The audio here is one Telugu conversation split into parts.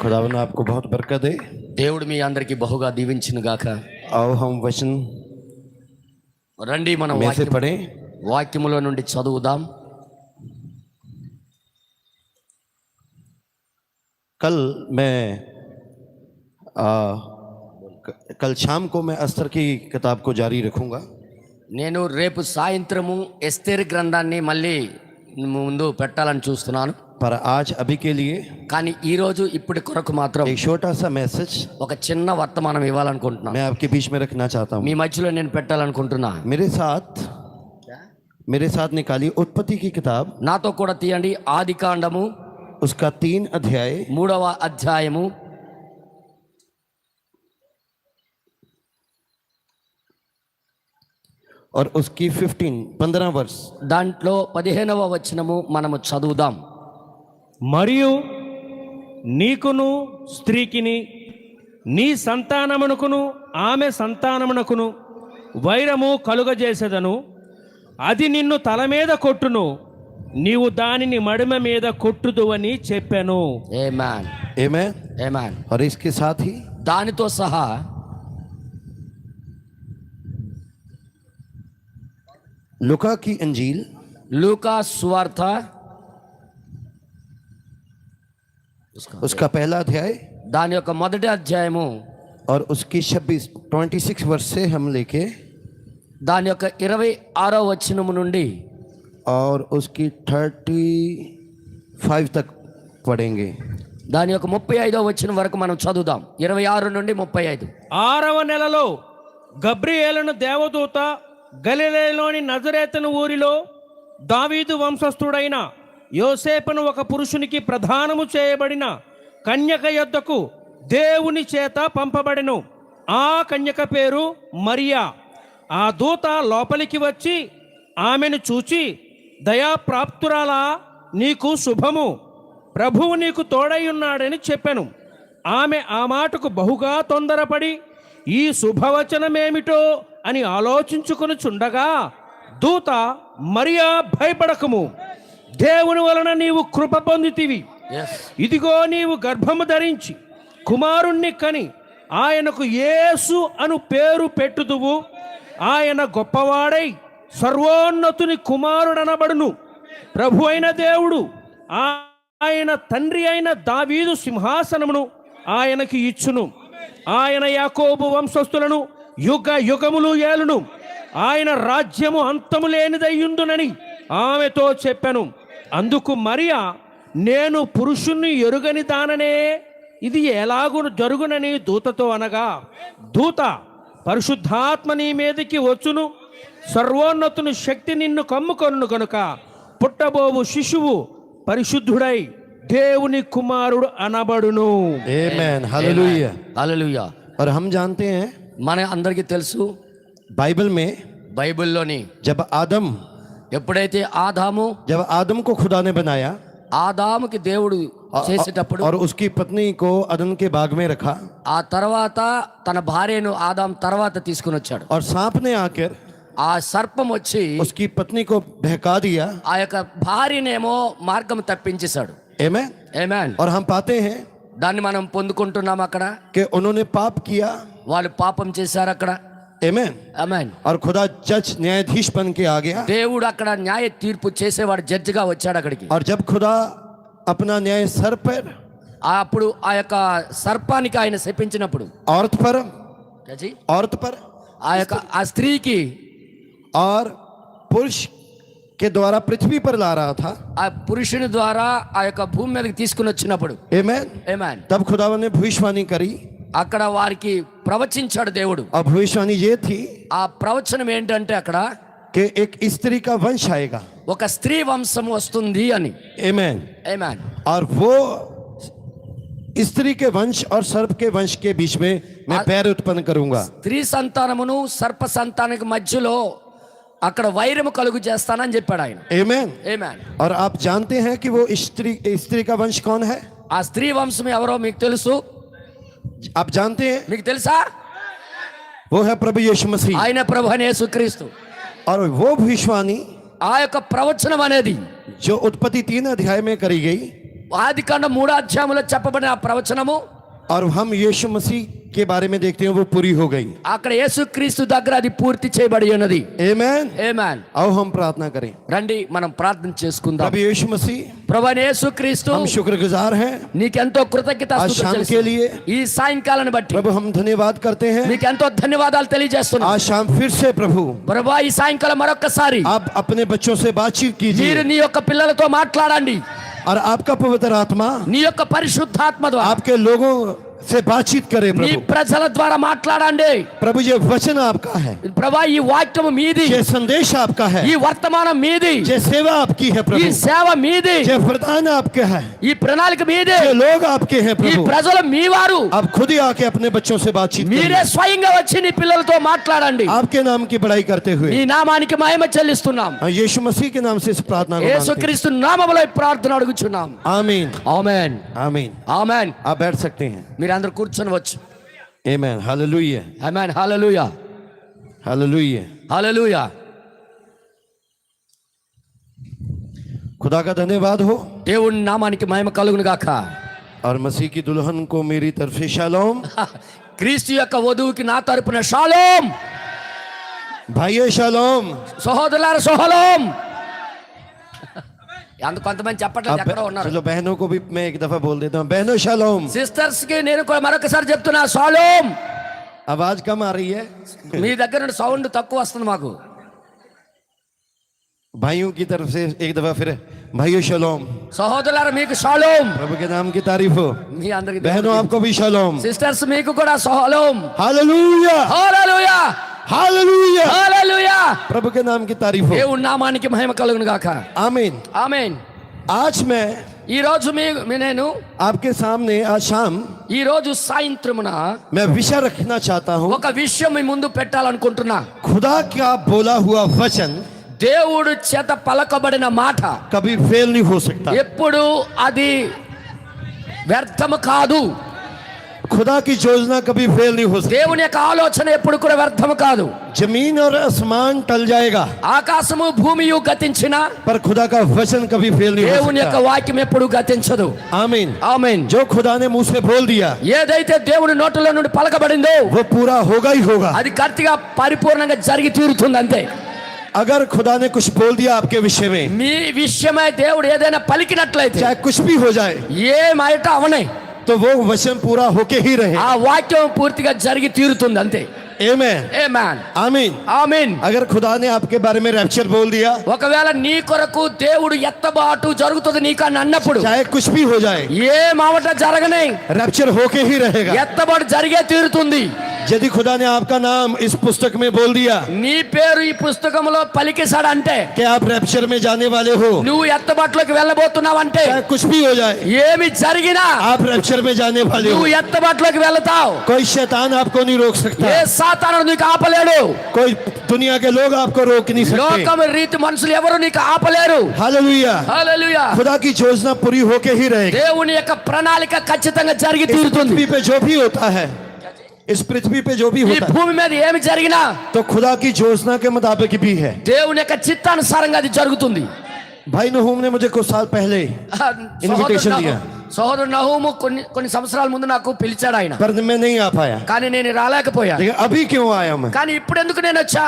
खुदावन आपको बहुत बरकत दे। దేవుడు మీ అందరికి బహుగా దీవించును గాక. आओ हम वचन రండి మనం में से पढ़ें। వాక్యములో నుండి చదువుదాం. कल मैं कल शाम को मैं अस्तर की किताब को जारी रखूंगा। నేను రేపు సాయంత్రము ఎస్తేరు గ్రంథాన్ని మళ్ళీ ముందు పెట్టాలని చూస్తున్నాను. पर आज अभी के लिए కానీ ఈ రోజు ఇప్పటి కొరకు మాత్రం एक छोटा सा मैसेज ఒక చిన్న వర్తమానం ఇవ్వాలనుకుంటున్నాను. मैं आपके बीच में रखना चाहता हूँ। మీ మధ్యలో నేను పెట్టాలనుకుంటున్నా. मेरे साथ निकाली उत्पत्ति की किताब, నాతో కూడా తీయండి ఆదికాండము उसका 3 अध्याय 3వ అధ్యాయము और उसकी 15 वर्ष। దాంట్లో 15వ వచనము మనము చదువుదాం. మరియు నీకును స్త్రీకిని నీ సంతానమునకును ఆమె సంతానమునకును వైరము కలుగజేసేదను. అది నిన్ను తల మీద కొట్టును, నీవు దానిని మడిమ మీద కొట్టుదువని చెప్పాను. ఆమేన్ आमेन। ఆమేన్. और इसके साथ ही దానితో సహా लूका की इंजील లూకా సువార్త उसका पहला अध्याय దాని యొక్క మొదటి అధ్యాయము और उसकी 26 वर्ष से हम लेके దాని యొక్క 26వ వచనము నుండి और उसकी 35 तक पढ़ेंगे। దాని యొక్క 35వ వచనం వరకు మనం చదువుదాం. 26 నుండి 35. 6వ నెలలో గబ్రియేలును దేవదూత గలిలయలోని నజరేతును ఊరిలో దావీదు వంశస్థుడైన యోసేపును ఒక పురుషునికి ప్రదానము చేయబడిన కన్యక యొద్దకు దేవుని చేత పంపబడెను. ఆ కన్యక పేరు మరియా. ఆ దూత లోపలికి వచ్చి ఆమెను చూచి, దయాప్రాప్తురాలా, నీకు శుభము, ప్రభువు నీకు తోడై ఉన్నాడని చెప్పాను. ఆమె ఆ మాటకు బహుగా తొందరపడి ఈ శుభవచనమేమిటో అని ఆలోచించుకుని చుండగా దూత, మరియా భయపడకము, దేవుని వలన నీవు కృప పొందితివి. ఇదిగో నీవు గర్భము ధరించి కుమారుణ్ణి కని ఆయనకు యేసు అను పేరు పెట్టుదువు. ఆయన గొప్పవాడై సర్వోన్నతుని కుమారుడనబడును. ప్రభు అయిన దేవుడు ఆయన తండ్రి అయిన దావీదు సింహాసనమును ఆయనకి ఇచ్చును. ఆయన యాకోబు వంశస్థులను యుగ యుగములు ఏలును. ఆయన రాజ్యము అంతము లేనిదయ్యుండునని ఆమెతో చెప్పాను. అందుకు మరియా, నేను పురుషుణ్ణి ఎరుగని దాననే, ఇది ఎలాగును జరుగునని దూతతో అనగా, దూత, పరిశుద్ధాత్మ నీ మీదకి వచ్చును, సర్వోన్నతుని శక్తి నిన్ను కమ్ముకొను గనుక పుట్టబోవు శిశువు పరిశుద్ధుడై దేవుని కుమారుడు అనబడును. आमेन। Hallelujah hallelujah. और हम जानते हैं మన అందరికీ తెలుసు, बाइबल में బైబిల్లోని जब ఎప్పుడైతే जब आदम को खुदा ने बनाया ఆదాముకి దేవుడు చేసేటప్పుడు और उसकी पत्नी को अदन के बाग में रखा, ఆ తర్వాత తన భార్యను ఆదాం తర్వాత తీసుకుని వచ్చాడు. और सांप ने आकर ఆ సర్పం వచ్చి उसकी पत्नी को बहका दिया। ఆ యొక్క భార్యనేమో మార్గం తప్పించేశాడు. आमेन। ఆమేన్. और हम पाते हैं దాన్ని మనం పొందుకుంటున్నాం. అక్కడ कि उन्होंने पाप किया। వాళ్ళు పాపం చేశారు అక్కడ. आमेन। ఆమేన్. और खुदा जज न्यायाधीश बन के आ गया। దేవుడు అక్కడ న్యాయ తీర్పు చేసేవాడు జడ్జిగా వచ్చాడు అక్కడికి. और जब खुदा अपना न्याय सर पर, అప్పుడు ఆ యొక్క సర్పానికి ఆయన శపించినప్పుడు औरत पर ఆ యొక్క ఆ స్త్రీకి और पुरुष के द्वारा पृथ्वी पर ला रहा था। ఆ పురుషుని ద్వారా ఆ యొక్క భూమి మీదకి తీసుకుని వచ్చినప్పుడు आमेन। ఆమేన్. तब खुदावन ने भविष्यवाणी करी। అక్కడ వారికి ప్రవచించాడు దేవుడు. और भविष्यवाणी ये थी ఆ ప్రవచనం ఏంటంటే అక్కడ कि एक स्त्री का वंश आएगा। ఒక స్త్రీ వంశం వస్తుంది అని. आमेन। ఆమేన్. और वो स्त्री के वंश और सर्प के वंश के बीच में मैं पैर उत्पन्न करूंगा। స్త్రీ సంతానమును సర్ప సంతానానికి మధ్యలో అక్కడ వైరము కలుగు చేస్తానని చెప్పాడు ఆయన. आमेन। ఆమేన్. और आप जानते हैं कि वो स्त्री का वंश कौन है? ఆ స్త్రీ వంశం ఎవరో మీకు తెలుసు? आप जानते हैं? మీకు తెలుసా? वो है प्रभु यीशु मसीह। ఆయన ప్రభు అయిన యేసుక్రీస్తు. और वो भविष्यवाणी ఆ యొక్క ప్రవచనం అనేది जो उत्पत्ति 3 अध्याय में करी गई, ఆదికాండం 3వ అధ్యాయంలో చెప్పబడిన ఆ ప్రవచనము और हम यीशु मसीह के बारे में देखते हैं वो पूरी हो गई। అక్కడ యేసుక్రీస్తు దగ్గర అది పూర్తి చేయబడి ఉన్నది. आमीन ఆమేన్. आओ हम प्रार्थना करें। రండి మనం ప్రార్థన చేసుకుందాం. प्रभु यीशु मसीह ప్రభువైన యేసుక్రీస్తు हम शुक्रगुजार हैं నీకెంతో కృతజ్ఞతాస్తుతులు आज शाम చెల్లిస్తున్నాం. के लिए। ఈ సాయంకాలాన్ని బట్టి प्रभु हम धन्यवाद करते हैं। నీకెంతో ధన్యవాదాలు తెలియజేస్తున్నాం. आज शाम फिर से प्रभु ప్రభువా ఈ సాయంకాలం మరొకసారి आप अपने बच्चों से बातचीत మీరు कीजिए నీ యొక్క పిల్లలతో మాట్లాడండి. और आपका पवित्र आत्मा నీ యొక్క పరిశుద్ధాత్మ ద్వారా आपके लोगों से बातचीत करे। నీ प्रभु ప్రజల ద్వారా మాట్లాడండి. प्रभु ये वचन आपका है, ప్రభువా ఈ వాక్యం మీది, ये संदेश आपका है, ఈ వర్తమానం మీది, ये सेवा आपकी है ఈ प्रभु, సేవ మీది, ये वरदान आपके है, ఈ ప్రణాళిక మీది, ये लोग आपके हैं ఈ प्रभु। ప్రజలు మీ వారు. आप खुद ही आके अपने बच्चों से बातचीत మీరే करिए, స్వయంగా వచ్చి నీ పిల్లలతో మాట్లాడండి. आपके नाम की बड़ाई करते నీ हुए నామానికి మహిమ చెల్లిస్తున్నాం. यीशु मसीह के नाम से इस प्रार्थना को मांगते हैं। యేసుక్రీస్తు నామములో ఈ ప్రార్థన అడుగుచున్నాం. आमीन ఆమేన్. आमीन। ఆమేన్. आप बैठ सकते हैं। మీరందరూ కూర్చొనవచ్చు. आमीन हालेलुया ఆమేన్. హల్లెలూయా. हालेलुया। హల్లెలూయా. खुदा का धन्यवाद हो దేవుని నామానికి మహిమ కలుగును గాక. और मसीह की दुल्हन को मेरी तरफ से शालोम। క్రీస్తు యొక్క వధువుకి నా తరపున షాలోమ్. भाइयों शालोम। సహోదరులారా షాలోమ్. అంత కొంతమంది చెప్పట్లేదు, ఎక్కడ अब ఉన్నారు. चलो बहनों को भी मैं एक दफा बोल देता हूँ, बहनों शालोम। సిస్టర్స్ కి నేను కూడా మరొకసారి చెప్తున్నా షాలోమ్. आवाज कम आ रही है। మీ దగ్గర నుండి సౌండ్ తక్కువ వస్తుంది మాకు. भाइयों की तरफ से एक दफा फिर भाइयों शालोम। సహోదరులారా మీకు షాలోమ్. प्रभु के नाम की तारीफ हो। మీ అందరికి बहनों आपको भी शालोम। సిస్టర్స్ మీకు కూడా shalom. Hallelujah hallelujah. Hallelujah. Hallelujah. प्रभु के नाम की तारीफ हो। దేవుని నామానికి మహిమ కలుగును గాక. आमीन। ఆమేన్. आज मैं ఈ రోజు నేను आपके सामने आज शाम ఈ రోజు సాయంత్రమున मैं विषय रखना चाहता हूँ। ఒక విషయం మీ ముందు పెట్టాలనుకుంటున్నా. खुदा का बोला हुआ वचन దేవుడు చేత పలకబడిన మాట कभी फेल नहीं हो सकता। ఎప్పుడు అది వ్యర్థము కాదు. खुदा की योजना कभी फेल नहीं हो सकती। దేవుని యొక్క ఆలోచన ఎప్పుడు కూడా వ్యర్థము కాదు. जमीन और आसमान टल जाएगा ఆకాశము భూమియు గతించిన पर खुदा का वचन कभी फेल नहीं हो దేవుని యొక్క सकता। వాక్యం ఎప్పుడు గతించదు. आमीन। ఆమేన్. जो खुदा ने मुंह से बोल दिया ఏదైతే దేవుని నోటిలో నుండి పలకబడిందో वो पूरा होगा ही होगा। అది కరెక్ట్గా పరిపూర్ణంగా జరిగి తీరుతుంది అంతే. अगर खुदा ने कुछ बोल दिया आपके विषय में, మీ విషయమై దేవుడు ఏదైనా పలికినట్లయితే चाहे कुछ भी हो जाए, ఏ మాట అవనే तो वो वचन पूरा होके ही रहे। ఆ వాక్యం పూర్తిగా జరిగి తీరుతుంది అంతే. आमीन ఆమేన్. आमीन। ఆమేన్. अगर खुदा ने आपके बारे में रैप्चर बोल दिया, ఒకవేళ నీ కొరకు దేవుడు ఎత్తబాటు జరుగుతుంది నీకు అని అన్నప్పుడు चाहे कुछ भी हो जाए, ఏ మాట జరగనే रैप्चर होके ही रहेगा। ఎత్తబాటు జరిగే తీరుతుంది. यदि खुदा ने आपका नाम इस पुस्तक में बोल दिया నీ పేరు ఈ పుస్తకంలో పలికేశాడంటే कि आप रैप्चर में जाने वाले हो, నువ్వు ఎత్తబాటులోకి వెళ్ళబోతున్నావంటే चाहे कुछ भी हो जाए, ఏమి జరిగినా आप रैप्चर में जाने वाले हो। నువ్వు ఎత్తబాటులోకి వెళతావు. कोई शैतान आपको नहीं रोक सकता, ఏ సాతానుడు నీకు ఆపలేడు. कोई दुनिया के लोग आपको रोक नहीं सकते। లోకం రీతి మనుషులు ఎవరు నీకు ఆపలేరు. हालेलुया। హల్లెలూయా. खुदा की योजना पूरी होके ही रहेगी। దేవుని యొక్క ప్రణాళిక ఖచ్చితంగా జరిగి इस తీరుతుంది. पृथ्वी पे जो भी होता है, इस पृथ्वी पे जो भी ఈ होता है, భూమి మీద ఏమి జరిగినా तो खुदा की योजना के मुताबिक भी है। దేవుని యొక్క చిత్తానుసారంగా అది జరుగుతుంది. भाई नहूम ने मुझे कुछ साल पहले इनविटेशन दिया, సహోదరు నహూము కొన్ని సంవత్సరాల ముందు నాకు పిలిచాడు ఆయన. पर मैं नहीं आ पाया। కానీ నేను రాలేకపోయా. लेकिन अभी क्यों आया मैं? కానీ ఇప్పుడు ఎందుకు నేను వచ్చా?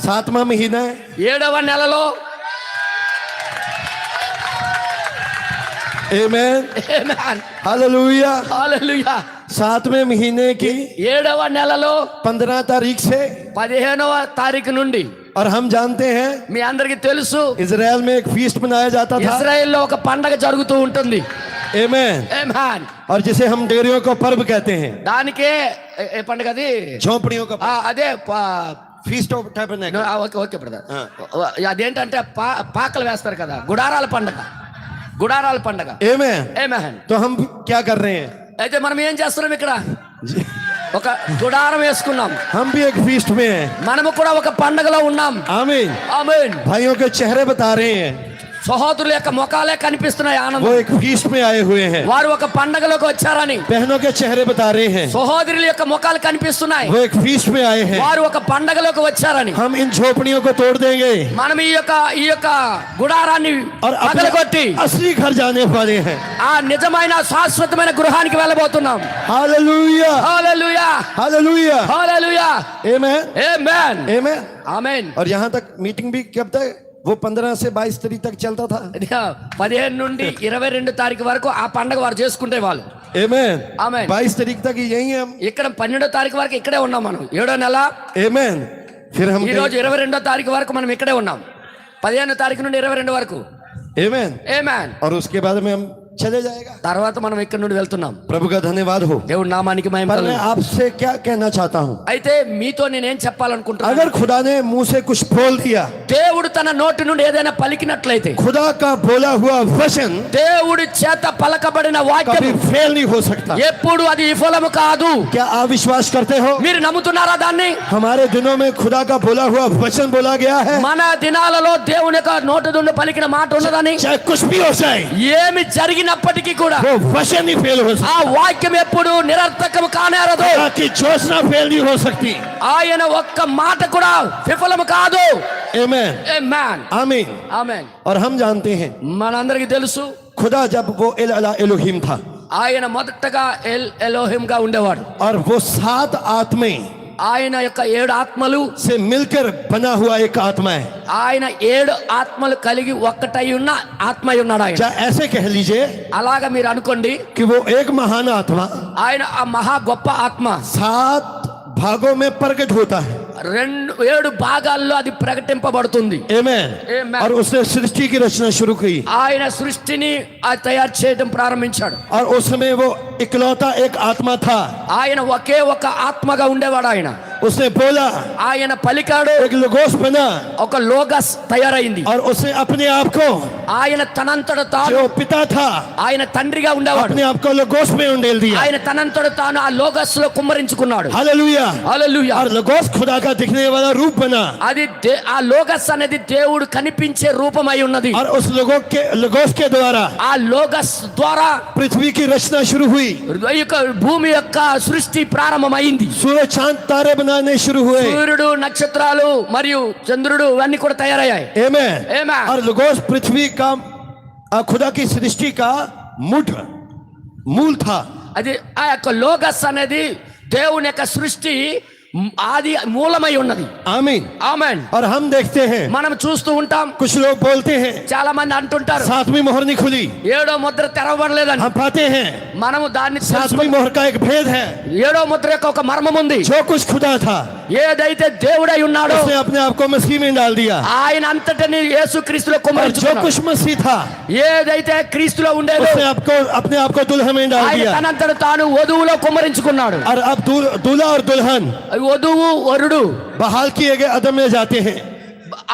7वां महीना है, 7వ నెలలో. आमीन ఆమేన్. हालेलुया। హల్లెలూయా. 7वें महीने की 7వ నెలలో 15 तारीख से, 15వ తారీఖు నుండి और हम जानते हैं మీ అందరికీ తెలుసు इजराइल में एक फीस्ट मनाया जाता था। ఇజ్రాయెల్లో ఒక పండగ జరుగుతూ ఉంటుంది. आमीन। ఆమేన్. और जिसे हम डेरियों का पर्व कहते हैं, దానికే ఏ పండగ అది? झोंपड़ियों का అదే feast of tabernacle. Okay okay brother. అదేంటంటే పాకలు వేస్తారు కదా, గుడారాల పండగ. గుడారాల పండగ. आमीन। ఆమేన్. तो हम क्या कर रहे हैं? అయితే మనం ఏం చేస్తున్నాం ఇక్కడ? ఒక గుడారం వేసుకున్నాం. हम भी एक फीस्ट में हैं। మనము కూడా ఒక పండగలో ఉన్నాం. आमीन। ఆమేన్. भाइयों के चेहरे बता रहे हैं, సహోదరుల యొక్క ముఖాలే కనిపిస్తున్నాయి वो ఆనందం. एक फीस्ट में आए हुए हैं, వారు ఒక పండగలోకి వచ్చారని बहनों के चेहरे बता रहे हैं, సహోదరుల యొక్క ముఖాలు కనిపిస్తున్నాయి. वो एक फीस्ट में आए हैं. వారు ఒక పండగలోకి వచ్చారని हम इन झोपड़ियों को तोड़ देंगे మనం ఈ యొక్క గుడారాన్ని और పగలగొట్టి अपने असली घर जाने वाले हैं. ఆ నిజమైన శాశ్వతమైన గృహానికి వెళ్ళబోతున్నాం. हालेलुया, హల్లెలూయా, हालेलुया, హల్లెలూయా, आमेन, ఆమేన్, आमेन. ఆమేన్. और यहाँ तक मीटिंग भी कब तक? वो 15 से 22 तारीख तक चलता था. 15 నుండి 22 తారీఖు వరకు ఆ పండగ వారు చేసుకుంటే వాళ్ళు. आमेन, आमेन. 22 तारीख तक यही हम. ఇక్కడ 12 తారీఖు వరకు ఇక్కడే ఉన్నాం మనం. 7వ నెల आमेन. फिर हम ఈ రోజు 22వ తారీఖు వరకు మనం ఇక్కడే ఉన్నాం. 15వ తారీఖు నుండి 22 వరకు. आमेन. ఆమేన్. और उसके बाद में हम चले जाएगा. తర్వాత మనం ఇక్కడ నుండి వెళ్తున్నాం. प्रभु का धन्यवाद हो. దేవుడి నామానికి మహిమ पर मैं కలుగును. आपसे क्या कहना चाहता हूँ, అయితే మీతో నేనేం చెప్పాలనుకుంటున్నాను, अगर खुदा ने मुंह से कुछ बोल दिया, దేవుడు తన నోటి నుండి ఏదైనా పలికినట్లయితే खुदा का बोला हुआ वचन దేవుడి చేత పలకబడిన వాక్యం कभी फेल नहीं हो सकता. ఎప్పుడు అది విఫలము కాదు. क्या आप विश्वास करते हो? మీరు నమ్ముతున్నారా దాన్ని? हमारे दिनों में खुदा का बोला हुआ वचन बोला गया है, మన దినాలలో దేవుని యొక్క నోటి నుండి పలికిన మాట ఉన్నదని. चाहे कुछ भी हो जाए, ఏమి జరిగినప్పటికీ కూడా वो वचन ही फेल हो सकता. ఆ వాక్యం ఎప్పుడు నిరర్థకము కానేరదు. खुदा की योजना फेल नहीं हो सकती. ఆయన ఒక్క మాట కూడా విఫలము కాదు. आमेन, ఆమేన్, आमीन. ఆమేన్. और हम जानते हैं మనందరికీ తెలుసు, खुदा जब वो एल अला एलोहिम था ఆయన మొదటగా ఎలోహిం గా ఉండేవాడు. और वो 7 आत्माएं ఆయన యొక్క 7 ఆత్మలు से मिलकर बना हुआ एक आत्मा है. ఆయన 7 ఆత్మలు కలిగి ఒక్కటై ఉన్న ఆత్మై ఉన్నాడు ఆయన. या ऐसे कह लीजिए అలాగా మీరు అనుకోండి, कि वो एक महान आत्मा ఆయన ఆ మహా గొప్ప ఆత్మ 7 भागों में प्रकट होता है. 7 భాగాల్లో అది ప్రకటింపబడుతుంది. आमेन. Amen. और उसने सृष्टि की रचना शुरू की ఆయన సృష్టిని తయారు చేయడం ప్రారంభించాడు. और उसमें वो इकलौता एक आत्मा था. ఆయన ఒకే ఒక ఆత్మగా ఉండేవాడు. ఆయన उसने बोला, ఆయన పలికాడు, एक लोगोस बना ఒక లోగస్ తయారైంది. और उसने अपने आप को, ఆయన తనంతట తాను, जो पिता था, ఆయన తండ్రిగా ఉండేవాడు. अपने आप को लोगोस में उंडेल दिया. ఆయన తనంతట తాను ఆ లోగస్ లో కుమ్మరించుకున్నాడు. हालेलुया. హల్లెలూయా. और लोगोस खुदा का दिखने वाला रूप बना. అది ఆ లోగస్ అనేది దేవుడు కనిపించే రూపమై ఉన్నది. और उस लोगोस के द्वारा ఆ లోగస్ ద్వారా पृथ्वी की रचना शुरू हुई. ఈ యొక్క భూమి యొక్క సృష్టి ప్రారంభమైంది. सूरज चांद तारे बनाने शुरू हुए. సూర్యుడు, నక్షత్రాలు మరియు చంద్రుడు ఇవన్నీ కూడా తయారయ్యాయి. आमेन. Amen. और लोगोस पृथ्वी का खुदा की सृष्टि का मूल था. అది ఆ యొక్క లోగస్ అనేది దేవుని యొక్క సృష్టి ఆది మూలమై ఉన్నది. आमीन. ఆమేన్. और हम देखते हैं, మనం చూస్తూ ఉంటాం, कुछ लोग बोलते हैं చాలా మంది అంటుంటారు 7वीं मोहर नहीं खुली. 7వ ముద్ర తెరవబడలేదని. हम पाते हैं మనము దాన్ని 7वीं मोहर का एक भेद है. 7వ ముద్ర యొక్క ఒక మర్మం ఉంది. जो कुछ खुदा था ఏదైతే దేవుడై ఉన్నాడో उसने अपने आप को मसीह में डाल दिया. ఆయన అంతటిని యేసుక్రీస్తులో और जो కుమ్మరించుకున్నాడు. कुछ मसीह था ఏదైతే క్రీస్తులో ఉండేదో उसने अपने आप को दुल्हन में डाल ఆయన दिया. తనంతట తాను వధువులో కుమ్మరించుకున్నాడు. और अब दूल्हा और दुल्हन వధువు వరుడు बहाल किए गए अदम में जाते हैं.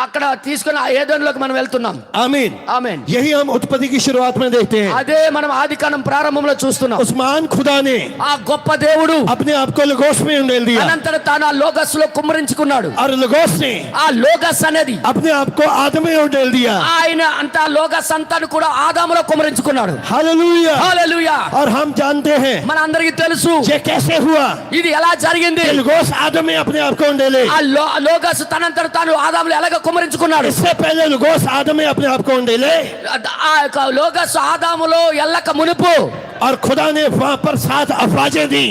అక్కడ తీసుకుని ఆ ఏదోనులోకి మనం వెళ్తున్నాం. आमीन. ఆమేన్. यही हम उत्पत्ति की शुरुआत में देखते हैं. అదే మనం ఆదికాండం ప్రారంభంలో చూస్తున్నాం. उस महान खुदा ने ఆ గొప్ప దేవుడు अपने आप को लगोस में उंडेल दिया. అనంతర తాను ఆ లోగస్ లో కుమ్మరించుకున్నాడు. और लगोस ने ఆ లోగస్ అనేది अपने आप को आदम में उंडेल दिया. ఆయన అంత లోగస్ అంతాను కూడా ఆదాములో కుమ్మరించుకున్నాడు. हालेलुया. హల్లెలూయా. और हम जानते हैं మన అందరికీ తెలుసు ये कैसे हुआ. ఇది ఎలా జరిగింది. कि लगोस आदम में अपने आप को उंडेले. ఆ లోగస్ తనంతర తాను ఆదాములో ఎలాగ కుమ్మరించుకున్నాడు. इससे पहले लगोस आदम में अपने आप को उंडेले. ఆ యొక్క లోగస్ ఆదాములో ఎల్లక మునుపు और खुदा ने वहां पर 7 आवाजें दी.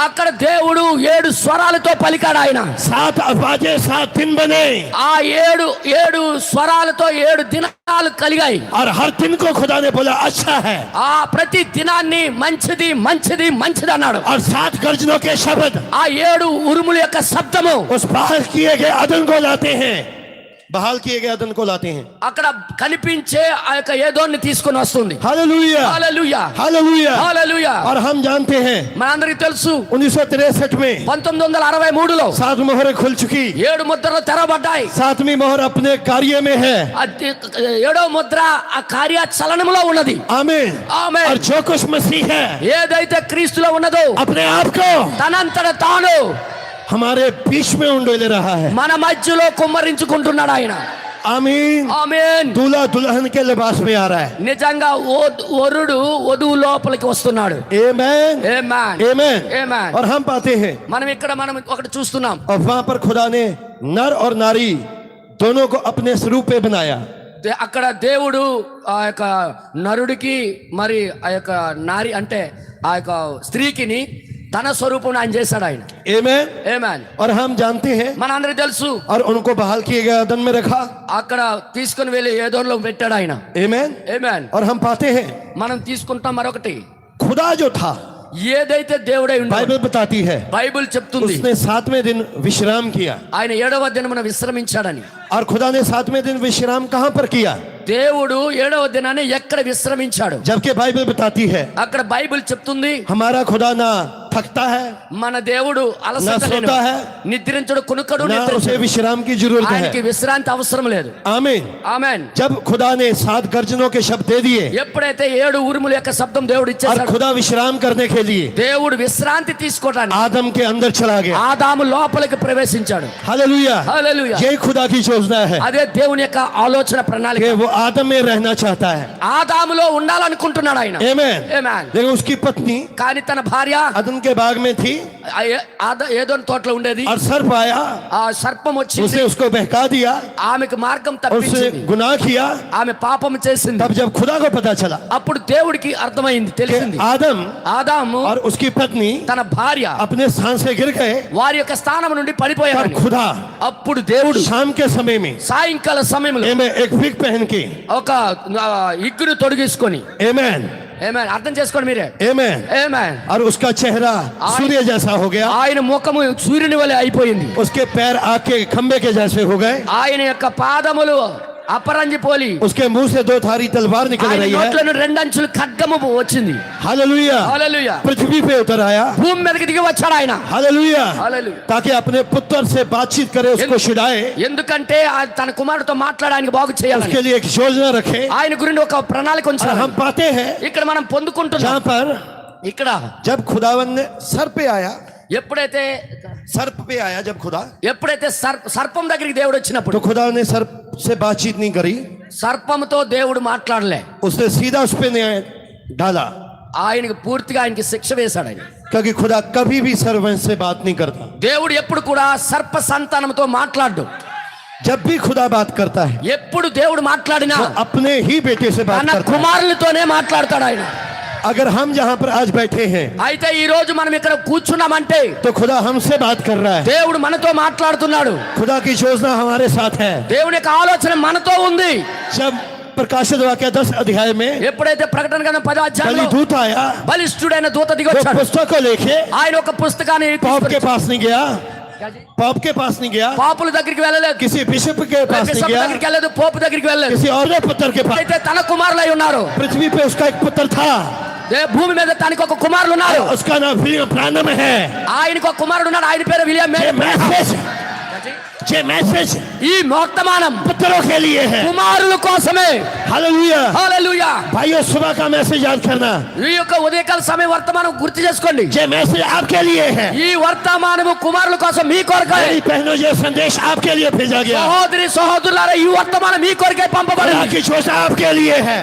అక్కడ దేవుడు 7 స్వరాలతో పలికాడు. ఆయన 7 आवाजें 7 दिन बने. ఆ 7 స్వరాలతో 7 దినాలు కలిగాయి. और हर दिन को खुदा ने बोला अच्छा है. ఆ ప్రతి దినాన్ని మంచిది మంచిది మంచిది అన్నాడు. और 7 गर्जनों के शब्द ఆ 7 ఉరుముల యొక్క శబ్దము उस बहाल किए गए अदन को लाते हैं. बहाल किए गए अदन को लाते हैं. అక్కడ కనిపించే ఆ యొక్క ఏదోన్ని తీసుకొని వస్తుంది. हालेलुया. హల్లెలూయా. हालेलुया. హల్లెలూయా. और हम जानते हैं మనందరికీ తెలుసు 1963 में 1963లో 7 मोहरें खुल चुकी. 7 ముద్రలు తెరవబడ్డాయి. 7वीं मोहर अपने कार्य में है. 7వ ముద్ర ఆ కార్యాచలనములో ఉన్నది. आमीन. ఆమేన్. और जो कुछ मसीह है ఏదైతే క్రీస్తులో ఉన్నదో अपने आप को తనంతట తాను हमारे बीच में उंडेले रहा है. మన మధ్యలో కుమ్మరించుకుంటున్నాడు ఆయన. आमीन। ఆమేన్. दूल्हा दुल्हन के लिबास में आ रहा है। నిజంగా వరుడు వధువు లోపలికి వస్తున్నాడు. आमीन ఆమేన్. आमीन। ఆమేన్. और हम पाते हैं మనం ఒకటి చూస్తున్నాం. और वहां पर खुदा ने नर और नारी दोनों को अपने स्वरूप पे बनाया। అక్కడ దేవుడు ఆ యొక్క నరుడికి మరి ఆ యొక్క నారి అంటే ఆ యొక్క స్త్రీకిని తన స్వరూపం ఆయన చేశాడు ఆయన. आमीन ఆమేన్. और हम जानते हैं మన అందరికి తెలుసు और उनको बहाल किए गए आदम में रखा। అక్కడ తీసుకుని వెళ్ళి ఏదోలో పెట్టాడు ఆయన. आमीन। ఆమేన్. और हम पाते हैं మనం తీసుకుంటాం మరొకటి, खुदा जो था ఏదైతే దేవుడై ఉన్నాడో बाइबल बताती है బైబిల్ చెప్తుంది उसने 7वें दिन विश्राम किया। ఆయన 7వ దినమున విశ్రమించాడని. और खुदा ने 7वें दिन विश्राम कहां पर किया? దేవుడు 7వ దినాన్ని ఎక్కడ విశ్రమించాడు? जबकि बाइबल बताती है అక్కడ బైబిల్ చెప్తుంది हमारा खुदा ना थकता है మన దేవుడు అలసట నా లేనివాడు. సోతా హై. నిద్రించడు కునుకడు ना उसे నిద్రించడు. विश्राम की जरूरत ఆయనకి है। విశ్రాంతి అవసరం లేదు. आमीन। ఆమేన్. जब खुदा ने 7 गर्जनों के शब्द दे दिए ఎప్పుడైతే 7 ఉరుముల యొక్క శబ్దం దేవుడు और ఇచ్చేసాడు, खुदा विश्राम करने के लिए దేవుడు విశ్రాంతి తీసుకోవడానికి आदम के अंदर चला गया। ఆదాము లోపలికి ప్రవేశించాడు. हालेलुया। హల్లెలూయా. यही खुदा की योजना है అదే దేవుని యొక్క ఆలోచన ప్రణాళిక. कि वो आदम में रहना चाहता है। ఆదాములో ఉండాలనుకుంటున్నాడు ఆయన. आमीन। ఆమేన్. लेकिन उसकी पत्नी కానీ తన భార్య अदन के बाग में थी ఏదో తోటలో ఉండేది. और सर्प आया, ఆ సర్పం వచ్చింది, उसने उसको बहका दिया ఆమెకు మార్గం और తప్పించింది, उसने गुनाह किया। ఆమె పాపం చేసింది. तब जब खुदा को पता चला అప్పుడు దేవుడికి అర్థమైంది, कि తెలిసింది आदम ఆదాము और उसकी पत्नी తన భార్య अपने स्थान से गिर गए, వారి యొక్క స్థానం నుండి तब పడిపోయారు. खुदा అప్పుడు దేవుడు शाम के समय में సాయంకాల సమయంలో में एक विग पहन के ఒక ఇగ్గును తొడిగించుకొని, आमीन ఏమేన్ అర్థం చేసుకోండి మీరే, आमीन ఏమేన్ और उसका चेहरा सूर्य जैसा हो गया, ఆయన ముఖము సూర్యుని వలె అయిపోయింది, उसके पैर आग के खंबे के जैसे हो गए, ఆయన యొక్క పాదములు అపరంజి పోలి, उसके मुंह से 2 धारी तलवार निकल ఆయన रही है। నోట్లను 2 అంచులు ఖడ్గము వచ్చింది. हालेलुया। హల్లెలూయా. पृथ्वी पे उतर आया। భూమి మీదకి దిగి వచ్చాడు ఆయన. हालेलुया। హల్లెలూయా. ताकि अपने पुत्र से बातचीत करे, उसको छुड़ाए, ఎందుకంటే తన కుమారుడితో మాట్లాడడానికి బాగు చేయాలని उसके लिए एक योजना रखे। ఆయన గురించి ఒక ప్రణాళిక और ఉంచాడు. हम पाते हैं ఇక్కడ మనం పొందుకుంటున్నాం. जहाँ पर ఇక్కడ जब खुदावन ने सर पे आया, ఎప్పుడైతే सर्प पे आया, जब खुदा సర్పం దగ్గరికి దేవుడు వచ్చినప్పుడు तो खुदा ने सर्प से बातचीत नहीं करी, సర్పంతో దేవుడు మాట్లాడలే. उसने सीधा उस पे न्याय डाला, ఆయనకి పూర్తిగా ఆయనకి శిక్ష వేశాడు ఆయన. क्योंकि खुदा कभी भी सर्वंश से बात नहीं करता। దేవుడు ఎప్పుడు కూడా సర్ప సంతానంతో మాట్లాడు. जब भी खुदा बात करता है ఎప్పుడు దేవుడు మాట్లాడినా वो अपने ही बेटे से बात తన करता है। కుమారులతోనే మాట్లాడతాడు ఆయన. अगर हम जहाँ पर आज बैठे हैं అయితే ఈ రోజు మనం ఇక్కడ కూర్చున్నామంటే तो खुदा हमसे बात कर रहा है। దేవుడు మనతో మాట్లాడుతున్నాడు. खुदा की योजना हमारे साथ है। దేవుని యొక్క ఆలోచన మనతో ఉంది. जब प्रकाशित वाक्य 10 अध्याय में ఎప్పుడైతే ప్రకటన గ్రంథం 10వ అధ్యాయంలో बलिदूत आया, బలిష్ఠుడైన దూత దిగి वो వచ్చాడు. पुस्तक को लेके ఆయన ఒక పుస్తకాన్ని पॉप के తీసుకొచ్చి- पास नहीं गया, पॉप के पास नहीं गया, పాపుల దగ్గరికి వెళ్ళలేదు, किसी बिशप के पास नहीं బిషప్ गया, దగ్గరికి వెళ్ళలేదు, పోపు దగ్గరికి వెళ్ళలేదు. किसी और पुत्र के पास। అయితే తన కుమారులై ఉన్నారు. पृथ्वी पे उसका एक पुत्र था, భూమి మీద తనకి ఒక కుమారులు ఉన్నారు. उसका नाम विलियम ब्रानम है। ఆయనకు ఒక కుమారుడు ఉన్నాడు, ఆయన పేరు విలియం ये मैसेज ఈ వర్తమానం पुत्रों के लिए है। కుమారుల కోసమే. हालेलुया। హల్లెలూయా. भाइयों, सुबह का मैसेज याद करना, ఈ యొక్క ఉదయకాల సమయం వర్తమానం గుర్తు చేసుకోండి. ये मैसेज आपके लिए है। ఈ వర్తమానము కుమారుల కోసం, మీ కొరకే. मेरी बहनों, ये संदेश आपके लिए भेजा गया। సహోదరి సహోదరులారా, ఈ వర్తమానం మీ కొరకే खुदा పంపబడింది. की योजना आपके लिए है।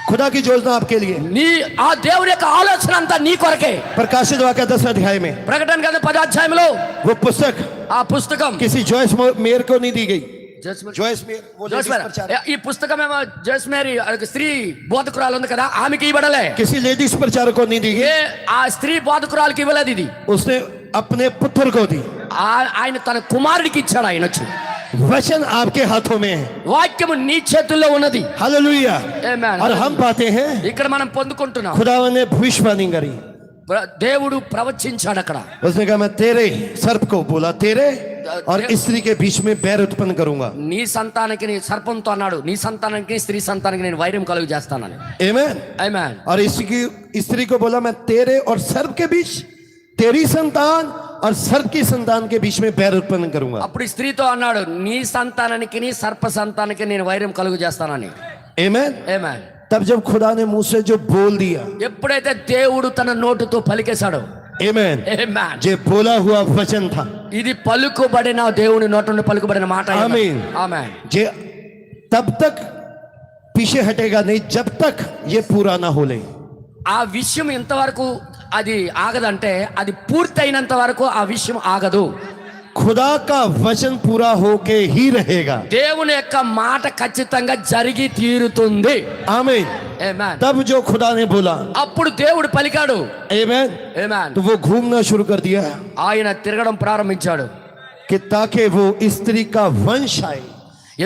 खुदा की योजना आपके लिए। నీ ఆ దేవుని యొక్క ఆలోచన అంతా నీ కొరకే. प्रकाशित वाक्य 10 अध्याय में ప్రకటన గ్రంథం 10వ అధ్యాయంలో वो पुस्तक ఆ పుస్తకం किसी जॉयस मेयर को नहीं दी गई। जॉयस मेयर वो జోస్ लेडीज మేరీ. प्रचारक, ఈ పుస్తకం ఏమో జోస్ మేరీ ఒక స్త్రీ బోధకురాలు ఉంది కదా, ఆమెకి ఇవ్వడలే. किसी लेडीज प्रचारक को नहीं दी गई, ఆ స్త్రీ బోధకురాలకి ఇవ్వలేదు ఇది. उसने अपने पुत्र को दी। ఆయన తన కుమారుడికి ఇచ్చాడు. ఆయన వచ్చి वचन आपके हाथों में है। వాక్యము నీ చేతుల్లో ఉన్నది. हालेलुया। Amen. और हम पाते हैं ఇక్కడ మనం పొందుకుంటున్నాం. खुदावन ने भविष्यवाणी करी, దేవుడు ప్రవచించాడు అక్కడ. उसने कहा मैं तेरे सर्प को बोला, तेरे और स्त्री के बीच में बैर उत्पन्न करूंगा। నీ సంతానానికి నీ సర్పంతో అన్నాడు, నీ సంతానానికి స్త్రీ సంతానానికి నేను వైరం కలుగు చేస్తానని. आमीन। ఆమేన్. और स्त्री को बोला मैं तेरे और सर्प के बीच, तेरी संतान और सर्प की संतान के बीच में बैर उत्पन्न करूंगा। అప్పుడు ఈ స్త్రీతో అన్నాడు, నీ సంతానానికి నీ సర్ప సంతానానికి నేను వైరం కలుగు చేస్తానని. आमीन। ఆమేన్. तब जब खुदा ने मुंह से जो बोल दिया, ఎప్పుడైతే దేవుడు తన నోటుతో పలికేశాడో, आमीन, ఆమేన్, जो बोला हुआ वचन था, ఇది పలుకుబడిన దేవుని నోట నుండి పలుకుబడిన మాట. ఆమేన్. ఆమేన్. जे तब तक पीछे हटेगा नहीं जब तक ये पूरा ना हो ले. ఆ విషయం ఎంతవరకు అది ఆగదంటే అది పూర్తయినంత వరకు ఆ విషయం ఆగదు. खुदा का वचन पूरा होके ही रहेगा. దేవుని యొక్క మాట ఖచ్చితంగా జరిగి తీరుతుంది. आमीन. ఆమేన్. तब जो खुदा ने बोला, అప్పుడు దేవుడు పలికాడు. आमीन, ఆమేన్. तो वो घूमना शुरू कर दिया ఆయన తిరగడం ప్రారంభించాడు. कि ताकि वो स्त्री का वंश आए.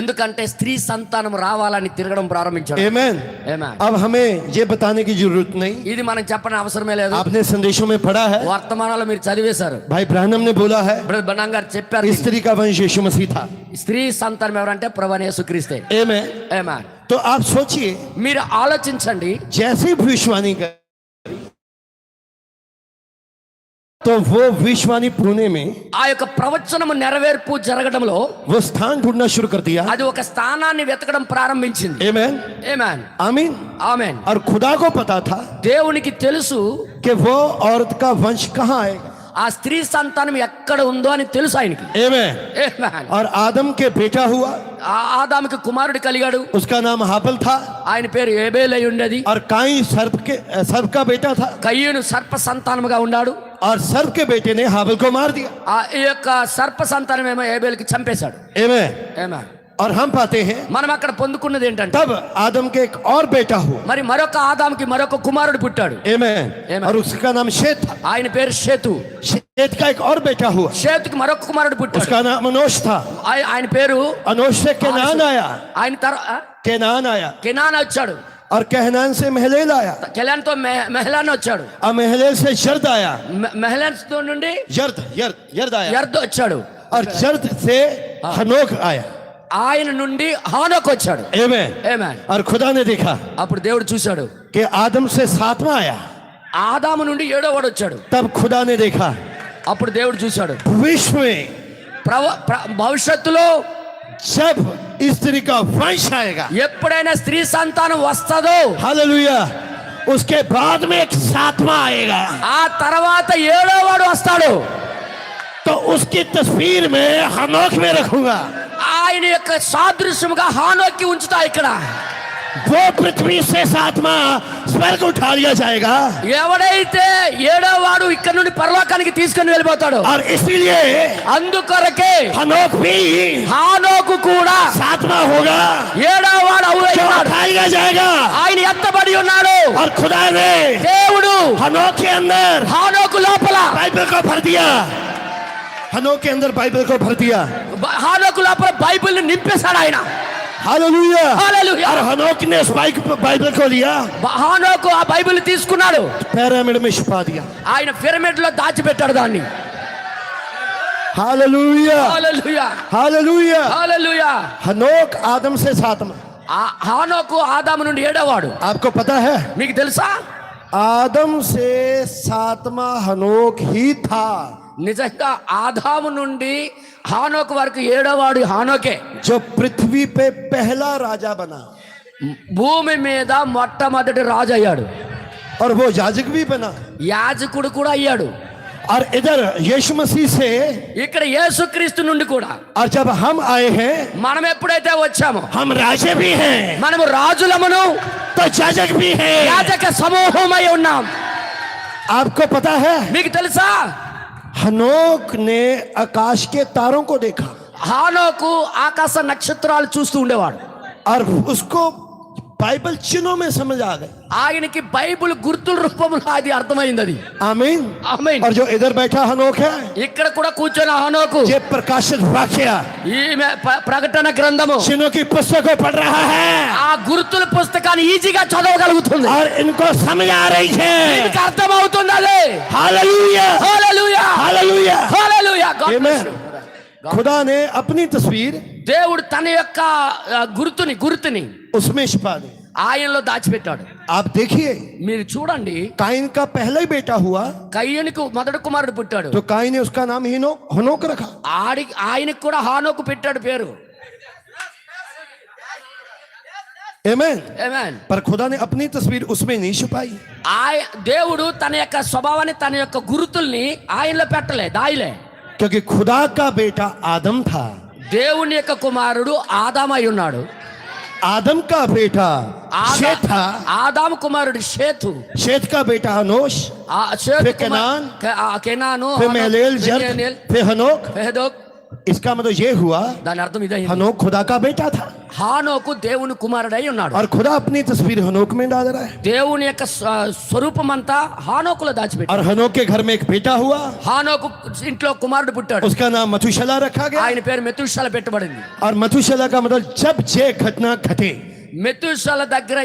ఎందుకంటే స్త్రీ సంతానం రావాలని తిరగడం ప్రారంభించాడు. आमीन. ఆమేన్. अब हमें ये बताने की जरूरत नहीं, ఇది మనం చెప్పని అవసరమే లేదు. आपने संदेशों में पढ़ा है, వర్తమానాలు మీరు చదివేశారు. भाई ब्राह्मण ने बोला है బ్రదర్ బనాంగ్ గారు చెప్పారు. स्त्री का वंश यीशु मसीह था. స్త్రీ సంతానం ఎవరంటే ప్రభువైన యేసుక్రీస్తే. आमीन. ఆమేన్. तो आप सोचिए, మీరు ఆలోచించండి. जैसे भविष्यवाणी कर तो वो भविष्यवाणी पुणे में ఆ యొక్క ప్రవచనము నెరవేర్పు జరగడంలో वो स्थान ढूंढना शुरू कर दिया. అది ఒక స్థానాన్ని వెతకడం ప్రారంభించింది. आमीन. ఆమేన్. आमीन. ఆమేన్. और खुदा को पता था దేవునికి తెలుసు कि वो औरत का वंश कहाँ आएगा. ఆ స్త్రీ సంతానం ఎక్కడ ఉందో అని తెలుసు ఆయనకి. आमीन. ఆమేన్. और आदम के बेटा हुआ, ఆదాముకి కుమారుడు కలిగాడు. उसका नाम हाबल था. ఆయన పేరు ఏబేల్ అయి ఉండేది. और काईन सर्प का बेटा था. కయ్యూను సర్ప సంతానముగా ఉన్నాడు. और सर्प के बेटे ने हाबल को मार दिया. ఈ యొక్క సర్ప సంతానం ఏమో ఏబేల్కి చంపేశాడు. आमीन. ఆమేన్. और हम पाते हैं మనం అక్కడ పొందుకున్నది ఏంటంటే तब आदम के एक और बेटा हुआ. మరి మరొక ఆదాముకి మరొక కుమారుడు పుట్టాడు. आमीन. आमीन. और उसका नाम शेत था. ఆయన పేరు షేతు. शेत का एक और बेटा हुआ, షేతుకి మరొక కుమారుడు పుట్టాడు. उसका नाम अनोश था. ఆయన పేరు अनोश से केनान आया. ఆయన केनान आया. కెనాన్ వచ్చాడు. और कहनान से महलेल आया. కెలాన్ తో మెహలాన్ వచ్చాడు. और महलेल से जर्द आया. మెహలాన్ తో నుండి यर्द आया. యర్ద్ వచ్చాడు. और जर्द से हनोक आया. ఆయన నుండి హానోకు వచ్చాడు. आमीन. ఆమేన్. और खुदा ने देखा అప్పుడు దేవుడు చూశాడు. कि आदम से सातवां आया. ఆదాము నుండి ఏడో వాడు వచ్చాడు. तब खुदा ने देखा అప్పుడు దేవుడు చూశాడు. विश्व में భవిష్యత్తులో जब स्त्री का वंश आएगा, ఎప్పుడైనా స్త్రీ సంతానం వస్తుందో हालेलुया, उसके बाद में एक सातवां आएगा. ఆ తర్వాత ఏడో వాడు వస్తాడు. तो उसकी तस्वीर में हनोक में रखूंगा. ఆయన యొక్క సాదృశ్యముగా హానోకి ఉంచుతా ఇక్కడ. वो पृथ्वी से सातवां स्वर्ग उठा लिया जाएगा. ఎవడైతే ఏడో వాడు ఇక్కడ నుండి పరలోకానికి తీసుకొని వెళ్ళిపోతాడు. और इसीलिए అందుకొరకే हनोक भी హానోకు కూడా सातवां होगा, ఏడో వాడు जो అవుతాడు. उठा लिया जाएगा. ఆయన ఎత్తబడి ఉన్నాడు. और खुदा ने దేవుడు हनोक के अंदर హానోకు లోపల बाइबल को भर दिया. हनोक के अंदर बाइबल को भर दिया. హానోకు లోపల బైబిల్ ని నింపేశాడు ఆయన. हालेलुया. హల్లెలూయా. और हनोक ने उस बाइबल को लिया, హానోకు ఆ బైబిల్ తీసుకున్నాడు. पिरामिड में छुपा दिया. ఆయన పిరమిడ్ లో దాచిపెట్టాడు దాన్ని. हालेलुया. హల్లెలూయా. हालेलुया. హల్లెలూయా. हनोक आदम से सातवां. ఆ హానోకు ఆదాము నుండి ఏడోవాడు. आपको पता है మీకు తెలుసా? आदम से सातवां हनोक ही था. నిజంగా ఆదాము నుండి హానోకు వరకు ఏడోవాడు హానోకే. जो पृथ्वी पे पहला राजा बना. భూమి మీద మొట్టమొదటి రాజు అయ్యాడు. और वो याजक भी बना. యాజకుడు కూడా అయ్యాడు. और इधर यीशु मसीह से, ఇక్కడ యేసుక్రీస్తు నుండి కూడా और जब हम आए हैं మనం ఎప్పుడైతే వచ్చామో हम राजे भी हैं, మనము రాజులమును तो याजक भी हैं. యాజక సమూహమై ఉన్నాం. आपको पता है మీకు తెలుసా? हनोक ने आकाश के तारों को देखा హానోకు ఆకాశ నక్షత్రాలు చూస్తూ ఉండేవాడు. और उसको बाइबल चिन्हों में समझ आ गए. ఆయనకి బైబిల్ గుర్తుల రూపంలో అది అర్థమైంది. అది आमीन. ఆమేన్. और जो इधर बैठा हनोक है, ఇక్కడ కూడా కూర్చొని హానోకు ये प्रकाशित वाक्य ఈమె ప్రకటన గ్రంథము चिन्हों की पुस्तक को पढ़ रहा है ఆ గుర్తుల పుస్తకాన్ని ఈజీగా చదవగలుగుతుంది. और इनको समझ आ रही है. దీనికి అర్థమవుతుంది. అది हालेलुया. హల్లెలూయా. हालेलुया. హల్లెలూయా. God bless आमीन. you. खुदा ने अपनी तस्वीर దేవుడు తన యొక్క గుర్తుని उसमें छिपा दी. ఆయనలో దాచిపెట్టాడు. आप देखिए, మీరు చూడండి, काइन का पहला ही बेटा हुआ కయ్యూనికి మొదటి కుమారుడు పుట్టాడు. तो काइन ने उसका नाम हनोक रखा. ఆయనకి కూడా హానోకు పెట్టాడు పేరు. आमीन. ఆమేన్. पर खुदा ने अपनी तस्वीर उसमें नहीं छुपाई. దేవుడు తన యొక్క స్వభావాన్ని తన యొక్క గుర్తుల్ని ఆయనలో పెట్టలే, దాయిలే. क्योंकि खुदा का बेटा आदम था, దేవుని యొక్క కుమారుడు ఆదామై ఉన్నాడు. आदम का बेटा शेत था, ఆదాము కుమారుడు షేతు, शेत का बेटा हनोश, షేతు फिर केनान, కెనాను, फिर महलेल, जर्द, फिर हनोक। హెనోక్. इसका मतलब ये हुआ దాని అర్థం ఇదే, हनोक खुदा का बेटा था హానోకు దేవుని కుమారుడై ఉన్నాడు. और खुदा अपनी तस्वीर हनोक में डाल रहा है। దేవుని యొక్క స్వరూపం అంతా హానోకులో దాచిపెట్టాడు. और हनोक के घर में एक बेटा हुआ, హానోకు ఇంట్లో కుమారుడు పుట్టాడు. उसका नाम मथुशला रखा गया। ఆయన పేరు మెతుషల పెట్టబడింది. और मथुशला का मतलब जब ये घटना घटे, మెతుషల దగ్గర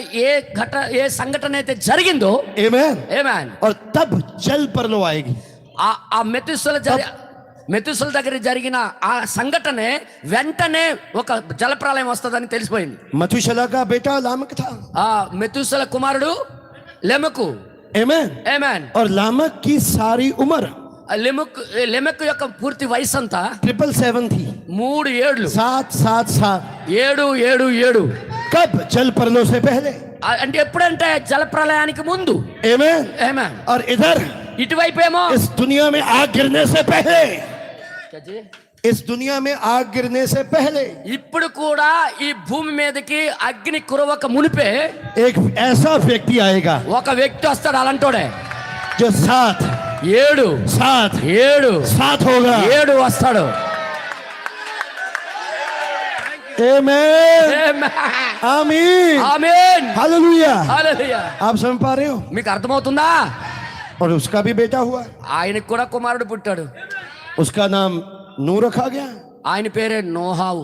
ఏ సంఘటన అయితే జరిగిందో, आमेन, ఆమేన్, और तब जल परलो आएगी। ఆ మెతుషల దగ్గర జరిగిన ఆ సంఘటనే వెంటనే ఒక జలప్రలయం వస్తుందని తెలిసిపోయింది. मथुशला का बेटा लामक था, ఆ మెతుషల కుమారుడు లెమెకు, आमेन, ఆమేన్. और लामक की सारी उम्र లెమెకు యొక్క పూర్తి వయసు అంతా 777 थी, 3 ఏళ్ళు, 777। 7 कब? जल परलो से पहले, అంటే ఎప్పుడంటే జలప్రలయానికి ముందు, आमेन। ఆమేన్. और इधर ఇటువైపు ఏమో इस दुनिया में आग गिरने से पहले, इस दुनिया में आग गिरने से पहले ఇప్పుడు కూడా ఈ భూమి మీదకి అగ్ని కురవక మునిపే एक ऐसा व्यक्ति आएगा ఒక వ్యక్తి వస్తాడు, అలాంటోడే. जो साथ 7 होगा। 7 వస్తాడు. आमीन, आमीन, ఆమేన్, हालेलुया। హల్లెలూయా. आप समझ पा रहे हो? మీకు అర్థమవుతుందా? और उसका भी बेटा हुआ, ఆయనకు కూడా కుమారుడు పుట్టాడు. उसका नाम नू रखा गया। ఆయన పేరే నోహావు.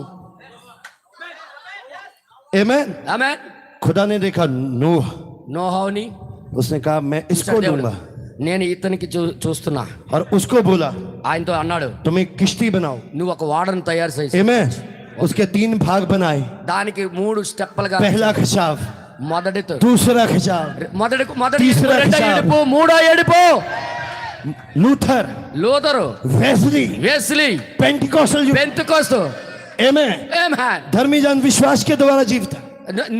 आमीन। ఆమేన్. खुदा ने देखा नूह, నోహావుని उसने कहा मैं इसको दूंगा, నేను ఇతనికి చూస్తున్నా. और उसको बोला ఆయనతో అన్నాడు, तुम एक किश्ती बनाओ। నువ్వు ఒక వాడను తయారు చేసి आमीन। उसके 3 भाग बनाए, దానికి 3 స్టెప్పులుగా, पहला खिंचाव, మొదటితో दूसरा खिंचाव, మొదటి తీసరా రెండో హిసాబ్. ఏడుపు, మూడో ఏడుపు, Luther, Luther, Wesley, Pentecostal, Pentecost, आमीन। ఆమేన్. धर्मी जन विश्वास के द्वारा जीवता,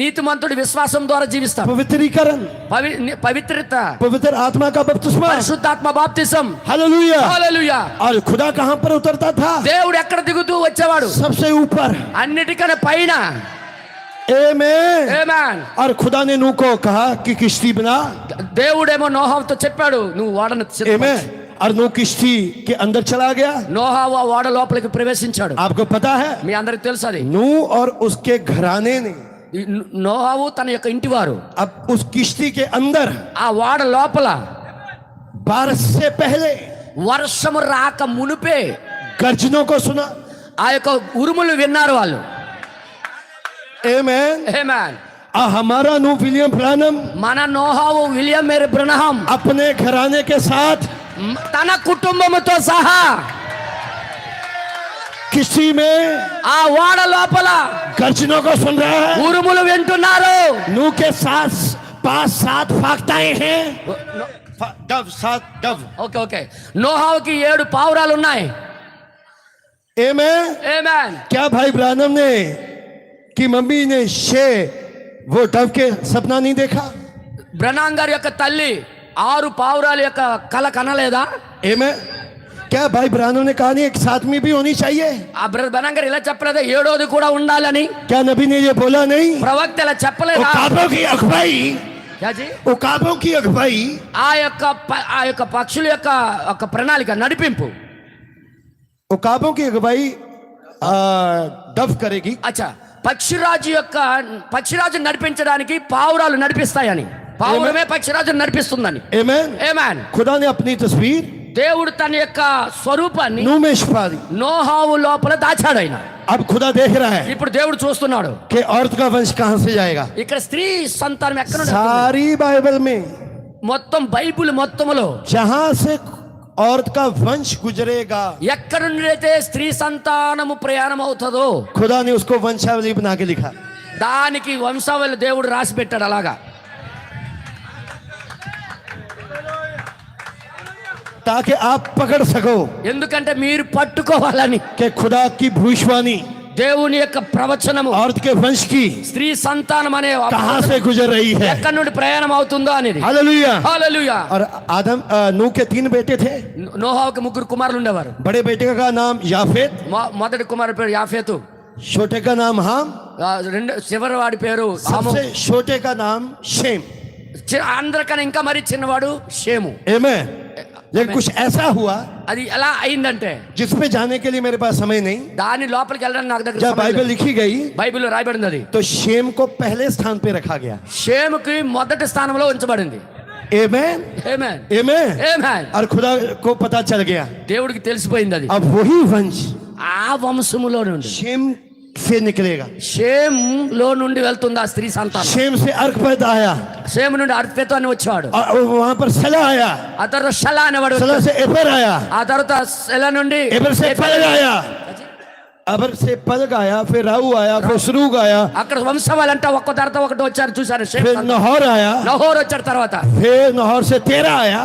నీతిమంతుడు విశ్వాసం ద్వారా జీవిస్తాం. पवित्रीकरण, పవిత్రత, पवित्र आत्मा का बपतिस्मा, పరిశుద్ధాత్మ బాప్తిసం. हालेलुया। హల్లెలూయా. और खुदा कहां पर उतरता था? దేవుడు ఎక్కడ దిగుతూ వచ్చేవాడు? सबसे ऊपर, అన్నిటికన్నా పైన. आमीन। ఆమేన్. और खुदा ने नूह को कहा कि किश्ती बना, దేవుడేమో నోహావుతో చెప్పాడు, నువ్వు వాడను సిద్ధపరచు. आमीन। और नूह किश्ती के अंदर चला गया। నోహావు ఆ వాడ లోపలికి ప్రవేశించాడు. आपको पता है, మీ అందరికి తెలుసు అది. नूह और उसके घराने ने ఈ నోహావు తన యొక్క ఇంటివారు अब उस किश्ती के अंदर ఆ వాడ లోపల बारिश से पहले వర్షము రాక మునిపే गर्जनों को सुना। ఆ యొక్క ఉరుములు విన్నారు వాళ్ళు. आमीन। ఆమేన్. हमारा नूह विलियम ब्रानम మన నోహావు విలియం మేరీ బ్రనహాం अपने घराने के साथ తన కుటుంబముతో సహా किश्ती में ఆ వాడ లోపల गर्जनों को सुन रहा है। ఉరుములు వింటున్నారు. नूह के साथ 5-7 फाख्ताएं हैं, डव, 7 डव। ఓకే. నోహావుకి 7 పావురాలు ఉన్నాయి. आमीन। ఆమేన్. क्या भाई ब्रानम ने कि मम्मी ने वो डव के सपना नहीं देखा? బ్రనాం గారి యొక్క తల్లి 6 పావురాల యొక్క కల కనలేదా? आमीन। क्या भाई ब्रानम ने कहा नहीं एक साथ में भी होनी चाहिए? ఆ బ్రనాం గారు ఇలా చెప్పలేదా 7వది కూడా ఉండాలని? क्या नबी ने ये बोला नहीं? ప్రవక్త ఇలా చెప్పలేదా? उकाबों की अगुवाई, యాజీ उकाबों की अगुवाई, ఆ యొక్క పక్షుల యొక్క ఒక ప్రణాళిక నడిపింపు, उकाबों की अगुवाई डव करेगी। అచ్చా పక్షిరాజు నడిపించడానికి పావురాలు నడిపిస్తాయని, పావురమే పక్షిరాజును నడిపిస్తుందని. आमीन। ఆమేన్. खुदा ने अपनी तस्वीर దేవుడు తన యొక్క స్వరూపాన్ని नूह में छिपा दी। నోహావు లోపల దాచాడు. ఆయన अब खुदा देख रहा है ఇప్పుడు దేవుడు చూస్తున్నాడు, कि औरत का वंश कहां से जाएगा। ఇక్కడ స్త్రీ సంతానం ఎక్కడ నుండి వస్తుంది? सारी बाइबल में మొత్తం బైబిల్ మొత్తములో जहां से औरत का वंश गुजरेगा, ఎక్కడ నుండి అయితే స్త్రీ సంతానము ప్రయాణం అవుతుందో खुदा ने उसको वंशावली बना के लिखा। దానికి వంశావళి దేవుడు రాసి పెట్టాడు. అలాగా ताकि आप पकड़ सको ఎందుకంటే మీరు పట్టుకోవాలని, कि खुदा की भविष्यवाणी దేవుని యొక్క ప్రవచనము औरत के वंश की స్త్రీ సంతానం అనే कहां से गुजर रही है। ఎక్కడి నుండి ప్రయాణం అవుతుందో అనేది. हालेलुया। హల్లెలూయా. और आदम नूह के 3 बेटे थे। నోహాకు 3 కుమారులు ఉండేవారు. बड़े बेटे का नाम याफेत, మొదటి కుమారుడి పేరు యాఫేతు, छोटे का नाम हाम, రెండు చివరి వాడి పేరు హాము, सबसे छोटे का नाम शेम। అందరికన్నా ఇంకా మరి చిన్నవాడు షేము. आमेन। लेकिन कुछ ऐसा हुआ అది ఎలా అయిందంటే जिस पे जाने के लिए मेरे पास समय नहीं। దాని లోపలికి వెళ్ళడానికి నాకు దగ్గర जब సమయం बाइबल లేదు. लिखी गई బైబిల్లో రాయబడింది అది तो शेम को पहले स्थान पे रखा गया। షేముకి మొదటి స్థానంలో ఉంచబడింది. आमेन ఆమేన్ आमेन। ఆమేన్. और खुदा को पता चल गया దేవుడికి తెలిసిపోయింది అది अब वही वंश ఆ వంశములో నుండి शेम से निकलेगा। షేమ్ లో నుండి వెళ్తుంది ఆ స్త్రీ సంతానం. शेम से अर्कपद आया షేము నుండి అర్పేతు అని వచ్చాడు. और वहां पर सला आया, ఆ తర్వాత షలా అనేవాడు सला వచ్చాడు. से एबर आया, ఆ తర్వాత షలా నుండి एबर से पलग आया, अबर से पलग आया, फिर राऊ आया, फिर सरूग आया, అక్కడ వంశవాళ్ళంటే ఒక్క తర్వాత ఒకటి వచ్చారు చూసారు. షేమ్ फिर సంతానం. नहौर आया, నహోరు వచ్చాడు తర్వాత. फिर नहौर से तेरा आया।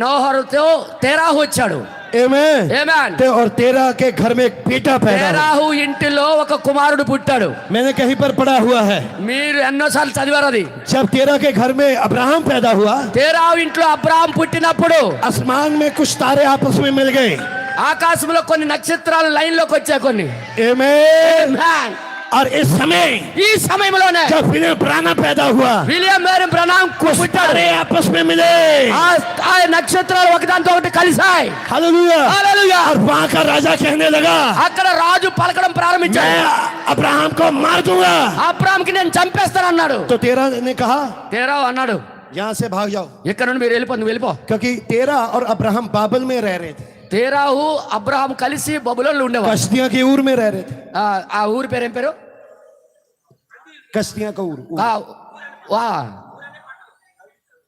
నోహరుతో తెరాహు వచ్చాడు. आमेन। ఆమేన్. और तेरा के घर में एक बेटा पैदा हुआ। తెరాహు ఇంటిలో ఒక కుమారుడు పుట్టాడు. मैंने कहीं पर पढ़ा हुआ है మీరు ఎన్నోసార్లు చదివారు అది. जब तेरा के घर में अब्राहम पैदा हुआ, తెరాహు ఇంట్లో అబ్రాహాం పుట్టినప్పుడు आसमान में कुछ तारे आपस में मिल गए। ఆకాశంలో కొన్ని నక్షత్రాలు లైన్ లోకి వచ్చాయి కొన్ని. आमेन। ఆమేన్. और इस समय ఈ సమయంలోనే जब विलियम ब्राना पैदा हुआ, విలియం మేరీ బ్రనాం कुछ పుట్టాడు. तारे आपस में मिले। ఆ నక్షత్రాలు ఒకదాంతో ఒకటి కలిసాయి. हालेलुया। హల్లెలూయా. और वहां का राजा कहने लगा, అక్కడ రాజు పలకడం ప్రారంభించాడు. मैं अब्राहम को मार दूंगा। అబ్రాహాంకి నేను చంపేస్తాను అన్నాడు. तो तेरा ने कहा, తెరాహు అన్నాడు यहाँ से भाग जाओ, ఇక్కడ నుండి మీరు వెళ్ళిపో, నువ్వు వెళ్ళిపో. क्योंकि तेरा और अब्राहम बाबल में रह रहे थे, తెరాహు అబ్రాహాం కలిసి బబులోనులో ఉండేవారు. कश्तियां की ऊर में रह रहे थे। ఆ ఊరి పేరు ఏం పేరు? कश्तियां का ऊर।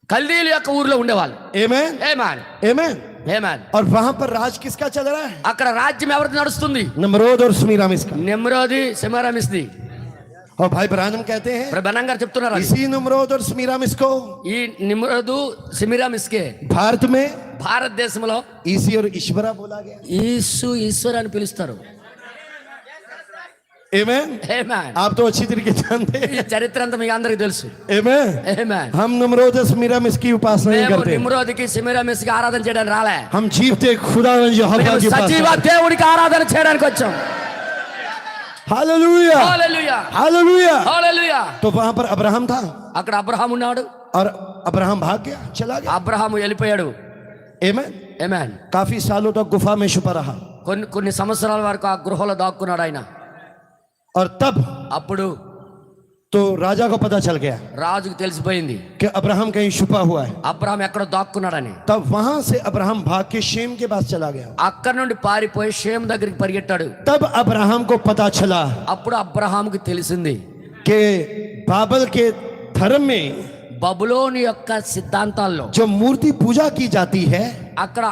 కల్దీల యొక్క ఊర్లో ఉండేవాళ్ళు. आमेन ఆమేన్ आमेन। ఆమేన్. और वहां पर राज किसका चल रहा है? అక్కడ రాజ్యం ఎవరిది నడుస్తుంది? नमरोद और समीरामिस का। నిమ్రోది సెమరామిస్ది. और भाई ब्रानम कहते हैं బ్రహ్మణం గారు చెప్తున్నారు అది. इसी नमरोद और समीरामिस को ఈ నిమ్రోదు సెమరామిస్కే भारत में భారతదేశంలో ईसी और ईश्वरा बोला गया। ఈశ్వర్ అని పిలుస్తారు. आमेन। ఆమేన్. आप तो अच्छी तरीके से जानते ఈ हैं। చరిత్ర అంతా మీకు అందరికి తెలుసు. आमेन। ఆమేన్. हम नमरोद और समीरामिस की उपासना नहीं మేము करते, నిమ్రోదికి సెమరామిస్కి ఆరాధన చేయడానికి రాలే. हम जीवते खुदा यहोवा మేము की సజీవ उपासना। దేవుడికి ఆరాధన చేయడానికి వచ్చాం. Hallelujah hallelujah. हालेलुया। హల్లెలూయా. तो वहां पर अब्राहम था అక్కడ అబ్రహాం ఉన్నాడు. और अब्राहम भाग गया, चला गया। అబ్రహాము వెళ్ళిపోయాడు. आमेन। ఆమేన్. काफी सालों तक गुफा में छुपा रहा। కొన్ని సంవత్సరాల వరకు ఆ గృహలో దాక్కున్నాడు ఆయన. और तब అప్పుడు तो राजा को पता चल गया రాజుకు తెలిసిపోయింది कि अब्राहम कहीं छुपा हुआ है। అబ్రహాం ఎక్కడో దాక్కున్నాడని. तब वहां से अब्राहम भाग के शेम के पास चला गया। అక్కడ నుండి పారిపోయి షేమ్ దగ్గరికి పరిగెట్టాడు. तब अब्राहम को पता चला అప్పుడు అబ్రహాంకి తెలిసింది कि बाबल के धर्म में బబులోని యొక్క సిద్ధాంతాల్లో जो मूर्ति पूजा की जाती है అక్కడ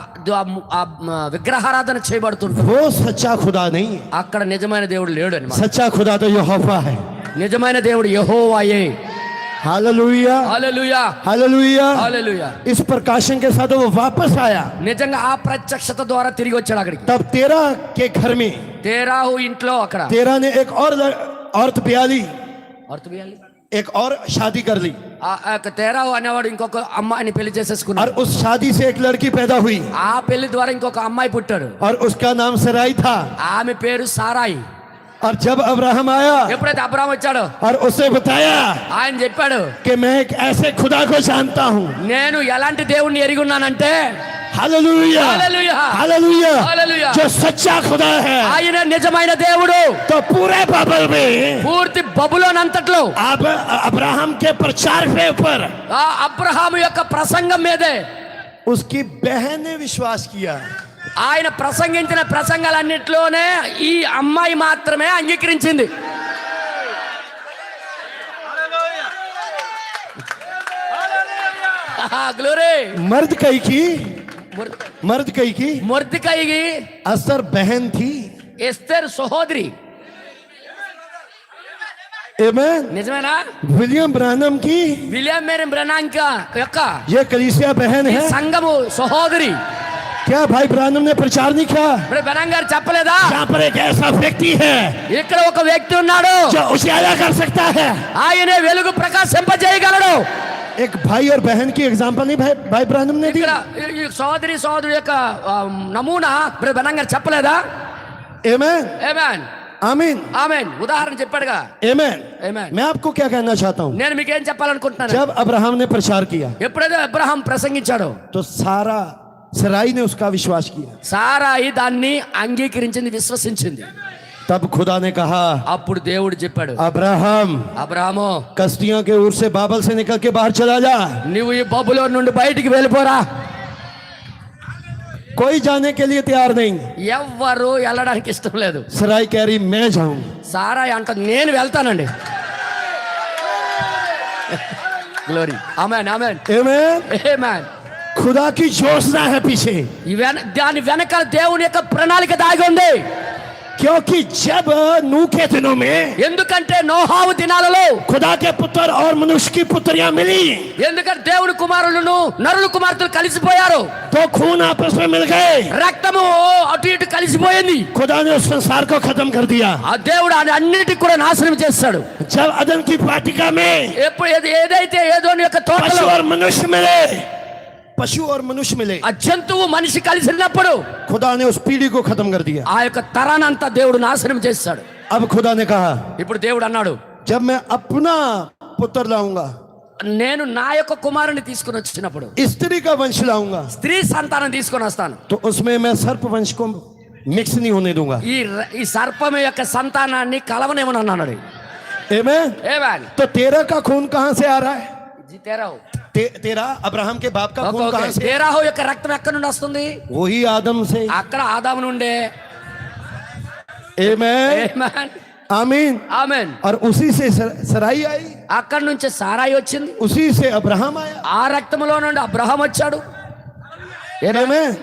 విగ్రహారాధన చేయబడుతుంది. वो सच्चा खुदा नहीं है। అక్కడ నిజమైన దేవుడు లేడు అని. सच्चा खुदा तो यहोवा है। నిజమైన దేవుడు యెహోవాయే. Hallelujah hallelujah. हालेलुया। హల్లెలూయా. इस प्रकाशन के साथ वो वापस आया। నిజంగా ఆ ప్రత్యక్షత ద్వారా తిరిగి వచ్చాడు అక్కడికి. तब तेरा के घर में తేరాహు ఇంట్లో అక్కడ तेरा ने एक और औरत ब्याली, అర్థమయ్యాలి. एक और शादी कर ली ఆ యొక్క తేరాహు అనేవాడు ఇంకొక అమ్మాయిని పెళ్లి और చేసేసుకున్నాడు. उस शादी से एक लड़की पैदा हुई ఆ పెళ్లి ద్వారా ఇంకొక అమ్మాయి పుట్టాడు. और उसका नाम सराई था। ఆమె పేరు సారాయి. और जब अब्राहम आया ఎప్పుడైతే అబ్రాహాం వచ్చాడో और उसे बताया ఆయన చెప్పాడు, कि मैं एक ऐसे खुदा को जानता हूँ। నేను ఎలాంటి దేవుణ్ణి ఎరిగి ఉన్నానంటే हालेलुया हालेलुया हालेलुया हालेलुया जो सच्चा खुदा है। ఆయన నిజమైన దేవుడు. तो पूरे बाबल में పూర్తి బబులోన్ అంతట్లో अब अब्राहम के प्रचार के ऊपर ఆ అబ్రహాము యొక్క ప్రసంగం మీదే उसकी बहन ने विश्वास किया। ఆయన ప్రసంగించిన ప్రసంగాలన్నిట్లోనే ఈ అమ్మాయి మాత్రమే అంగీకరించింది. గ్లోరీ. मर्द कई की మొర్దెకైకి असर बहन थी। ఎస్తేర్ సహోదరి. आमेन। నిజమేనా? विलियम ब्रानम की విలియం మేరీ బ్రనాంక యొక్క ये कलीसिया बहन ఈ है। సంఘము సహోదరి. क्या भाई ब्रानम ने प्रचार नहीं किया? ఇప్పుడు బెనం గారు చెప్పలేదా? यहाँ पर एक ऐसा व्यक्ति है ఇక్కడ ఒక వ్యక్తి ఉన్నాడు, जो उजाला कर सकता है। ఆయనే వెలుగు ప్రకాశింపజేయగలడు. एक भाई और बहन की एग्जांपल नहीं भाई ब्रानम ने दी। ఇక్కడ ఈ సోదరి సోదరుడు యొక్క నమూనా బెనం గారు చెప్పలేదా? आमीन ఆమేన్ आमीन ఆమేన్. ఉదాహరణ చెప్పాడుగా. आमीन। ఆమేన్. मैं आपको क्या कहना चाहता हूँ, నేను మీకేం చెప్పాలనుకుంటున్నాను, जब अब्राहम ने प्रचार किया ఎప్పుడైతే అబ్రహాం ప్రసంగించాడో तो सारा सराई ने उसका विश्वास किया। సారాయి దాన్ని అంగీకరించింది, విశ్వసించింది. तब खुदा ने कहा, అప్పుడు దేవుడు చెప్పాడు, अब्राहम అబ్రహాము कश्तियों के ऊर से बाबल से निकल के बाहर चला जा। నువ్వు ఈ బబులోను నుండి బయటికి వెళ్ళిపోరా. कोई जाने के लिए तैयार नहीं। ఎవ్వరు వెళ్ళడానికి ఇష్టం లేదు. सराई कह रही मैं जाऊं। సారాయి అంట నేను వెళ్తానండి. గ్లోరీ. ఆమేన్ ఆమేన్ आमीन। ఆమేన్. खुदा की योजना है पीछे, దాని వెనకాల దేవుని యొక్క ప్రణాళిక దాగి ఉంది. क्योंकि जब नूह के दिनों में ఎందుకంటే నోహావు దినాలలో खुदा के पुत्र और मनुष्य की पुत्रियां मिली ఎందుకంటే దేవుని కుమారులను నరుల కుమార్తెలు కలిసిపోయారు. तो खून आपस में मिल गए। రక్తము అటు ఇటు కలిసిపోయింది. खुदा ने उस संसार को खत्म कर दिया। ఆ దేవుడు అన్నిటికి కూడా నాశనం చేస్తాడు. जब अदन की वाटिका में ఎప్పుడు ఏదైతే ఏదోని యొక్క पशु తోటలో और मनुष्य मिले, पशु और मनुष्य मिले, ఆ జంతువు మనిషి కలిసినప్పుడు खुदा ने उस पीढ़ी को खत्म कर दिया। ఆ యొక్క తరానంతా దేవుడు నాశనం చేస్తాడు. अब खुदा ने कहा, ఇప్పుడు దేవుడు అన్నాడు, जब मैं अपना पुत्र लाऊंगा, నేను నా యొక్క కుమారుని తీసుకుని వచ్చినప్పుడు स्त्री का वंश लाऊंगा, స్త్రీ సంతానం తీసుకొని వస్తాను. तो उसमें मैं सर्प वंश को मिक्स नहीं होने दूंगा। ఈ సర్పం యొక్క సంతానాన్ని కలవనేమని అన్నాడు. आमीन। ఏమని तो तेरा का खून कहां से आ रहा है? తెరావు तेरा अब्राहम के बाप का खून कहां से? తెరాహు యొక్క రక్తం ఎక్కడి నుండి వస్తుంది? वही आदम से। అక్కడ ఆదాము నుండే. आमीन ఆమేన్ आमीन। ఆమేన్. और उसी से सराई आई, అక్కడి నుంచి సారాయి వచ్చింది. उसी से अब्राहम आया। ఆ రక్తంలో నుండి అబ్రహాం వచ్చాడు. आमीन ఆమేన్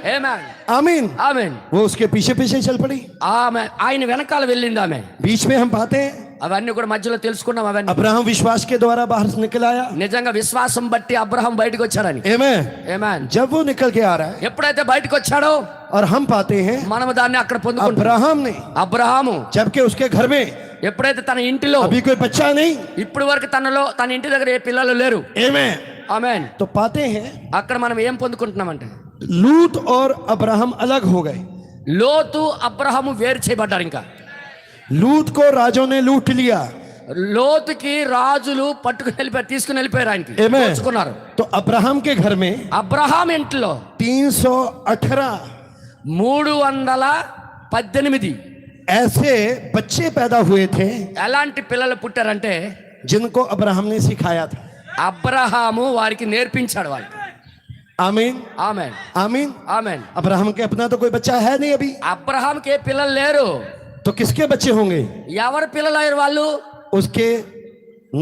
आमीन। ఆమేన్. वो उसके पीछे पीछे चल पड़ी। ఆమె ఆయన వెనకాల వెళ్ళింది. ఆమె बीच में हम पाते हैं అవన్నీ కూడా మధ్యలో తెలుసుకున్నాం. అవన్నీ अब्राहम विश्वास के द्वारा बाहर से निकल आया। నిజంగా విశ్వాసం బట్టి అబ్రహాం బయటకు వచ్చాడని. आमीन। ఆమేన్. जब वो निकल के आ रहा है ఎప్పుడైతే బయటకు వచ్చాడో और हम पाते हैं మనము దాన్ని అక్కడ పొందుకుంటాం. अब्राहम ने, అబ్రహాము जबकि उसके घर में ఎప్పుడైతే తన ఇంటిలో अभी कोई बच्चा नहीं, ఇప్పుడు వరకు తన ఇంటి దగ్గర ఏ పిల్లలు లేరు. आमीन, ఆమేన్. तो पाते हैं అక్కడ మనం ఏం పొందుకుంటున్నామంటే लूत और अब्राहम अलग हो गए। లోతు అబ్రహాము వేరు చేయబడ్డారు. ఇంకా लूत को राजों ने लूट लिया। లోతుకి రాజులు పట్టుకుని వెళ్ళిపోయారు, తీసుకుని వెళ్ళిపోయారు. ఆయనకి आमीन। దోచుకున్నారు. तो अब्राहम के घर में అబ్రహాం ఇంట్లో 318 318 ऐसे बच्चे पैदा हुए थे ఎలాంటి పిల్లలు పుట్టారంటే जिनको अब्राहम ने सिखाया था। అబ్రహాము వారికి నేర్పించాడు. వాళ్ళకి आमीन ఆమేన్ आमीन। ఆమేన్. अब्राहम के अपना तो कोई बच्चा है नहीं अभी, అబ్రహాంకి ఏ పిల్లలు లేరు. तो किसके बच्चे होंगे? ఎవరి పిల్లలు అయ్యారు? వాళ్ళు उसके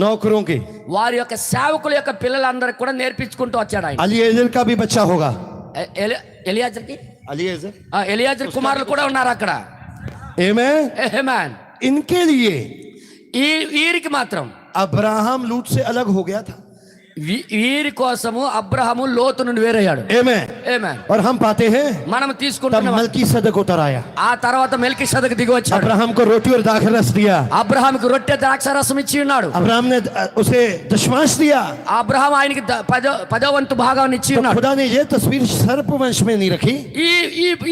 नौकरों के। వారి యొక్క సేవకుల యొక్క పిల్లలందరికి కూడా నేర్పించుకుంటూ వచ్చాడు ఆయన. अलीएजर का भी बच्चा होगा। ఎలియాజర్కి अलीएजर ఎలియాజర్ కుమారులు కూడా ఉన్నారు అక్కడ. आमीन। ఆమేన్. इनके लिए వీరికి మాత్రం अब्राहम लूत से अलग हो गया था। వీరి కోసము అబ్రహాము లోతు నుండి వేరయ్యాడు. आमीन। ఆమేన్. और हम पाते हैं మనం तब తీసుకుంటున్నాం. मलकीसदक उतर आया। ఆ తర్వాత మెల్కీసెదెకు దిగి వచ్చాడు. अब्राहम को रोटी और दाखिल रस दिया। అబ్రహాముకు రొట్టె ద్రాక్ష రసం ఇచ్చి ఉన్నాడు. अब्राहम ने उसे दशमांश दिया। అబ్రహాం ఆయనకి పదో వంతు భాగాన్ని ఇచ్చి तो ఉన్నాడు. खुदा ने ये तस्वीर सर्प वंश में नहीं रखी।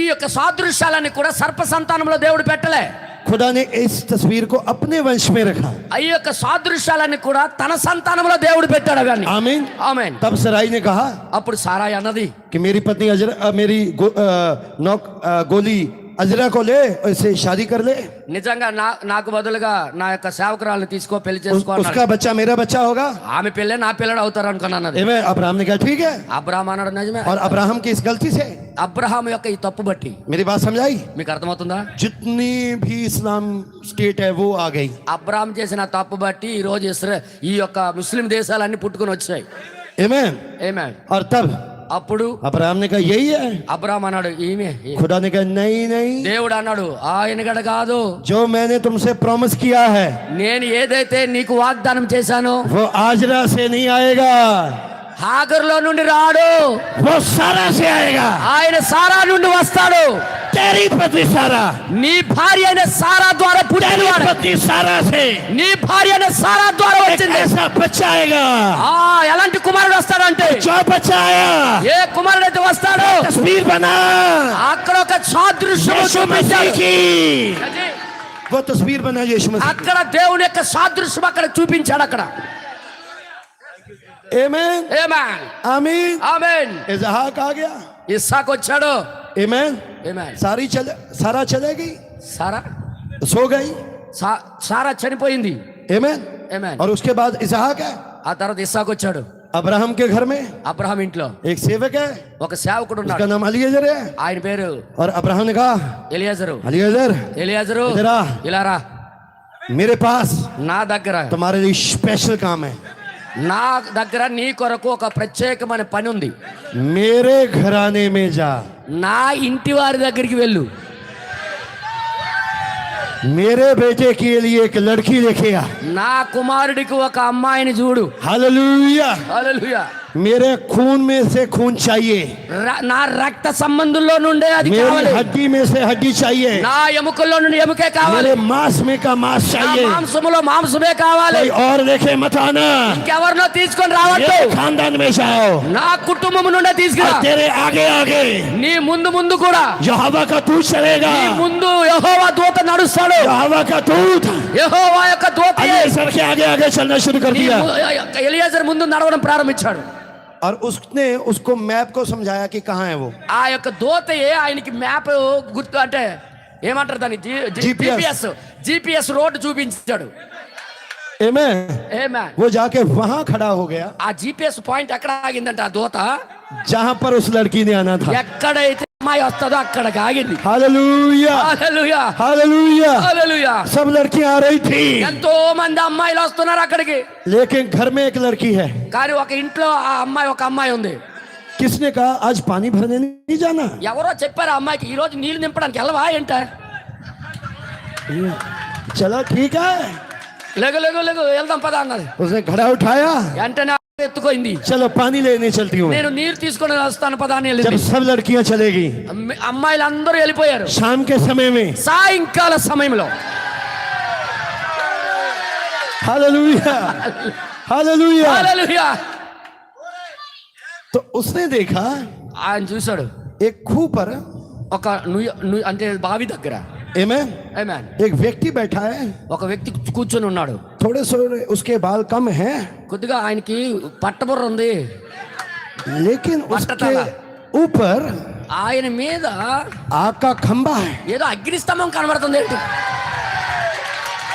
ఈ యొక్క సాదృశ్యాలన్నీ కూడా సర్ప సంతానంలో దేవుడు పెట్టలే. खुदा ने इस तस्वीर को अपने वंश में रखा। ఈ యొక్క సాదృశ్యాలన్నీ కూడా తన సంతానంలో దేవుడు పెట్టాడు. అవన్నీ आमीन। ఆమేన్. तब सराई ने कहा అప్పుడు సారాయి అన్నది, कि मेरी पत्नी गोली अजरा को ले और इससे शादी कर ले। నిజంగా నాకు బదులుగా నా యొక్క సేవకురాలను తీసుకో, పెళ్లి చేసుకో అన్నాడు. उसका बच्चा मेरा बच्चा होगा। ఆమె పిల్లే నా పిల్లడు అవుతారు అనుకున్నాను. आमीन। अब्राहम ने कहा ठीक है। అబ్రహాం అన్నాడు నిజమే. और अब्राहम की इस गलती से, అబ్రహాం యొక్క ఈ తప్పు బట్టి मेरी बात समझाई, మీకు అర్థమవుతుందా? जितनी भी इस्लाम स्टेट है वो आ गई। అబ్రహాం చేసిన తప్పు బట్టి ఈ రోజు ఈ యొక్క ముస్లిం దేశాలన్నీ పుట్టుకొని వచ్చాయి. आमीन। ఆమేన్. और तब అప్పుడు अब्राहम ने कहा यही है। అబ్రహాం అన్నాడు ఈమె. खुदा ने कहा नहीं नहीं, దేవుడు అన్నాడు ఆయనగడ కాదు, जो मैंने तुमसे प्रॉमिस किया है నేను ఏదైతే నీకు వాగ్దానం చేశానో वो आजरा से नहीं आएगा। హాగరులో నుండి రాడు, वो सारा से आएगा। ఆయన సారా నుండి వస్తాడు. तेरी पत्नी सारा, నీ భార్య అయిన సారా ద్వారా तेरी పుట్టినవాడు. पत्नी सारा से నీ భార్య అయిన సారా ద్వారా एक వచ్చింది. ऐसा बच्चा आएगा ఎలాంటి కుమారుడు వస్తాడంటే, जो बच्चा आया ఏ కుమారుడు అయితే వస్తాడో तस्वीर बना అక్కడ ఒక సాదృశ్యము यीशु मसीह చూపించాడు. की, वो तस्वीर बना यीशु मसीह। అక్కడ దేవుని యొక్క సాదృశ్యం అక్కడ చూపించాడు. అక్కడ आमीन ఆమేన్ आमीन। ఆమేన్. इजहाक आ गया। ఇస్సాకు వచ్చాడు. आमीन। ఆమేన్. सारा चलेगी, సారా सो गई। సారా చనిపోయింది. आमीन। ఆమేన్. और उसके बाद इजहाक है ఆ తర్వాత ఇస్సాకు వచ్చాడు. अब्राहम के घर में అబ్రహాం ఇంట్లో एक सेवक है, ఒక సేవకుడు उसका ఉన్నాడు. नाम अलीएजर है। ఆయన పేరు और अब्राहम ने कहा, ఎలియాజరు. अलीएजर ఎలియాజరు इधर आ, ఇలా రా, मेरे पास నా దగ్గర तुम्हारे लिए स्पेशल काम है। నా దగ్గర నీ కొరకు ఒక ప్రత్యేకమైన పని ఉంది. मेरे घराने में जा, నా ఇంటి వారి దగ్గరికి వెళ్ళు. मेरे बेटे के लिए एक लड़की लेके आ। నా కుమారుడికి ఒక అమ్మాయిని చూడు. हालेलुया। హల్లెలూయా. मेरे खून में से खून चाहिए, నా రక్త సంబంధుల్లో నుండే అది मेरी కావాలి. हड्डी में से हड्डी चाहिए, నా ఎముకల్లో నుండి ఎముకే కావాలి. मेरे मांस में का मांस నా चाहिए। మాంసములో మాంసమే కావాలి. कोई और लेके मत आना, ఇంకెవరినో తీసుకొని రావద్దు. ये खानदान में जाओ। నా కుటుంబం నుండే తీసుకురా. और तेरे आगे आगे నీ ముందు ముందు కూడా यहोवा का दूत चलेगा। నీ ముందు యెహోవా దూత నడుస్తాడు. यहोवा का दूत యెహోవా యొక్క దూత अलीएजर के आगे आगे चलना शुरू कर दिया। ఎలియాజర్ ముందు నడవడం ప్రారంభించాడు. और उसने उसको मैप को समझाया कि कहाँ है वो। ఆ యొక్క దూతయే ఆయనకి మ్యాప్ గుర్తు అంటే ఏమంటారు దాన్ని, GPS. జిపిఎస్ రోడ్డు చూపించాడు. आमीन। ఆమేన్. वो जाके वहां खड़ा हो गया ఆ జిపిఎస్ పాయింట్ ఎక్కడ ఆగిందంటే, ఆ దూత जहां पर उस लड़की ने आना था। ఎక్కడైతే అమ్మాయి వస్తుందో అక్కడికి ఆగింది. Hallelujah hallelujah. हालेलुया। హల్లెలూయా. सब लड़कियां आ रही थी, ఎంతో మంది అమ్మాయిలు వస్తున్నారు అక్కడికి. लेकिन घर में एक लड़की है। కానీ ఒక ఇంట్లో ఒక అమ్మాయి ఉంది. किसने कहा आज पानी भरने नहीं जाना? ఎవరో చెప్పారు ఆ అమ్మాయికి, ఈ రోజు నీళ్లు నింపడానికి వెళ్ళవా ఏంట. चलो ठीक है। లేగు లేగు లేగు వెళ్దాం పదా అన్నది. उसने घड़ा उठाया, వెంటనే ఎత్తుకోయింది. चलो पानी लेने चलती हूँ। నేను నీరు తీసుకొని వస్తాను పదా అని जब వెళ్ళింది. सब लड़कियां चलेगी అమ్మాయిలు అందరూ వెళ్ళిపోయారు. शाम के समय में, సాయంకాల సమయంలో हालेलुया हालेलुया। హల్లెలూయా. तो उसने देखा ఆయన చూశాడు एक खूह पर, ఒక అంటే బావి దగ్గర. आमीन, ఆమేన్. एक व्यक्ति बैठा है। ఒక వ్యక్తి కూర్చొని ఉన్నాడు. थोड़े से उसके बाल कम हैं, కొద్దిగా ఆయనకి పట్టబుర్ర ఉంది. लेकिन उसके पट्टतला। ऊपर ఆయన మీద आग का खंबा है। ఏదో అగ్నిస్తంభం కనబడుతుంది ఏంటి.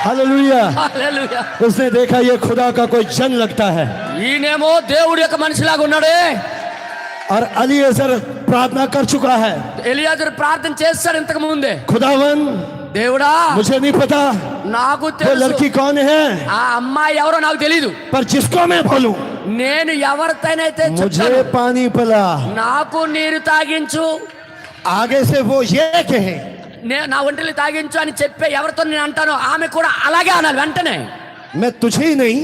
हालेलुया। హల్లెలూయా. उसने देखा ये खुदा का कोई जन लगता है। ఈయనేమో దేవుడి యొక్క మనిషిలాగా ఉన్నాడే. और अलीएजर प्रार्थना कर चुका है, ఎలియాజరు ప్రార్థన చేస్తాడు ఇంతకు ముందే. खुदावन దేవుడా मुझे नहीं पता నాకు वो తెలుసు लड़की कौन है, ఆ అమ్మాయి ఎవరో నాకు తెలీదు. पर जिसको मैं बोलूं నేను ఎవరితోనైతే मुझे చెప్తాను पानी पिला, నాకు నీరు తాగించు, आगे से वो ये कहे నా ఒంటిని తాగించు అని చెప్పే ఎవరితో నేను అంటానో ఆమె కూడా అలాగే అనాలి. వెంటనే मैं तुझे ही नहीं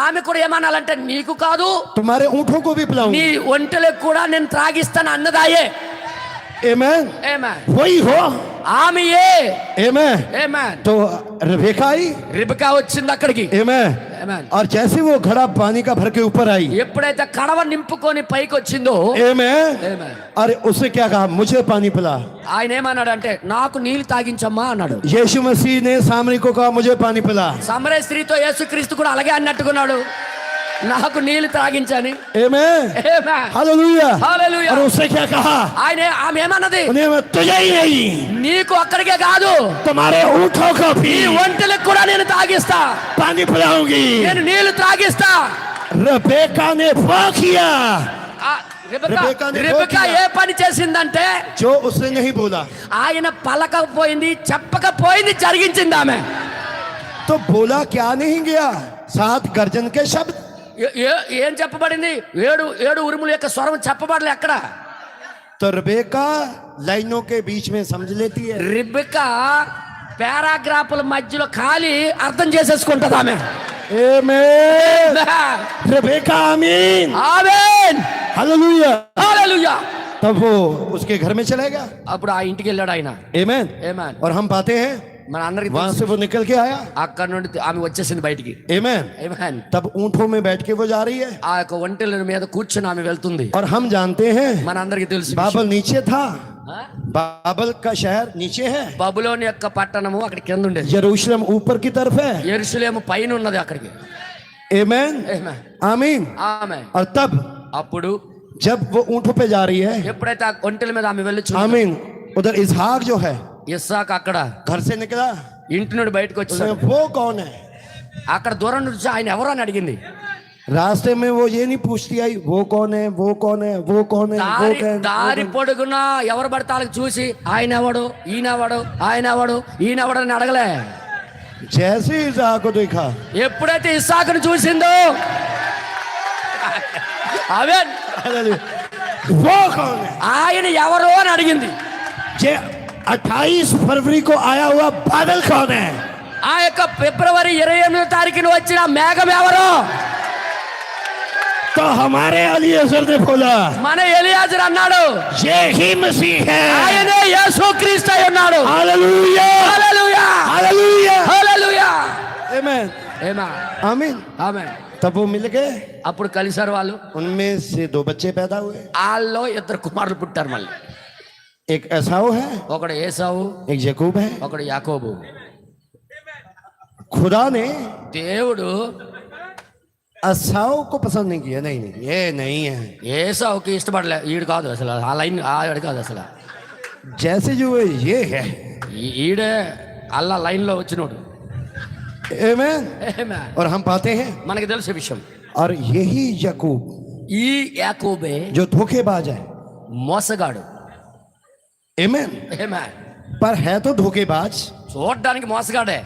ఆమె కూడా ఏమనాలంటే, నీకు కాదు तुम्हारे ऊँटों को भी నీ पिलाऊंगी। ఒంటెలకు కూడా నేను త్రాగిస్తాను అన్నదాయే. आमीन। ఆమేన్. वही हो। ఆమెయే. आमीन। ఆమేన్. तो रिबेका आई। రిబకా వచ్చింది అక్కడికి. आमीन। ఆమేన్. और जैसे वो घड़ा पानी का भर के ऊपर आई, ఎప్పుడైతే కడవ నింపుకొని పైకి వచ్చిందో, आमीन, ఆమేన్, अरे उसने क्या कहा, मुझे पानी पिला। ఆయన ఏమన్నాడు అంటే, నాకు నీళ్లు తాగించమ్మా అన్నాడు. यीशु मसीह ने सामरी को कहा मुझे पानी पिला। సమరయ స్త్రీతో యేసుక్రీస్తు కూడా అలాగే అన్నట్టుకున్నాడు, నాకు నీళ్లు తాగించని. आमीन। ఆమేన్. हालेलुया। హల్లెలూయా. और उसने क्या कहा, ఆమె ఏమన్నది, उन्हें मैं तुझे ही नहीं నీకు అక్కడికే కాదు तुम्हारे ऊँटों को भी నీ ఒంటెలకు కూడా నేను తాగిస్తా, पानी पिलाऊंगी। నేను నీళ్లు త్రాగిస్తా. रिबेका ने वो किया ఆ, రిబకా రిబెకా ని రిబకా ఏ పని చేసిందంటే, जो उसने नहीं बोला। ఆయన పలకపోయింది, చెప్పకపోయింది, జరిగించింది ఆమె. तो बोला क्या नहीं गया, सात गर्जन के शब्द। ఏం చెప్పబడింది, ఏడు ఉరుముల యొక్క స్వరం చెప్పబడలే అక్కడ. तो रिबेका लाइनों के बीच में समझ लेती है। రిబకా పారాగ్రాఫ్ల మధ్యలో ఖాళీ అర్థం చేసేసుకుంటది ఆమె. आमीन रेबेका आमीन ఆమేన్ हालेलुया హల్లెలూయా. तब वो उसके घर में चला गया అప్పుడు ఆ ఇంటికి వెళ్ళాడు ఆయన. आमीन ఆమేన్. और हम पाते हैं మన అందరికి वहां से वो निकल के आया అక్కడ నుండి ఆమె వచ్చేసింది బయటికి. आमीन ఆమేన్. तब ऊंटों में बैठ के वो जा रही है ఆ యొక్క ఒంటెల మీద కూర్చొని ఆమె వెళ్తుంది. और हम जानते हैं మన అందరికి తెలుసు बाबल नीचे था ఆ? बाबल का शहर नीचे है బబులోని యొక్క పట్టణము అక్కడ కింద ఉండేది. यरूशलेम ऊपर की तरफ है యెరూషలేము పైన ఉన్నది అక్కడికి. आमीन ఆమేన్. आमीन ఆమేన్. और तब అప్పుడు जब वो ऊंटों पे जा रही है ఎప్పుడైతే ఆ ఒంటెల మీద ఆమె వెళ్ళి आमीन उधर इसहाक जो है ఇస్సాకు అక్కడ घर से निकला ఇంటి నుండి బయటకు उसने వచ్చాడు. वो कौन है అక్కడ దూరం నుంచి ఆయన ఎవరు అని అడిగింది. रास्ते में वो ये नहीं पूछती आई वो कौन है वो कौन है वो कौन है वो దారి कौन దారి है పొడుగునా ఎవరు పడితే వాళ్ళకి చూసి ఆయన ఎవడు ఈయనెవడు ఆయనెవడు ఈయనెవడు అని అడగలే. जैसे इसहाक को देखा ఎప్పుడైతే ఇస్సాకును చూసిందో ఆమేన్ वो कौन है ఆయన ఎవరు అని అడిగింది. जे 28 फरवरी को आया हुआ बादल कौन है ఆ యొక్క ఫిబ్రవరి 28వ తారీఖున వచ్చిన మేఘం ఎవరు? तो हमारे अली अजहर ने बोला మన ఎలియాజరు అన్నాడు ये ही मसीह है ఆయనే యేసుక్రీస్తు అయి ఉన్నాడు. हालेलुया హల్లెలూయా हालेलुया హల్లెలూయా. आमीन ఏమా आमीन ఆమేన్. तब वो मिल गए అప్పుడు కలిసారు వాళ్ళు. उनमें से 2 बच्चे पैदा हुए వాళ్ళలో 2 కుమారులు పుట్టారు. మళ్ళీ एक एसाव है ఒకడు ఏసావు एक याकूब है ఒకడు యాకోబు. खुदा ने దేవుడు एसाव को पसंद नहीं किया नहीं नहीं ये नहीं है ఏసావుకి ఇష్టపడలే. ఈడు కాదు అసలు ఆ లైన్ ఆడు కాదు అసలు. जैसे जो है ये है ఈడే అల్లా లైన్లో వచ్చినోడు. आमीन ఆమేన్. और हम पाते हैं మనకి తెలిసే విషయం और यही याकूब ఈ యాకోబే जो धोखेबाज है మోసగాడు. आमीन ఆమేన్. पर है तो धोखेबाज చూడడానికి మోసగాడే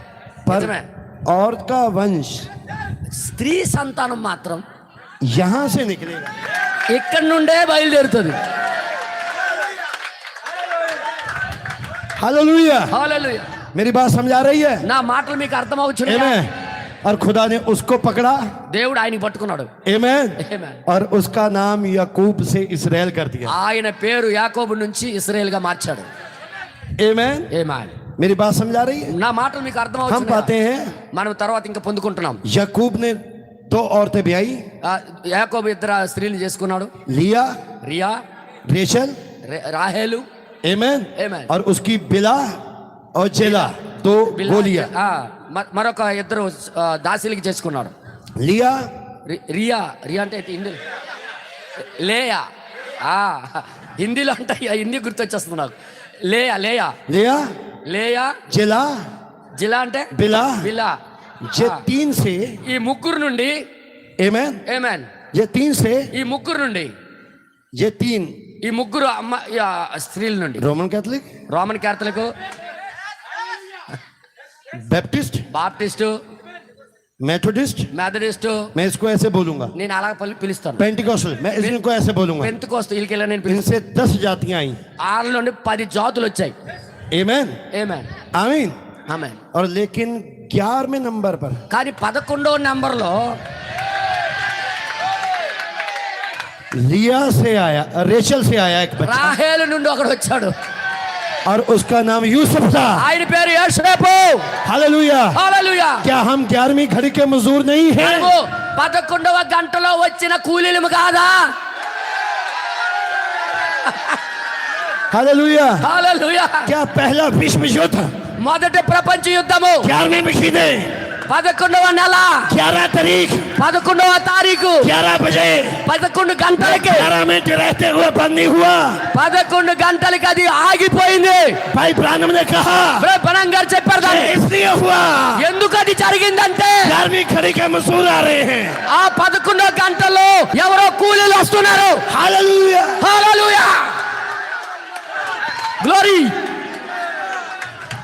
पर నిజమే. औरत का वंश స్త్రీ సంతానం మాత్రం यहां से निकलेगा ఇక్కడ నుండే బయలుదేరుతుంది. Hallelujah hallelujah. मेरी बात समझा रही है నా మాటలు మీకు అర్థమవుతున్నాయా? आमीन और खुदा ने उसको पकड़ा దేవుడు ఆయనకి పట్టుకున్నాడు. आमीन ఆమేన్. और उसका नाम याकूब से इस्राएल कर दिया ఆయన పేరు యాకోబు నుంచి ఇశ్రాయేల్ గా మార్చాడు. आमीन ఆమేన్. मेरी बात समझा रही है నా మాటలు మీకు हम అర్థమవుతున్నాయా? पाते हैं మనం తర్వాత ఇంకా పొందుకుంటున్నాం. याकूब ने 2 औरतें ब्याई ఆ, యాకోబు 2 స్త్రీలు చేసుకున్నాడు. लिया రియా रेशल రాహేలు आमीन आमीन। और उसकी बिला और जेला 2 బిల్హా, गोलियां ఆ, మరొక 2 దాసీలకి చేసుకున్నాడు. लिया రియా రియా అంటే హిందీ లేయా. ఆ, హిందీలో అంటే హిందీ గుర్తొచ్చేస్తుంది నాకు. లేయా లేయా लिया లేయా. जेला జిలా అంటే बिला బిలా. ये ఆ, 3 से ఈ ముగ్గురు నుండి आमीन ఏమేన్ ये 3 से ఈ ముగ్గురు నుండి ये 3 ఈ ముగ్గురు అమ్మ స్త్రీల నుండి Roman Catholic Roman Catholic, Baptist Baptist, Methodist Methodist मैं इसको ऐसे बोलूंगा నేను అలా పిలుస్తాను. पेंटिकॉस्टल मैं इनको ऐसे बोलूंगा పెంతెకోస్తు వీళ్ళకి నేను పిలుస్తాను. इनसे 10 जातियां आई 6 నుండి 10 జాతులు వచ్చాయి. आमीन ఏమేన్ आमीन ఆమేన్. और लेकिन 11वें नंबर पर కానీ 11వ నెంబర్లో लिया से आया रेचल से आया एक बच्चा రాహేలు నుండి ఒకడు వచ్చాడు. और उसका नाम यूसुफ था ఆయన పేరు యోసేపు. Hallelujah hallelujah. क्या हम 11वीं घड़ी के मजदूर नहीं हैं మనము 11వ గంటలో వచ్చిన కూలీలము కాదా? Hallelujah hallelujah. क्या पहला विश्व युद्ध మొదటి ప్రపంచ యుద్ధము 11वीं महीने 11వ నెల 11 तारीख 11వ తారీఖు 11 बजे 11 గంటలకి 11 मिनट रहते हुए बंद नहीं हुआ 11 గంటలకి అది ఆగిపోయింది. भाई ब्रानम ने कहा బ్రహ్మం గారు చెప్పారు దాన్ని. इसलिए हुआ ఎందుకు అది జరిగిందంటే 11वीं घड़ी के मजदूर आ रहे हैं ఆ 11 గంటల్లో ఎవరో కూలీలు వస్తున్నారు. Hallelujah hallelujah. గ్లోరీ.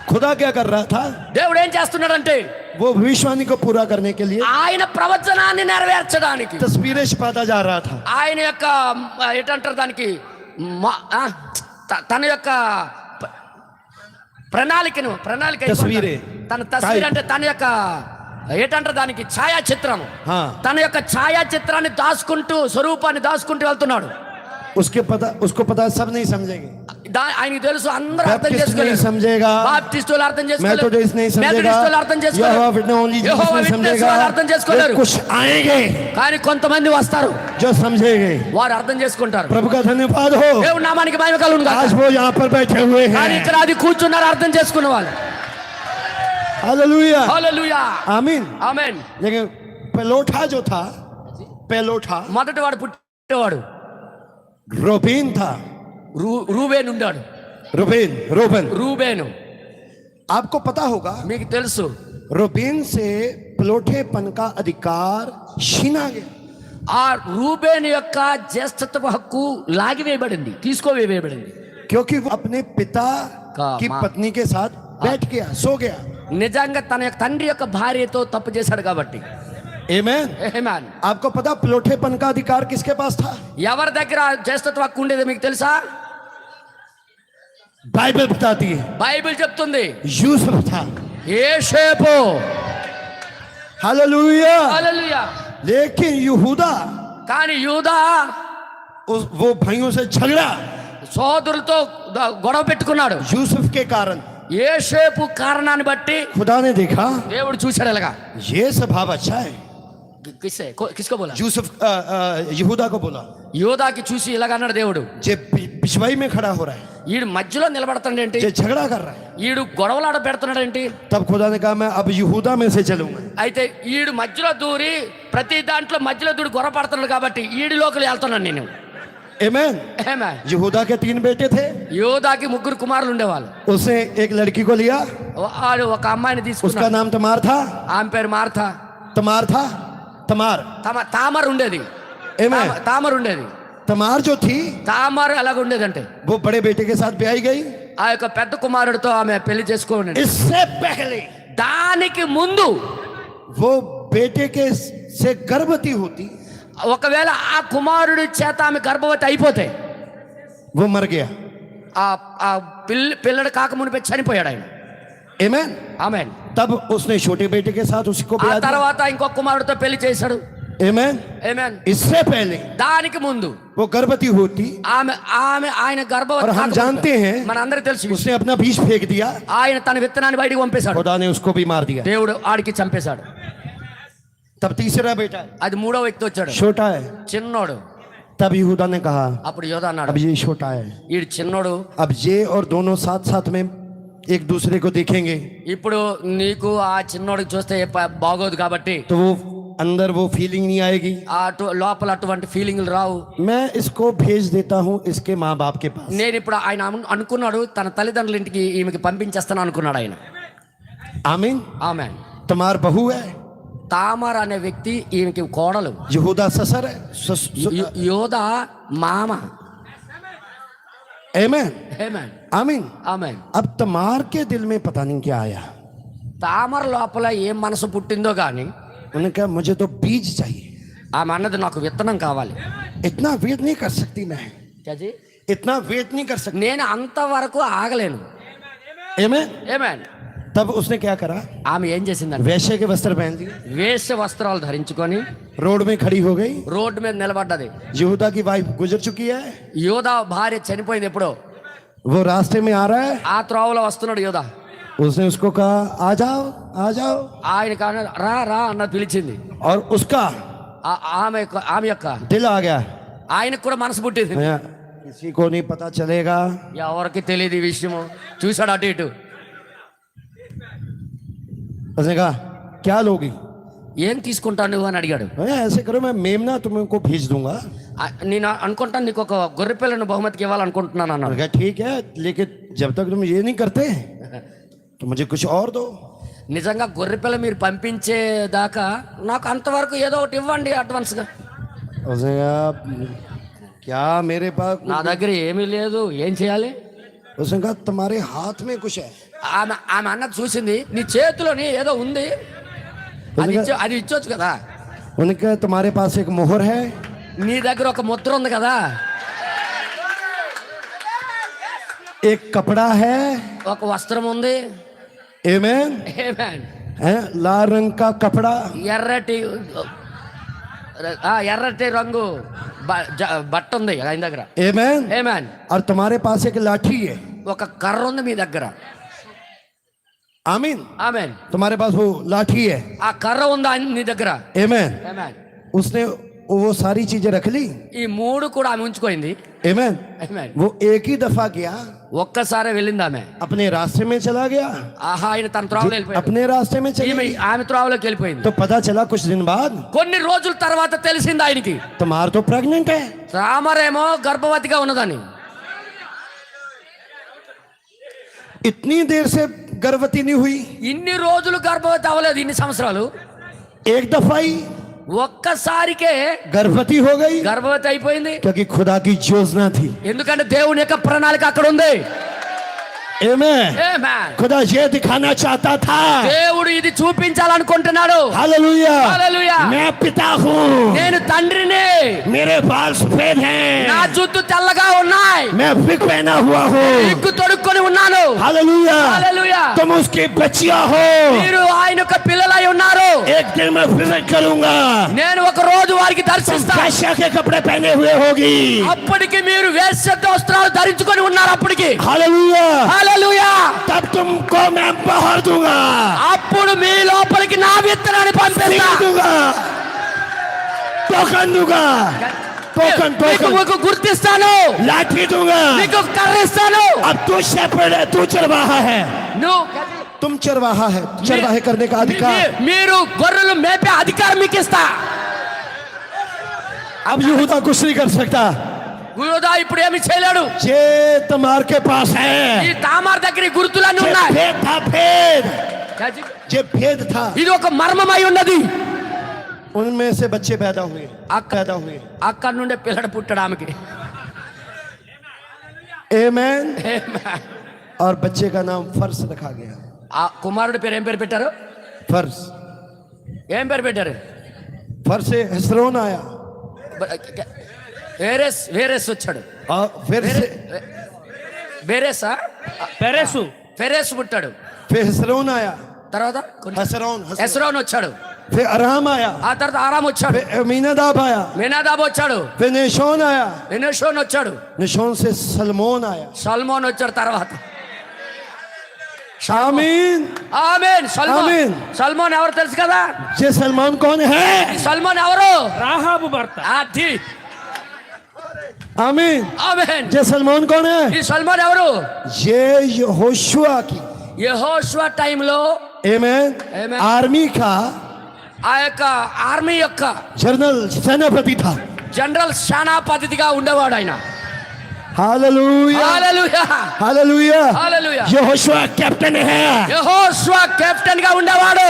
खुदा क्या कर रहा था దేవుడు ఏం చేస్తున్నాడంటే वो भविष्यवाणी को पूरा करने के लिए ఆయన ప్రవచనాన్ని నెరవేర్చడానికి तस्वीरें छिपाता जा रहा था ఆయన యొక్క ఏంటంటారు దానికి తన యొక్క ప్రణాళిక తస్వీరే. తన తస్వీర్ అంటే తన యొక్క ఏంటంటారు దానికి ఛాయాచిత్రం. हाँ తన యొక్క ఛాయాచిత్రాన్ని దాచుకుంటూ స్వరూపాన్ని దాచుకుంటూ వెళ్తున్నాడు. उसको पता सब नहीं समझेंगे. ఆయనకి తెలుసు, అందరూ అర్థం बैप्टिस्ट नहीं చేసుకోలేరు. समझेगा, బాప్టిస్టులు అర్థం చేసుకోలేరు, मेथोडिस्ट नहीं మెథడిస్టులు అర్థం समझेगा, చేసుకోలేరు, यहोवा विटनेस ओनली जीसस యెహోవా नहीं విట్నెస్ समझेगा. వాళ్ళు అర్థం చేసుకోలేరు. कुछ आएंगे కానీ కొంతమంది వస్తారు, जो समझेंगे. వారు అర్థం చేసుకుంటారు. प्रभु का धन्यवाद हो. దేవుని నామానికి మహిమ కలుగును గాక. आज वो यहाँ पर बैठे हुए కానీ हैं. ఇక్కడ అది కూర్చున్నారు అర్థం చేసుకున్న వాళ్ళు. हालेलुया, హల్లెలూయా, आमीन. ఆమేన్. लेकिन पेलोठा जो था, पेलोठा మొదటి వాడు పుట్టేవాడు रोबीन था. రూబేను ఉండాడు. रोबन. రూబేను आपको पता होगा మీకు తెలుసు, रोबीन से पेलोठेपन का अधिकार छीना गया. ఆ రూబేను యొక్క జ్యేష్ఠత్వ హక్కు లాగివేయబడింది, తీసుకోవేయబడింది. क्योंकि वो अपने पिता का की माँ- पत्नी के साथ बैठ गया, सो गया. నిజంగా తన యొక్క తండ్రి యొక్క భార్యతో తప్పు చేశాడు కాబట్టి. आमीन. ఆమేన్. आपको पता पेलोठेपन का अधिकार किसके पास था? ఎవరి దగ్గర జ్యేష్ఠత్వ హక్కు ఉండేది మీకు తెలుసా? बाइबल बताती है బైబిల్ చెప్తుంది यूसुफ था. యోసేపు. हालेलुया. హల్లెలూయా. लेकिन यहूदा కానీ యూదా वो भाइयों से झगड़ा సోదరులతో గొడవ పెట్టుకున్నాడు. यूसुफ के कारण. యోసేపు కారణాన్ని బట్టి खुदा ने देखा దేవుడు చూశాడు. ఎలాగా ये स्वभाव अच्छा है. కిస్కో బోలా? यूसुफ यहूदा को बोला యోధాకి చూసి ఇలాగ అన్నాడు దేవుడు, जे पिछवाई में खड़ा हो रहा है, ఈడు మధ్యలో నిలబడతాడేంటి, जे झगड़ा कर रहा है. ఈడు గొడవలాడ పెడుతున్నాడేంటి. तब खुदा ने कहा मैं अब यहूदा में से चलूंगा. అయితే ఈడు మధ్యలో దూరి ప్రతి దాంట్లో మధ్యలో దూరి గొడవ పడుతున్నాడు కాబట్టి ఈడిలోకి వెళ్తున్నాను నేను. आमीन. ఆమేన్. यहूदा के 3 बेटे थे. యోధాకి 3 కుమారులు ఉండేవాళ్ళు. उसने एक लड़की को लिया, వాడు ఒక అమ్మాయిని उसका తీసుకున్నాడు. नाम तमार था. ఆమె పేరు మార్తా. तमार था. तमार. తామర్ ఉండేది. आमीन. తామర్ ఉండేది. तमार जो थी తామర్ ఎలాగ ఉండేదంటే वो बड़े बेटे के साथ ब्याही गई. ఆ యొక్క పెద్ద కుమారుడితో ఆమె పెళ్లి చేసుకోండి. इससे पहले దానికి ముందు वो बेटे के से गर्भवती होती, ఒకవేళ ఆ కుమారుడి చేత ఆమె గర్భవతి అయిపోతే वो मर गया. ఆ పిల్లడు కాక మునిపే చనిపోయాడు ఆయన. आमीन. ఆమేన్. तब उसने छोटे बेटे के साथ उसको ఆ ब्याह दिया. తర్వాత ఇంకొక కుమారుడితో పెళ్లి చేశాడు. आमीन. ఆమేన్. इससे पहले దానికి ముందు वो गर्भवती होती ఆయన గర్భవతి और हम కాకముందు जानते हैं మన అందరికి తెలుసు, उसने अपना बीज फेंक दिया. ఆయన తన విత్తనాన్ని బయటికి పంపేశాడు. खुदा ने उसको भी मार दिया. దేవుడు ఆడికి చంపేశాడు. तब तीसरा बेटा అది మూడో వ్యక్తి వచ్చాడు, छोटा है. చిన్నోడు. तब यहूदा ने कहा అప్పుడు యోధా అన్నాడు, अब ये छोटा है, ఈడు చిన్నోడు, अब ये और दोनों साथ साथ में एक दूसरे को देखेंगे ఇప్పుడు నీకు ఆ చిన్నోడికి చూస్తే బాగోదు కాబట్టి तो वो अंदर वो फीलिंग नहीं आएगी. లోపల అటువంటి ఫీలింగ్లు రావు. मैं इसको भेज देता हूँ इसके माँ बाप के पास. నేను ఇప్పుడు ఆయన అనుకున్నాడు తన తల్లిదండ్రుల ఇంటికి ఈమెకి పంపించేస్తాను అనుకున్నాడు ఆయన. आमीन. ఆమె तमार बहू है, తామర్ అనే వ్యక్తి ఈమెకి కోడలు, यहूदा ससुर है. యోధా మామ. आमीन. ఆమేన్. आमीन. ఆమేన్. अब तमार के दिल में पता नहीं क्या आया. తామర్ లోపల ఏం మనసు పుట్టిందో కానీ उन्होंने कहा मुझे तो बीज चाहिए. ఆమె అన్నది నాకు విత్తనం కావాలి. इतना वेट नहीं कर सकती मैं, చాచి, इतना वेट नहीं कर सकती. నేను అంతవరకు ఆగలేను. आमीन. ఆమేన్. तब उसने क्या करा, ఆమె ఏం చేసిందంటే वैश्य के वस्त्र पहन लिए, వేశ్య వస్త్రాలు ధరించుకొని रोड में खड़ी हो गई. రోడ్డు మీద నిలబడ్డది. यहूदा की वाइफ गुजर चुकी है, యోధా భార్య చనిపోయింది ఎప్పుడో. वो रास्ते में आ रहा है. ఆ త్రోవలో వస్తున్నాడు యోధా. उसने उसको कहा आ जाओ आ जाओ, ఆయన కాన రా రా అన్న పిలిచింది. और उसका ఆమె యొక్క दिल आ गया. ఆయనకు కూడా మనసు పుట్టింది. किसी को नहीं पता चलेगा. ఎవరికి తెలియదు ఈ విషయము. చూశాడు అటు ఇటు. उसने कहा क्या लोगी, ఏం తీసుకుంటావు నువ్వు అని అడిగాడు. ऐसे करो मैं मेमना तुमको भेज दूंगा. నేను అనుకుంటాను నీకు ఒక గొర్రె పిల్లను బహుమతికి ఇవ్వాలనుకుంటున్నాను అన్నాడు. कहा ठीक है, लेकिन जब तक तुम ये नहीं करते तो मुझे कुछ और दो. నిజంగా గొర్రె పిల్ల మీరు పంపించేదాకా నాకు అంతవరకు ఏదో ఒకటి ఇవ్వండి అడ్వాన్స్గా. उसने कहा क्या मेरे पास, నా దగ్గర ఏమీ లేదు, ఏం చేయాలి. उसने कहा तुम्हारे हाथ में कुछ है. ఆమె అన్నది చూసింది, నీ చేతిలోని ఏదో ఉంది, అది ఇచ్చొచ్చు కదా. उन्होंने कहा तुम्हारे पास एक मोहर है, నీ దగ్గర ఒక ముద్ర ఉంది కదా, एक कपड़ा है. ఒక వస్త్రం ఉంది. आमीन. ఆమేన్. हैं, लाल रंग का कपड़ा, ఎర్రటి రంగు బట్ట ఉంది ఆయన దగ్గర. आमेन। ఆమేన్. और तुम्हारे पास एक लाठी है, ఒక కర్ర ఉంది మీ దగ్గర. आमीन। ఆమేన్. तुम्हारे पास वो लाठी है, ఆ కర్ర ఉందా నీ దగ్గర? आमेन। ఆమేన్. उसने वो सारी चीजें रख ली, ఈ మూడు కూడా ఆమె ఉంచుకోయింది. आमेन। ఆమేన్. वो एक ही दफा गया, ఒక్కసారి వెళ్ళింది ఆమె. अपने रास्ते में चला गया, ఆహా, ఆయన తన త్రోవలో వెళ్ళిపోయాడు. अपने रास्ते में चली ఈమె गई। ఆమె త్రోవలోకి వెళ్ళిపోయింది. तो पता चला कुछ दिन बाद కొన్ని రోజుల తర్వాత తెలిసింది ఆయనకి तुम्हार तो प्रेग्नेंट है। తామరేమో గర్భవతిగా ఉన్నదని. इतनी देर से गर्भवती नहीं हुई, ఇన్ని రోజులు గర్భవతి అవ్వలేదు, ఇన్ని సంవత్సరాలు. एक दफा ही ఒక్కసారికే गर्भवती हो गई, గర్భవతి అయిపోయింది. क्योंकि खुदा की योजना थी। ఎందుకంటే దేవుని యొక్క ప్రణాళిక అక్కడ ఉంది. आमेन। ఆమేన్. खुदा ये दिखाना चाहता था, దేవుడు ఇది చూపించాలనుకుంటున్నాడు. हालेलुया, హల్లెలూయా. मैं पिता हूँ, నేను తండ్రిని, मेरे बाल सफेद हैं, నా జుట్టు తెల్లగా ఉన్నాయి, मैं विग पहना हुआ हूँ, విగ్గు తొడుక్కొని ఉన్నాను. हालेलुया। హల్లెలూయా. तुम उसकी बच्चियां हो, మీరు ఆయన యొక్క పిల్లలై ఉన్నారు. एक दिन मैं विजिट करूंगा, నేను ఒక రోజు వారికి तुम దర్శిస్తాను. फैशन के कपड़े पहने हुए होगी, అప్పటికి మీరు వేశ్య వస్త్రాలు ధరించుకొని ఉన్నారు. అప్పటికి हालेलुया। హల్లెలూయా. तब तुमको मैं बाहर दूंगा, అప్పుడు మీ లోపలికి నా విత్తనాన్ని పంపిస్తా. सील दूंगा, टोकन दूंगा, टोकन మీకు टोकन, మీకు గుర్తిస్తాను, लाठी दूंगा। మీకు కర్రిస్తాను. अब तू शेपर्ड है, तू चरवाहा है, నువ్వు तुम चरवाहा है, चरवाहे करने का अधिकार। మీరు గొర్రెలు మేపే అధికారం మీకు ఇస్తా. अब यहूदा कुछ नहीं कर सकता, యూదా ఇప్పుడు ఏమి చేయలేడు. ये तमार के पास ఈ है, తామార్ దగ్గర ఈ గుర్తులన్నీ ये ఉన్నాయి. भेद था, भेद, ये भेद था। ఇది ఒక మర్మమై ఉన్నది. उनमें से बच्चे पैदा हुए, पैदा हुए। అక్కడ నుండే పిల్లడు పుట్టాడు ఆమెకి. आमेन। और बच्चे का नाम फर्स रखा गया, ఆ కుమారుడి పేరు ఏం పేరు పెట్టారు? फर्स। ఏం పేరు పెట్టారు? फर्स से हेस्रोन आया, వేరేస్ వేరేస్ వచ్చాడు. और फिर से వేరేసా పెరెసు, ఫెరేస్ పుట్టాడు. फिर हेस्रोन आया, తర్వాత हेस्रोन, ఎస్రోన్ వచ్చాడు. फिर अराम आया, ఆ తర్వాత ఆరామ్ వచ్చాడు. फिर अमीनादाब आया, మీనాదాబ్ వచ్చాడు. फिर नेशोन आया, ఎనోషోన్ వచ్చాడు. निशोन से सलमोन आया। సల్మోన్ వచ్చాడు తర్వాత. आमीन। ఆమేన్. సల్మోన్, ఆమేన్. సల్మోన్ ఎవరు తెలుసు కదా? ये सलमान कौन है? సల్మోన్ ఎవరు? రాహాబు భర్త. అది. आमीन। ఆమేన్. ये सलमान कौन है? ఈ సల్మోన్ ఎవరు? ये यहोशुआ की, యెహోషువ టైంలో आमीन, आमीन। आर्मी का ఆ యొక్క ఆర్మీ యొక్క जनरल सेनापति था। జనరల్ సేనాపతిగా ఉండేవాడు ఆయన. Hallelujah, hallelujah. हालेलुया। హల్లెలూయా. यहोशुआ कैप्टन है, యెహోషువ కెప్టెన్ గా ఉండేవాడు.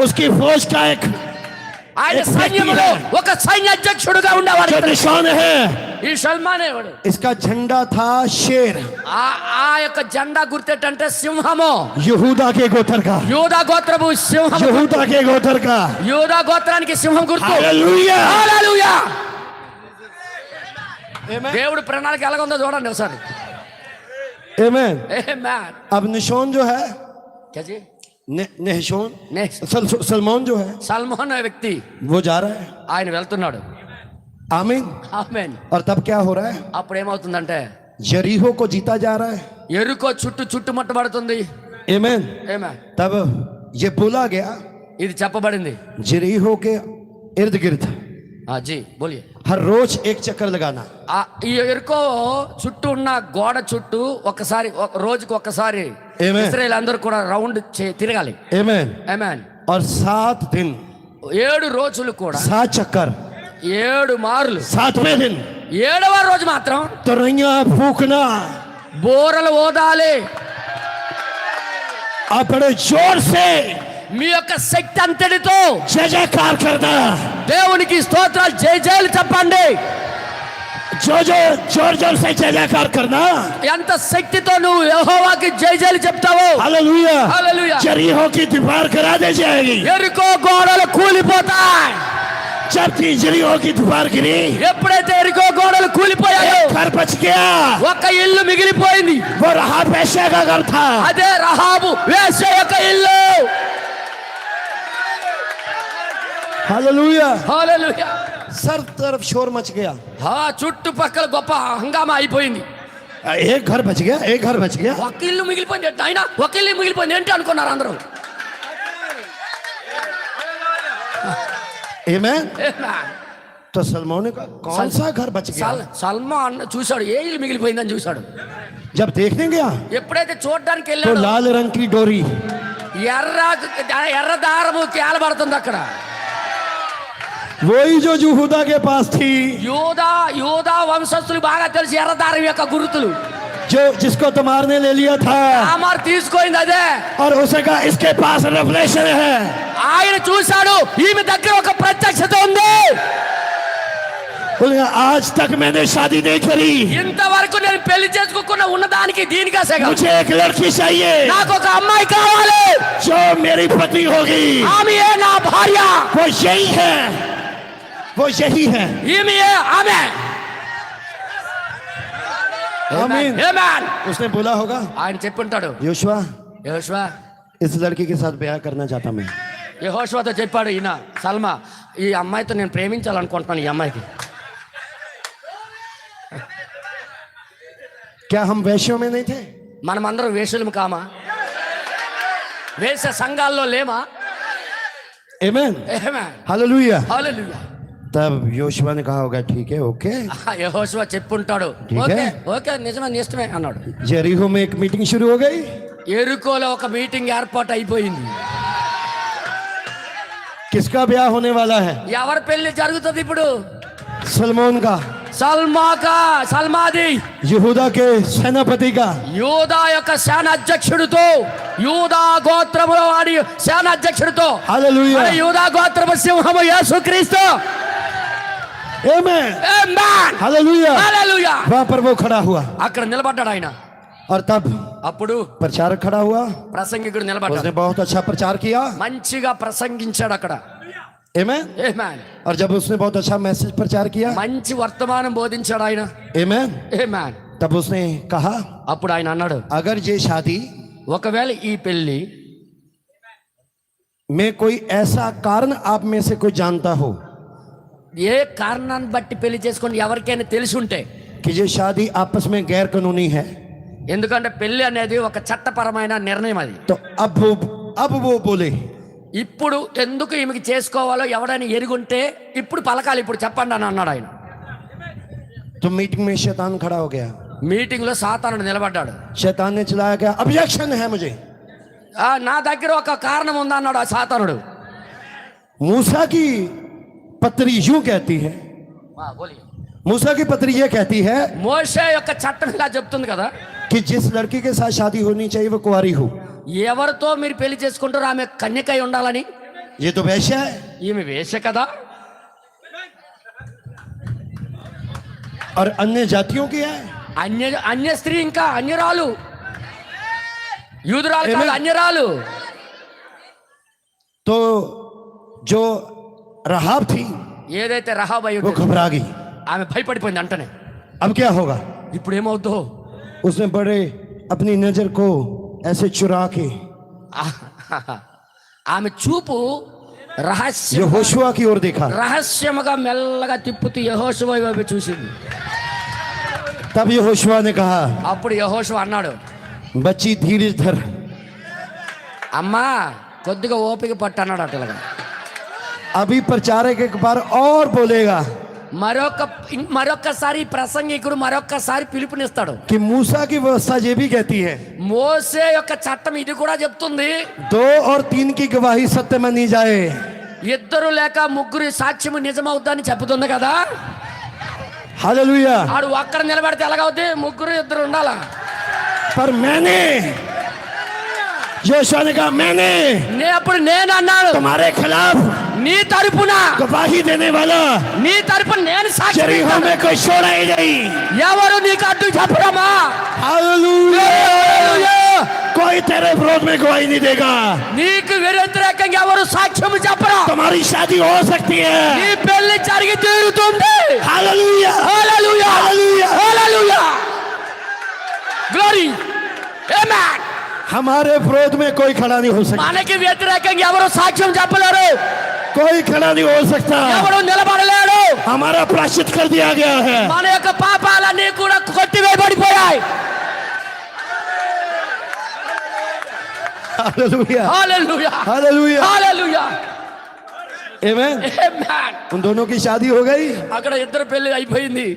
उसकी फौज का एक ఆయన एक సైన్యంలో व्यक्ति है, ఒక సైన్య అధ్యక్షుడుగా ఉండేవాడు. जो निशान है, ఈ సల్మాన్ ఎవడు? इसका झंडा था शेर, ఆ యొక్క జెండా గుర్తేటంటే సింహము. यहूदा के गोत्र का, యూదా గోత్రపు సింహం. यहूदा के गोत्र का। యూదా గోత్రానికి సింహం గుర్తు. हालेलुया, హల్లెలూయా. आमीन, దేవుడు ప్రణాళిక ఎలా ఉందో చూడండి ఒకసారి. आमीन। ఆమేన్. अब निशोन जो है, क्या जी? नेहशोन, నెక్స్ట్ सलमान जो है, సల్మాన్ అనే వ్యక్తి वो जा रहा है। ఆయన వెళ్తున్నాడు. आमीन। ఆమేన్. और तब क्या हो रहा है? అప్పుడు ఏమవుతుందంటే यरीहो को जीता जा रहा है। ఎరుకో చుట్టుముట్టబడుతుంది. आमीन। ఆమేన్. तब ये बोला गया, ఇది చెప్పబడింది. यरीहो के इर्द गिर्द జీ బోలియే. हर रोज एक चक्कर लगाना। ఈ ఎరుకో చుట్టూ ఉన్న గోడ చుట్టూ ఒకసారి రోజుకి ఒకసారి ఆమేన్. ఇశ్రాయేల్ అందరూ కూడా రౌండ్ తిరగాలి. आमीन। ఆమేన్. और 7 दिन, 7 రోజులు కూడా 7 चक्कर, 7 మార్లు. 7वें दिन 7వ రోజు మాత్రం तुरैया फूकना, బోరలు ఓదాలి. और बड़े जोर से మీ యొక్క శక్తి అంతటితో जय जयकार करना। దేవునికి స్తోత్రాలు జై జయలు చెప్పండి. जो जोर जोर से जय जयकार करना। ఎంత శక్తితో నువ్వు యెహోవాకి జై జయలు చెప్తావో. हालेलुया, హల్లెలూయా. यरीहो की दीवार गिरा दी जाएगी। ఎరుకో గోడలు కూలిపోతాయి. जब यरीहो की दीवार गिरी, ఎప్పుడైతే ఎరుకో గోడలు కూలిపోయాయో घर बच गया। ఒక ఇల్లు మిగిలిపోయింది. वो रहा पैसे का घर था। అదే రహాబు వేశ్య యొక్క ఇల్లు. हालेलुया। హల్లెలూయా. सर तरफ शोर मच गया। చుట్టుపక్కల గొప్ప హంగామా అయిపోయింది. एक घर बच गया, एक घर बच गया। ఒక ఇల్లు మిగిలిపోయింది. ఆయన ఒక ఇల్లు మిగిలిపోయింది ఏంటి అనుకున్నారు అందరూ. आमेन। Amen. तो सलमान ने कहा कौन सा घर बच गया? సల్మా అన్న చూశాడు ఏ ఇల్లు మిగిలిపోయిందని చూశాడు. जब देखने गया ఎప్పుడైతే చూడడానికి तो వెళ్ళాడు लाल रंग की डोरी, ఎర్ర దారము కేలబడుతుంది అక్కడ. वही जो यहूदा के पास थी, యూదా వంశస్థులు బాగా తెలుసు ఎర్ర దారం యొక్క గుర్తులు. जो जिसको तुम्हारे ले लिया था, తామారు తీసుకుంది అదే. और उसे कहा इसके पास रेवलेशन है। ఆయన చూశాడు ఈమె దగ్గర ఒక ప్రత్యక్షత ఉంది. बोलेगा आज तक मैंने शादी नहीं करी, ఇంతవరకు నేను పెళ్లి చేసుకోకుండా ఉన్నదానికి దీనికి ఆశగా मुझे एक लड़की चाहिए నాకు ఒక అమ్మాయి కావాలి. जो मेरी पत्नी होगी। ఆమె నా భార్య. वो यही है, वो यही है। ఈమె ఆమె. आमीन। ఆమేన్. उसने बोला होगा ఆయన చెప్పుంటాడు योशुआ యెహోషువ इस लड़की के साथ ब्याह करना चाहता मैं। యెహోషువతో చెప్పాడు ఈయన సల్మా ఈ అమ్మాయితో నేను ప్రేమించాలనుకుంటున్నాను ఈ అమ్మాయికి. क्या हम वैश्यों में नहीं थे? మనమందరం వేషులము కామా? వేష సంఘాల్లో లేమా? आमीन। ఆమేన్. हालेलुया। హల్లెలూయా. तब योशुआ ने कहा होगा ठीक है, ओके। యెహోషువ చెప్పుంటాడు ठीक ఓకే है। ఓకే నిజమే నీ ఇష్టమే అన్నాడు. जेरिहो में एक मीटिंग शुरू हो गई। ఎరుకోలో ఒక మీటింగ్ ఏర్పాటు అయిపోయింది. किसका ब्याह होने वाला है? ఎవరి పెళ్లి జరుగుతుంది ఇప్పుడు? सलमान का, సల్మాది यहूदा के सेनापति का। యూదా యొక్క సేన అధ్యక్షుడితో యూదా గోత్రములో వాడి సేన అధ్యక్షుడితో हालेलुया। మరి యూదా గోత్రపు సింహము యేసుక్రీస్తు. आमीन। ఆమేన్. हालेलुया। హల్లెలూయా. वहां पर वो खड़ा हुआ అక్కడ నిలబడ్డాడు ఆయన. और तब అప్పుడు प्रचारक खड़ा हुआ। ప్రసంగికుడు उसने నిలబడ్డాడు. बहुत अच्छा प्रचार किया। మంచిగా ప్రసంగించాడు అక్కడ. आमीन। ఆమేన్. और जब उसने बहुत अच्छा मैसेज प्रचार किया, మంచి వర్తమానం బోధించాడు ఆయన. आमीन, ఆమేన్. तब उसने कहा అప్పుడు ఆయన అన్నాడు अगर ये शादी ఒకవేళ ఈ పెళ్లి में कोई ऐसा कारण आप में से कोई जानता हो ఏ కారణాన్ని బట్టి పెళ్లి చేసుకొని ఎవరికైనా తెలిసి ఉంటే, कि ये शादी आपस में गैर कानूनी है, ఎందుకంటే పెళ్లి అనేది ఒక చట్టపరమైన నిర్ణయం అది. तो अब वो बोले। ఇప్పుడు ఎందుకు ఈమెకి చేసుకోవాలో ఎవడైనా ఎరుగుంటే ఇప్పుడు పలకాలి, ఇప్పుడు చెప్పండి అని అన్నాడు ఆయన. तो मीटिंग में शैतान खड़ा हो गया। మీటింగ్ లో సాతానుడు నిలబడ్డాడు. शैतान ने चलाया गया ऑब्जेक्शन है मुझे। నా దగ్గర ఒక కారణం ఉంది అన్నాడు ఆ సాతానుడు. मूसा की पत्री यूं कहती है, मूसा की पत्री ये कहती है మోషే యొక్క చట్టం ఇలా చెప్తుంది కదా, कि जिस लड़की के साथ शादी होनी चाहिए वो कुंवारी हो। ఎవరితో మీరు పెళ్లి చేసుకుంటారో ఆమె కన్యకై ఉండాలని. ये तो वैश्य है। ఈమె వేష కదా. और अन्य जातियों की है। అన్య స్త్రీ ఇంకా అన్యరాలు, యూదురాలు కాదు అన్యరాలు. तो जो रहाब थी ఏదైతే రహాబ్ అయి वो ఉండేది, घबरा गई। ఆమె భయపడిపోయింది అంటనే. अब क्या होगा? ఇప్పుడు ఏమవుద్దో? उसने बड़े अपनी नजर को ऐसे चुरा के ఆమె చూపు రహస్యం यहोशुआ की ओर देखा। రహస్యముగా మెల్లగా తిప్పుతూ యెహోషువ వైపు చూసింది. तब यहोशुआ ने कहा అప్పుడు యెహోషువ అన్నాడు, बच्ची धीरज धर। అమ్మా కొద్దిగా ఓపిక పట్టు అన్నాడు. అట్లాగా अभी प्रचारक एक बार और बोलेगा మరొక్కసారి ప్రసంగికుడు మరొక్కసారి పిలుపునిస్తాడు. कि मूसा की व्यवस्था ये भी कहती है మోసే యొక్క చట్టం ఇది కూడా చెప్తుంది, 2 और 3 की गवाही सत्य मानी जाए। ఇద్దరు లేక ముగ్గురు సాక్ష్యము నిజమవుద్దని చెప్తుంది కదా. हालेलुया। ఆడు ఒక్కడ నిలబడితే ఎలాగవుద్ది? ముగ్గురు ఇద్దరు ఉండాలా. पर मैंने, यहोशुआ ने कहा मैंने అప్పుడు నేను అన్నాడు तुम्हारे खिलाफ నీ తరపున, गवाही देने वाला నీ తరపున నేను సాక్షి यरीहो में कोई छोड़ा ही नहीं। ఎవరు నీకు అడ్డు చెప్పడమా? हालेलुया। कोई तेरे विरोध में गवाही नहीं देगा। నీకు వ్యతిరేకంగా ఎవరు సాక్ష్యం చెప్పరా? तुम्हारी शादी हो सकती है। నీ పెళ్లి జరిగి తీరుతుంది. हालेलुया। Hallelujah, hallelujah. హల్లెలూయా, గ్లోరీ, ఆమేన్. हमारे विरोध में कोई खड़ा नहीं हो सकता। మనకి వ్యతిరేకంగా ఎవరు సాక్ష్యం చెప్పలేరు. कोई खड़ा नहीं हो सकता। ఎవడు నిలబడలేడు. हमारा प्रायश्चित कर दिया गया है। మన యొక్క పాపాలన్నీ కూడా కొట్టివేయబడిపోయాయి. हालेलुया హల్లెలూయా हालेलुया హల్లెలూయా आमेन। ఆమేన్. उन दोनों की शादी हो गई। అక్కడ ఇద్దరు పెళ్లి అయిపోయింది.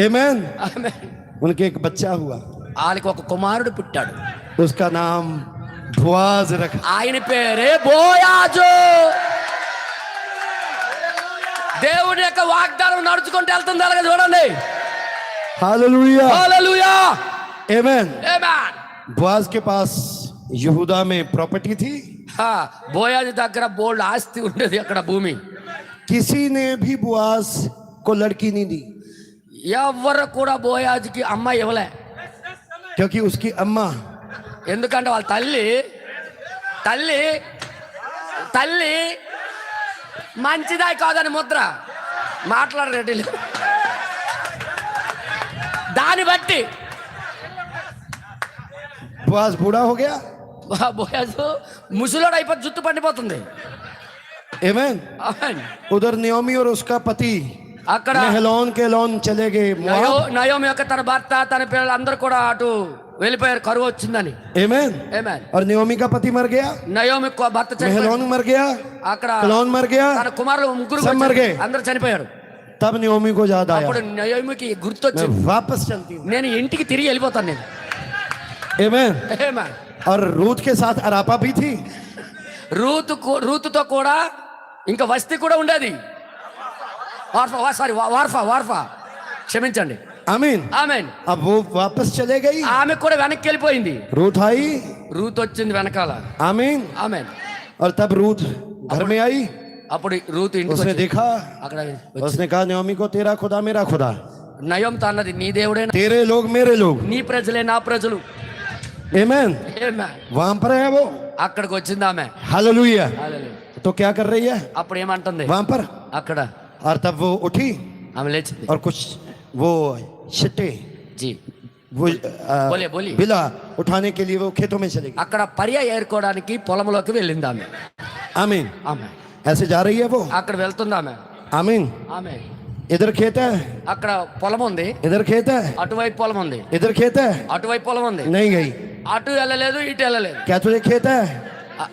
आमेन। ఆమేన్. उनके एक बच्चा हुआ, వాళ్ళకి ఒక కుమారుడు పుట్టాడు. उसका नाम बोआज रखा। ఆయన పేరే బోయాజు. దేవుడి యొక్క వాగ్దానం నడుచుకుంటూ వెళ్తుంది అలాగే చూడండి. हालेलुया హల్లెలూయా आमेन। ఆమేన్. बोआज के पास यहूदा में प्रॉपर्टी थी। బోయాజు దగ్గర బోల్డ్ ఆస్తి ఉండేది అక్కడ భూమి. किसी ने भी बोआज को लड़की नहीं दी, ఎవరు కూడా బోయాజుకి అమ్మాయి ఇవ్వలే. क्योंकि उसकी अम्मा ఎందుకంటే వాళ్ళ తల్లి తల్లి తల్లి మంచిదా కాదని ముద్ర మాట్లాడరేటి. దాన్ని బట్టి बोआज बूढ़ा हो गया। బోయాజు ముసలోడు అయిపోయి జుట్టు పండిపోతుంది. आमेन। ఆమేన్. उधर नियोमी और उसका पति అక్కడ महलोन के लोन चले गए मोआब। నయోమి యొక్క తన భర్త తన పిల్లలు అందరూ కూడా అటు వెళ్ళిపోయారు, కరువు వచ్చిందని. आमेन। ఆమేన్. और नियोमी का पति मर गया, నయోమి భర్త చనిపోయాడు. महलोन मर गया, అక్కడ क्लोन मर गया। తన కుమారులు ముగ్గురు सब मर गए। అందరూ చనిపోయారు. तब नियोमी को याद आया, అప్పుడు నయోమికి मैं గుర్తొచ్చింది, वापस चलती हूँ। నేను ఇంటికి తిరిగి వెళ్ళిపోతాను నేను. आमेन। ఆమేన్. और रूथ के साथ अरापा भी थी। రూతుతో కూడా ఇంకా వస్తి కూడా ఉండేది. వార్ఫా క్షమించండి. आमीन। ఆమేన్. अब वो वापस चले गई, ఆమె కూడా వెనక్కి వెళ్ళిపోయింది. रूथ आई। రూత్ వచ్చింది వెనకాల. आमीन। ఆమేన్. और तब रूथ घर में आई, అప్పుడు రూతు ఇంటికి उसने వచ్చింది. देखा, అక్కడ उसने कहा नियोमी को, तेरा खुदा मेरा खुदा, నయోమితో అన్నది, నీ దేవుడే तेरे लोग मेरे लोग। నీ ప్రజలే నా ప్రజలు. आमीन। ఆమేన్. वहां पर है वो। అక్కడికి వచ్చింది ఆమె. हालेलुया। హల్లెలూయా. तो क्या कर रही है అప్పుడు ఏమంటుంది वहां पर? అక్కడ? और तब वो उठी ఆమె లేచింది. और कुछ वो छिट्टे జీ वो बोलिए, बोलिए। बिला उठाने के लिए वो खेतों में चली गई। అక్కడ పర్యాయ ఏరుకోవడానికి పొలంలోకి వెళ్ళింది ఆమె. आमीन। ఆమె ऐसे जा रही है वो। అక్కడ వెళ్తుంది ఆమె. आमीन। ఆమె इधर खेत है, అక్కడ పొలం ఉంది, इधर खेत है, అటువైపు పొలం ఉంది, इधर खेत है, అటువైపు పొలం ఉంది. नहीं गई। అటు వెళ్ళలేదు ఇటు వెళ్ళలేదు. क्या तुझे खेत है?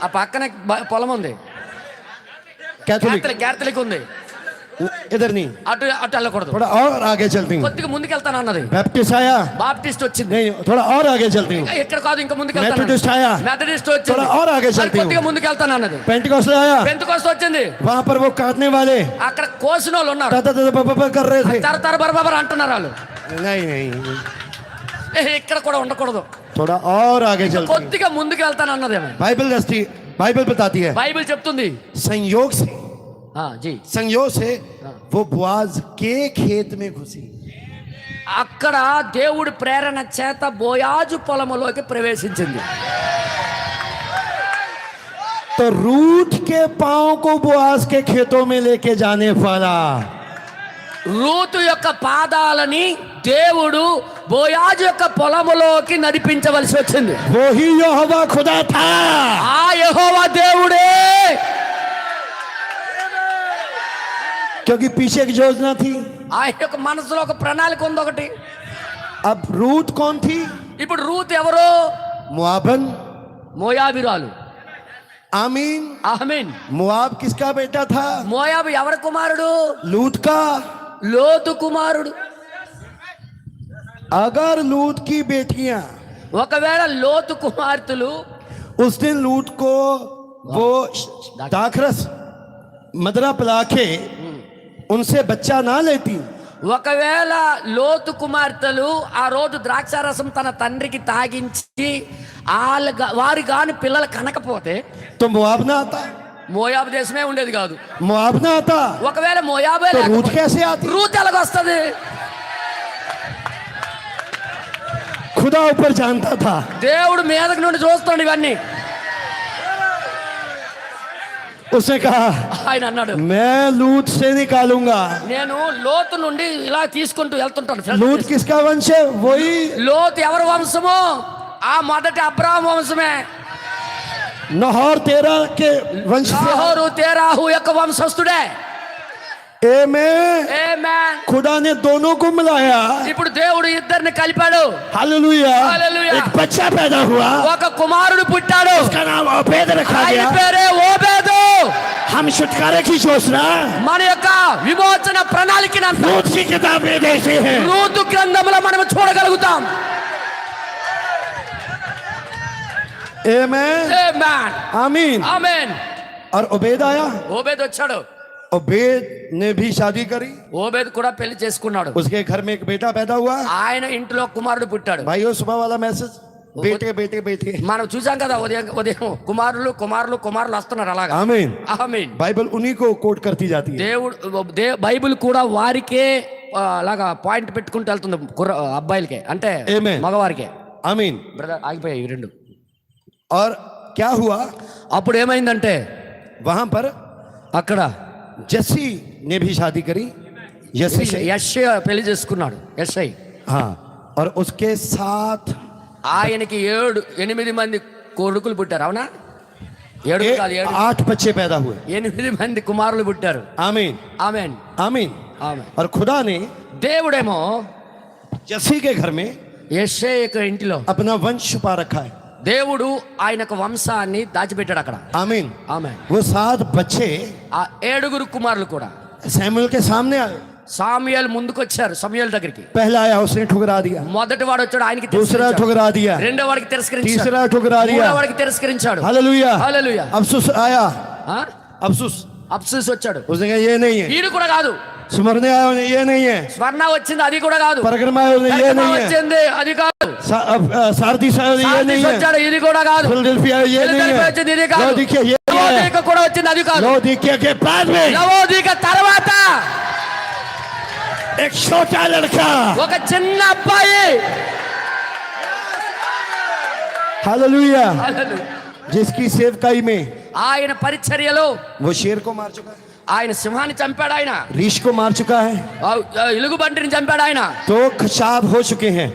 ఆ పక్కనే పొలం ఉంది, कैथोलिक క్యాథలిక్ ఉంది. इधर नहीं, అటు అటు వెళ్ళకూడదు. थोड़ा और आगे चलती हूँ। కొద్దిగా ముందుకెళ్తాను అన్నది. बैप्टिस्ट आया, బాప్టిస్ట్ వచ్చింది. नहीं थोड़ा और आगे चलती हूँ। ఇక్కడ కాదు ఇంకా ముందుకెళ్తాను. मेथोडिस्ट आया, మెథడిస్ట్ వచ్చింది. थोड़ा और आगे మరి चलती కొద్దిగా हूँ। ముందుకెళ్తాను అన్నది. पेंटिकॉस्ट आया, పెంతెకోస్తు వచ్చింది. वहां पर वो काटने वाले అక్కడ కోసిన వాళ్ళు ఉన్నారు, कर रहे थे। తర తర బరబర అంటున్నారు వాళ్ళు. नहीं नहीं, ఇక్కడ కూడా ఉండకూడదు, थोड़ा और आगे चलती हूँ। కొద్దిగా ముందుకు వెళ్తాను అన్నది ఆమె. बाइबल बताती है, బైబిల్ చెప్తుంది. संयोग से జీ संयोग से वो बोआज के खेत में घुसी। అక్కడ దేవుడి ప్రేరణ చేత బోయాజు పొలములోకి ప్రవేశించింది. तो रूथ के पांव को बोआज के खेतों में लेके जाने वाला రూతు యొక్క పాదాలని దేవుడు బోయాజు యొక్క పొలములోకి నడిపించవలసి వచ్చింది. वो ही यहोवा खुदा था। ఆ యెహోవా దేవుడే. क्योंकि पीछे एक योजना थी। ఆయన యొక్క మనసులో ఒక ప్రణాళిక ఉంది ఒకటి. अब रूथ कौन थी? ఇప్పుడు రూత్ ఎవరు? मुआबन। మోయాబిరాలు. आमीन। ఆమేన్. मुआब किसका बेटा था? మోయాబు ఎవరి కుమారుడు? लूत का। లోతు కుమారుడు. अगर लूत की बेटियां, ఒకవేళ లోతు కుమార్తెలు उस दिन लूत को वो दाखरस मदरा पिला के उनसे बच्चा ना लेती, ఒకవేళ లోతు కుమార్తెలు ఆ రోజు ద్రాక్షారసం తన తండ్రికి తాగించి వారి గాని పిల్లలు కనకపోతే तो मुआब ना आता। మోయాబు దేశమే ఉండేది కాదు. मुआब ना आता ఒకవేళ మోయాబే तो रूथ లేకపోతే कैसे आती? రూత్ ఎలాగొస్తుంది? खुदा ऊपर जानता था। దేవుడు మీదకి నుండి చూస్తాడు ఇవన్నీ. उसने कहा, ఆయన అన్నాడు, मैं लूत से निकालूंगा। నేను లోతు నుండి ఇలా తీసుకుంటూ వెళ్తుంటాను. लूत किसका वंश है? वही లోతు ఎవరి వంశము? ఆ మొదటి అబ్రాహాము వంశమే. नाहोर तेरह के वंश से నాహోరు తేరాహు యొక్క వంశస్థుడే. आमीन। ఆమేన్. खुदा ने दोनों को मिलाया। ఇప్పుడు దేవుడు ఇద్దరిని కలిపాడు. हालेलुया। हालेलुया। एक बच्चा पैदा हुआ, ఒక కుమారుడు పుట్టాడు. उसका नाम ओबेद रखा ఆయన गया। పేరే ఓబేదు. हम छुटकारे की योजना మన యొక్క విమోచన ప్రణాళికను रूत की किताब में देखते हैं। రూతు గ్రంథంలో మనం చూడగలుగుతాం. आमीन। ఆమేన్. आमीन। ఆమేన్. और ओबेद आया। ఓబేదు వచ్చాడు. ओबेद ने भी शादी करी, ఓబేదు కూడా పెళ్లి చేసుకున్నాడు. उसके घर में एक बेटा पैदा हुआ। ఆయన ఇంట్లో కుమారుడు పుట్టాడు. भाइयों सुबह वाला मैसेज, बेटे बेटे बेटे। మనం చూసాం కదా ఉదయం ఉదయం కుమారులు కుమారులు కుమారులు వస్తున్నారు అలాగా. आमीन। ఆమేన్. बाइबल उन्हीं को कोट करती जाती है। బైబిల్ కూడా వారికే అలాగా పాయింట్ పెట్టుకుంటూ వెళ్తుంది అబ్బాయిలకే అంటే Amen. మగవారికే. आमीन। బ్రదర్ ఆగిపోయాయి ఈ రెండు. और क्या हुआ అప్పుడు ఏమైందంటే वहां पर? అక్కడ जस्सी ने भी शादी करी। यसी ने, యెషయా పెళ్లి చేసుకున్నాడు. యెషయా हाँ। और उसके साथ ఆయనకి 8 మంది కొడుకులు పుట్టారు. అవునా? 7 కాదు 7 8 बच्चे पैदा हुए। 8 మంది కుమారులు పుట్టారు. आमीन। ఆమేన్. आमीन। ఆమేన్. और खुदा ने దేవుడేమో जस्सी के घर में యెషయా యొక్క ఇంటిలో अपना वंश छुपा रखा है। దేవుడు ఆయన యొక్క వంశాన్ని దాచిపెట్టాడు అక్కడ. आमीन। ఆమేన్. वो 7 बच्चे ఆ 7 కుమారులు కూడా सैमुएल के सामने आए। సామ్యూయల్ ముందుకు వచ్చారు. సమూయేలు దగ్గరికి. पहला आया, उसने ठुकरा दिया। మొదటి వాడు వచ్చాడు, ఆయనకి दूसरा తిరస్కరించాడు. ठुकरा दिया। రెండో వాడికి తిరస్కరించాడు. तीसरा ठुकरा दिया। మూడో వాడికి తిరస్కరించాడు. हालेलुया। హల్లెలూయా. अफसोस आया। ఆ? अफसोस। అప్సూస్ వచ్చాడు. उसने कहा ये नहीं है। ఈడు కూడా కాదు. सुमरने आया उन्हें ये नहीं है। స్వర్ణ వచ్చింది, అది కూడా కాదు. परगरमा आया उन्हें ये పెర్గమా नहीं है। వచ్చింది, అది కాదు. सारदीस आया उन्हें ये సార్దీస్ नहीं है। వచ్చాడు, ఇది కూడా కాదు. फिलडेल्फिया ये नहीं ఫిలదెల్ఫియా వచ్చింది, ఇది है। కాదు. लौदीकिया ये नहीं है। లవోదిక కూడా వచ్చింది, అది కాదు. लौदीकिया के बाद में లవోదిక తర్వాత एक छोटा लड़का। ఒక చిన్న అబ్బాయి. हालेलुया। హల్లెలూయా. जिसकी सेवकाई में ఆయన పరిచర్యలో वो शेर को मार चुका है, ఆయన సింహాన్ని చంపాడు. ఆయన रीछ को मार चुका है, ఇలుగు బంటిని చంపాడు. ఆయన 2 खिताब हो चुके हैं,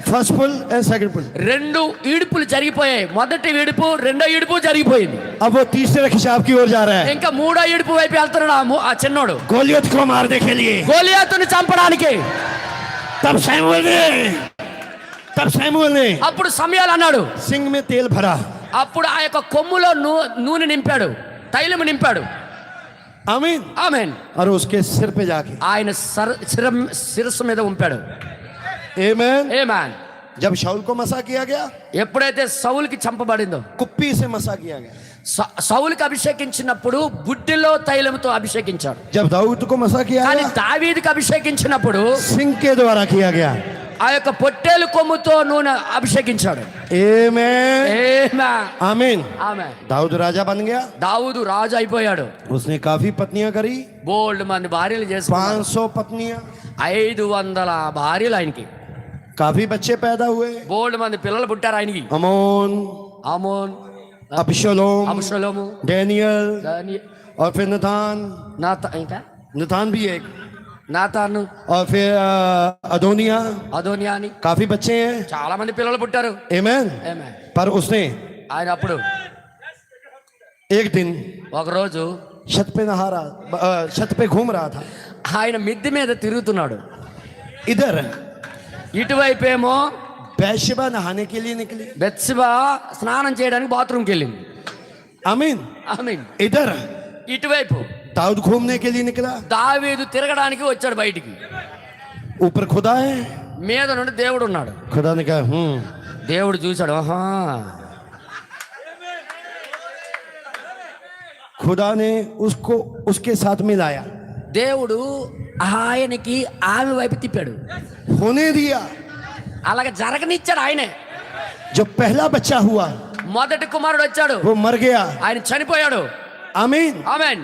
first pull and second pull. 2 ఈడుపులు జరిగిపోయాయి. మొదటి ఈడుపు, రెండో ఈడుపు జరిగిపోయింది. अब वो तीसरे खिताब की ओर जा रहा है, ఇంకా మూడో ఈడుపు వైపు వెళ్తున్నాడు ఆ చిన్నోడు. गोलियत को मारने के लिए। గోలియాతుని చంపడానికి. तब सैमुएल ने అప్పుడు సమయాలు అన్నాడు. सिंग में तेल भरा। అప్పుడు ఆ యొక్క కొమ్ములో నూనె నింపాడు, తైలము నింపాడు. आमीन। ఆమేన్. और उसके सिर पे जाके ఆయన శిరస్సు మీద ఉంపాడు. आमीन। ఆమేన్. जब शाऊल को मसा किया गया, ఎప్పుడైతే సౌలుకి చంపబడిందో, कुप्पी से मसा किया गया। సౌలుకి అభిషేకించినప్పుడు బుడ్డిలో తైలముతో అభిషేకించాడు. जब दाऊद को मसा किया కానీ गया, దావీదుకి అభిషేకించినప్పుడు सिंह के द्वारा किया गया। ఆ యొక్క పొట్టేలు కొమ్ముతో నూనె అభిషేకించాడు. आमीन। ఆమేన్. आमीन। ఆమేన్. दाऊद राजा बन गया। దావూదు రాజు అయిపోయాడు. उसने काफी पत्नियां करी, బోల్డ్ మంది భార్యలు చేసుకున్నాడు. 500 पत्नियां, 500 భార్యలు ఆయనకి. काफी बच्चे पैदा हुए। బోల్డ్ మంది పిల్లలు పుట్టారు ఆయనకి. अमोन, ఆమోన్, अबशलोम, అబ్షలోము, डैनियल దానియేలు, और फिर नतान। ఇంకా नतान भी एक, నాతాను, और फिर अदोनिया। అదోనియా అని काफी बच्चे हैं। చాలా మంది పిల్లలు పుట్టారు. आमीन। ఆమేన్. पर उसने ఆయన అప్పుడు एक दिन ఒకరోజు छत पे नहा रहा, छत पे घूम रहा था। ఆయన మిద్ది మీద తిరుగుతున్నాడు. इधर ఇటువైపేమో बैशबा नहाने के लिए निकली। బెత్షెబా స్నానం చేయడానికి బాత్రూమ్కి వెళ్ళింది. आमीन। ఆమేన్. इधर ఇటువైపు दाऊद घूमने के लिए निकला। దావీదు తిరగడానికి వచ్చాడు బయటికి. ऊपर खुदा है, మీద నుండి దేవుడు ఉన్నాడు. खुदा ने कहा దేవుడు చూశాడు. ఆహా, खुदा ने उसको उसके साथ मिलाया, దేవుడు ఆయనకి ఆమె వైపు తిప్పాడు. होने दिया। అలాగే జరగనిచ్చాడు. ఆయనే जो पहला बच्चा हुआ మొదటి కుమారుడు వచ్చాడు, वो मर गया। ఆయన చనిపోయాడు. आमीन। ఆమేన్.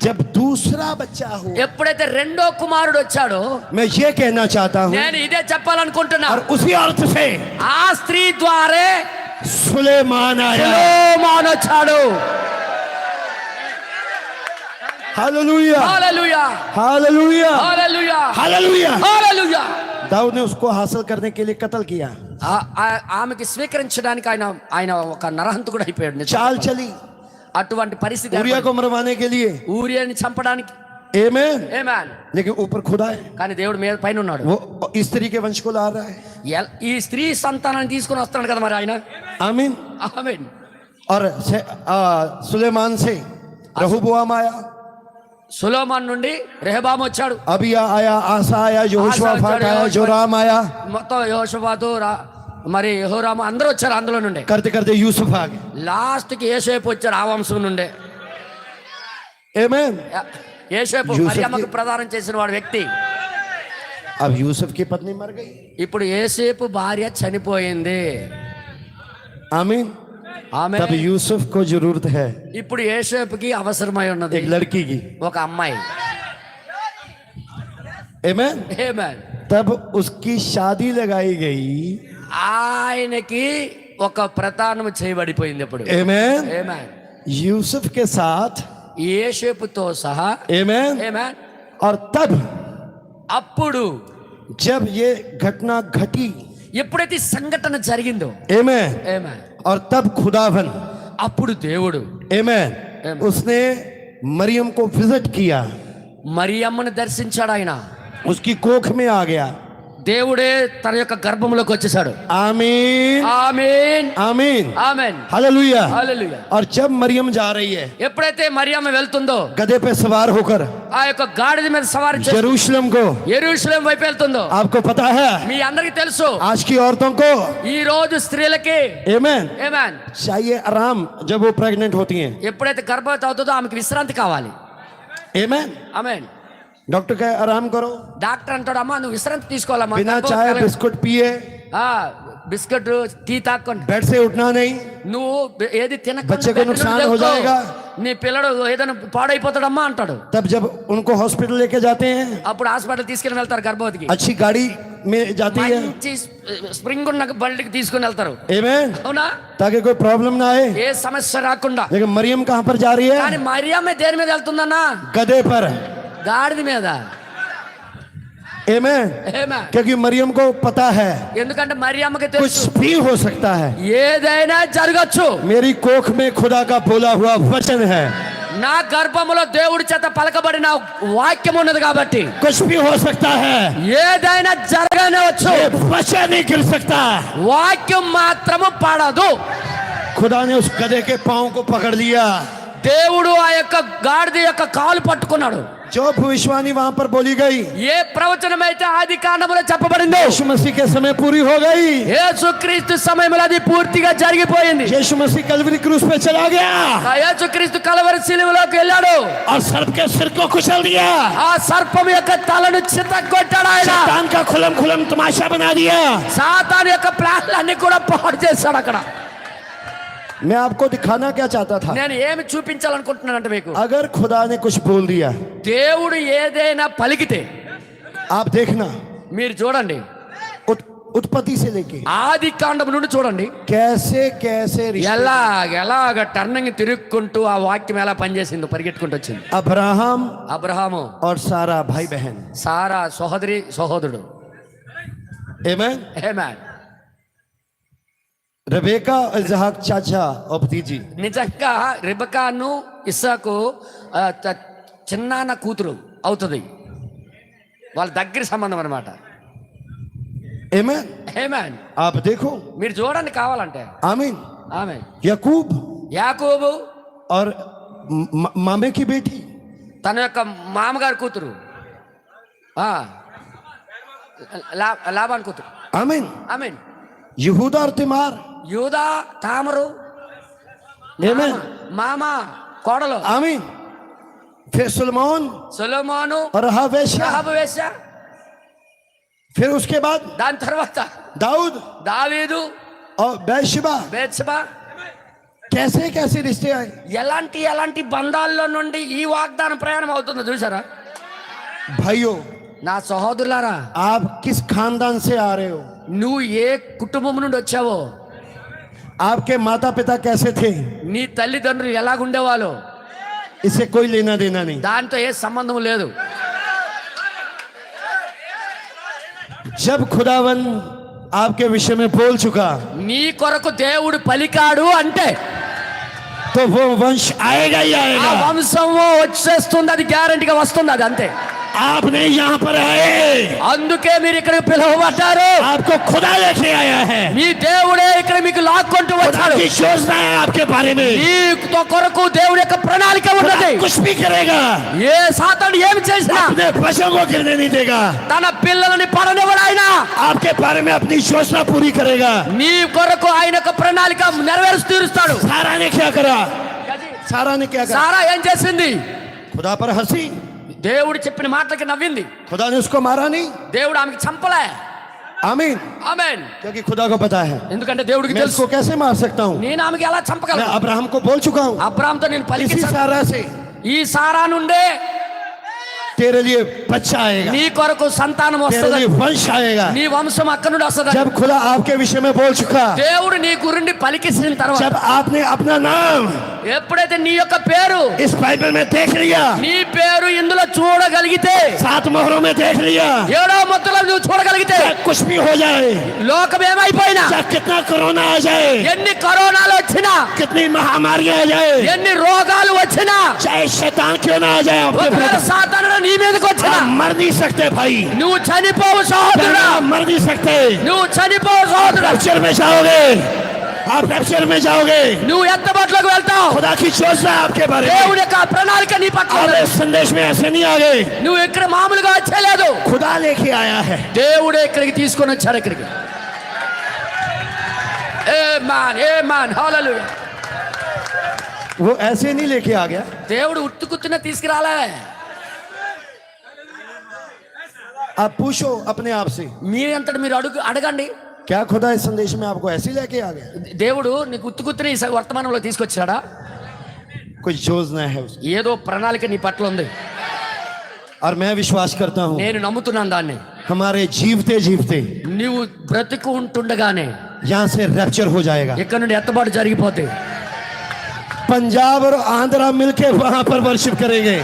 जब दूसरा बच्चा हुआ, ఎప్పుడైతే రెండో కుమారుడు వచ్చాడో, मैं ये कहना चाहता हूँ, నేను ఇదే చెప్పాలనుకుంటున్నా. और उसी अर्थ से ఆ స్త్రీ ద్వారే सुलेमान आया। సులోమాను వచ్చాడు. Hallelujah. Hallelujah, hallelujah. Hallelujah, hallelujah. హల్లెలూయా. दाऊद ने उसको हासिल करने के लिए कत्ल किया। ఆమెకి స్వీకరించడానికి ఆయన ఒక నరహంతకుడు అయిపోయాడు నిజం चाल చెప్పాలి. चली అటువంటి పరిస్థితి ऊरिया को मरवाने के लिए, ఊరియాని చంపడానికి. आमेन। ఆమేన్. लेकिन ऊपर खुदा है, కానీ దేవుడు మీద పైన ఉన్నాడు. वो स्त्री के वंश को ला रहा है। ఈ స్త్రీ సంతానాన్ని తీసుకొని వస్తున్నాడు కదా మరి ఆయన. आमीन। ఆమేన్. और सुलेमान से रहोबोआम आया, సొలొమోను నుండి రెహబాము వచ్చాడు. अबिया आया, आसा आया, यहोशाफाट आया, जोराम आया, మొత్తం యెహోషాపాతు మరి యెహోరాము అందరూ వచ్చారు అందులో నుండి. करते करते यूसुफ आ गए। లాస్ట్ కి యేసేపు వచ్చాడు ఆ వంశం నుండే. आमेन। యేసేపు యూసఫ్కి- మరియమ్మకు ప్రదానం చేసిన వాడు వ్యక్తి. अब यूसुफ की पत्नी मर गई। ఇప్పుడు యేసేపు భార్య చనిపోయింది. आमीन। ఆమె तब यूसुफ को जरूरत है ఇప్పుడు యేసేపుకి అవసరమై ఉన్నది एक लड़की की। ఒక అమ్మాయి. आमीन। ఆమేన్. तब उसकी शादी लगाई गई। ఆయనకి ఒక ప్రదానం చేయబడిపోయింది ఇప్పుడు. आमीन। ఆమేన్. यूसुफ के साथ। యేసేపుతో సహా. आमीन। ఆమేన్. और तब అప్పుడు जब ये घटना घटी, ఎప్పుడైతే ఈ సంఘటన జరిగిందో, आमीन, ఆమేన్, और तब खुदावन, అప్పుడు దేవుడు आमीन, आमीन। उसने मरियम को विजिट किया, మరియమ్మను దర్శించాడు ఆయన. उसकी कोख में आ गया। దేవుడే తన యొక్క గర్భంలోకి వచ్చేసాడు. आमीन। ఆమేన్. आमीन। ఆమేన్. हालेलुया। హల్లెలూయా. और जब मरियम जा रही है ఎప్పుడైతే మరియమ్మ వెళ్తుందో, गधे पे सवार होकर ఆ యొక్క గాడిద మీద సవారీ చేస్తూ यरूशलेम को, యెరూషలేం వైపు వెళ్తుందో, आपको पता है మీ అందరికీ తెలుసు आज की औरतों को, ఈ రోజు స్త్రీలకి आमीन, ఆమేన్, चाहिए आराम जब वो प्रेग्नेंट होती हैं। ఎప్పుడైతే గర్భవతి అవుతుందో ఆమెకి విశ్రాంతి కావాలి. आमीन। ఆమేన్. डॉक्टर कहे आराम करो, డాక్టర్ అంటాడు, అమ్మా నువ్వు విశ్రాంతి తీసుకోవాలమ్మా. बिना గర్భవతి चाय కలగ- बिस्कुट पिए, బిస్కెట్ టీ తాక్కండి. बेड से उठना नहीं, నువ్వు ఏది తినకుండా బచ్చకు బెడ్ నుండి నుక్సాన్ హో లేవకు. జాయేగా. నీ పిల్లడు ఏదైనా పాడైపోతాడమ్మా అంటాడు. तब जब उनको हॉस्पिटल लेके जाते हैं, అప్పుడు హాస్పిటల్ తీసుకెళ్ళి వెళ్తారు గర్భవతికి. अच्छी गाड़ी में जाती है, మంచి స్ప్రింగ్ ఉన్న బండికి తీసుకుని వెళ్తారు. आमीन, అవునా? ताकि कोई प्रॉब्लम ना आए। ఏ సమస్య రాకుండా. लेकिन मरियम कहाँ पर जा रही కానీ है? మరియమ్మ దేని మీద వెళ్తుందన్నా? गधे पर। గాడిద మీద. आमीन। ఏమా? क्योंकि मरियम को पता है ఎందుకంటే మరియమ్మకి कुछ తెలుసు भी हो सकता है, ఏదైనా జరగచ్చు. मेरी कोख में खुदा का बोला हुआ वचन है, నా గర్భములో దేవుడి చేత పలకబడిన వాక్యం ఉన్నది కాబట్టి कुछ भी हो सकता है, ఏదైనా జరగనవచ్చు. ये वचन नहीं गिर सकता। వాక్యం మాత్రము పడదు. खुदा ने उस गधे के पांव को पकड़ लिया। దేవుడు ఆ యొక్క గాడిద యొక్క కాలు పట్టుకున్నాడు. जो भविष्यवाणी वहां पर बोली गई ఏ ప్రవచనం అయితే ఆది కాండములో చెప్పబడిందో यीशु मसीह के समय पूरी हो गई। యేసుక్రీస్తు సమయంలో అది పూర్తిగా జరిగిపోయింది. यीशु मसीह कलवरी क्रूस पे चला गया ఆ యేసుక్రీస్తు కలవరి శిలువలోకి వెళ్ళాడు. और सर्प के सिर को कुचल दिया, ఆ సర్పం యొక్క తలను చితగొట్టాడు ఆయన. शैतान का खुलम खुलम तमाशा बना दिया। సాతాను యొక్క ప్లాన్లన్నీ కూడా పాడు చేశాడు అక్కడ. मैं आपको दिखाना क्या चाहता था, నేను ఏమి చూపించాలనుకుంటున్నానంటే మీకు, अगर खुदा ने कुछ बोल दिया, దేవుడు ఏదైనా పలికితే आप देखना, మీరు చూడండి, उत्पत्ति से लेके ఆది కాండం నుండి చూడండి, कैसे कैसे रिश्ते, ఎలాగ టర్నింగ్ తిరుక్కుంటూ ఆ వాక్యం ఎలా పనిచేసిందో పరిగెట్టుకుంటూ వచ్చింది. अब्राहम అబ్రహాము, और सारा भाई बहन। సారా సహోదరి సహోదరుడు. आमीन। ఆమేన్. रेबेका और इसहाक चाचा और भतीजी। నిజంగా రిబకాను ఇస్సాకు చిన్నాన్న కూతురు అవుతుంది. వాళ్ళ దగ్గర సంబంధం అనమాట. आमीन। ఆమేన్. आप देखो, మీరు చూడండి కావాలంటే. आमीन। ఆమేన్. याकूब యాకోబు और मामे की बेटी, తన యొక్క మామగారి కూతురు, లాబాన్ కూతురు. आमीन। ఆమేన్. यहूदा और तिमार, యూదా తామరు, आमीन। మామ కోడలు. आमीन। फिर सुलेमान సొలొమోను, और राहाब वेश्या, రాహాబు వేశ్య. फिर उसके बाद దాని తర్వాత दाऊद దావీదు, और बैशबा। బేత్షెబా. कैसे कैसे रिश्ते आए। ఎలాంటి బంధాల్లో నుండి ఈ వాగ్దానం ప్రయాణం అవుతుందో చూసారా? भाइयों, నా సహోదరులారా, आप किस खानदान से आ रहे हो, నువ్వు ఏ కుటుంబం నుండి వచ్చావో, आपके माता पिता कैसे थे, నీ తల్లిదండ్రులు ఎలాగుండేవాళ్ళు, इससे कोई लेना देना नहीं। దాంతో ఏ సంబంధం లేదు. जब खुदावन आपके विषय में बोल चुका, నీ కొరకు దేవుడు పలికాడు అంటే तो वो वंश आएगा ही ఆ आएगा। వంశం వచ్చేస్తుంది, అది గ్యారంటీగా వస్తుంది, అది అంతే। आप नहीं यहाँ पर आए, అందుకే మీరు ఇక్కడ పిలువబడ్డారు। आपको खुदा लेके आया है। మీ దేవుడే ఇక్కడ మీకు లాక్కొంటూ खुदा వచ్చాడు। की योजना है आपके बारे में। నీ కొరకు దేవుడి యొక్క ప్రణాళిక खुदा ఉన్నది। कुछ भी करेगा, ఏ సాతానుడు ఏమి చేసినా अपने बच्चों को गिरने नहीं देगा। తన పిల్లలని పడనివ్వడు ఆయన। आपके बारे में अपनी योजना पूरी करेगा। నీ కొరకు ఆయన యొక్క ప్రణాళిక నెరవేర్చి తీరుస్తాడు। सारा ने क्या करा? सारा ने क्या करा? సారా ఏం చేసింది? खुदा पर हंसी, దేవుడు చెప్పిన మాటలకి నవ్వింది। खुदा ने उसको मारा नहीं। దేవుడు ఆమెకి చంపలే। आमीन। ఆమేన్। क्योंकि खुदा को पता है ఎందుకంటే దేవుడికి मैं తెలుసు इसको कैसे मार सकता हूँ। నేను ఆమెకి ఎలా मैं చంపగలను। अब्राहम को बोल चुका हूँ, అబ్రాహాంతో నేను इसी పలికించాను, सारा से ఈ సారా నుండే तेरे लिए बच्चा आएगा, నీ కొరకు సంతానం तेरे వస్తుంది, लिए वंश आएगा। నీ వంశం అక్కడి నుండి వస్తుంది। जब खुदा आपके विषय में बोल चुका, దేవుడు నీ గురించి పలికించిన తర్వాత जब आपने अपना नाम ఎప్పుడైతే నీ యొక్క పేరు, इस बाइबल में देख लिया, నీ పేరు ఇందులో చూడగలిగితే, 7 मोहरों में देख लिया, 7వ మొత్తంలో నువ్వు చూడగలిగితే, चाहे कुछ भी हो जाए, లోకం ఏమైపోయినా, चाहे कितना कोरोना आ जाए, ఎన్ని కరోనాలు వచ్చినా, कितनी महामारियां आ जाए, ఎన్ని రోగాలు వచ్చినా, चाहे शैतान क्यों ना आ जाए आपके ఒకవేళ ऊपर, సాతానుడు నీ మీదకి వచ్చినా आप मर नहीं सकते भाई, నువ్వు చనిపోవు సహోదరుడా, आप मर नहीं सकते। నువ్వు చనిపోవు సహోదరుడా, रैप्चर में जाओगे, आप रैप्चर में जाओगे। నువ్వు ఎత్తబట్లోకి వెళ్తావు। खुदा की योजना है आपके बारे में। దేవుని యొక్క ప్రణాళిక నీ పట్ల आप ఉంది। इस संदेश में ऐसे नहीं आ गए, నువ్వు ఇక్కడ మామూలుగా వచ్చేలేదు, खुदा लेके आया है। దేవుడే ఇక్కడికి తీసుకొని వచ్చాడు ఇక్కడికి। ఆమేన్ హల్లెలూయా। वो ऐसे नहीं लेके आ गया, దేవుడు ఉత్తుకుత్తున తీసుకురాలే। आप पूछो अपने आप से, మీరంతటి మీరు అడగండి, क्या खुदा इस संदेश में आपको ऐसे ही लेके आ गया? దేవుడు నీకు ఉత్తుకుత్తున ఈ వర్తమానంలో తీసుకొచ్చాడా? कोई योजना है उसकी, ఏదో ప్రణాళిక నీ పట్ల ఉంది। और मैं विश्वास करता हूँ నేను నమ్ముతున్నాను దాన్ని। हमारे जीवते जीवते నువ్వు బ్రతికి ఉంటుండగానే यहाँ से रैप्चर हो जाएगा। ఇక్కడ నుండి ఎత్తబాటు జరిగిపోతే पंजाब और आंध्रा मिलके वहां पर वर्शिप करेंगे।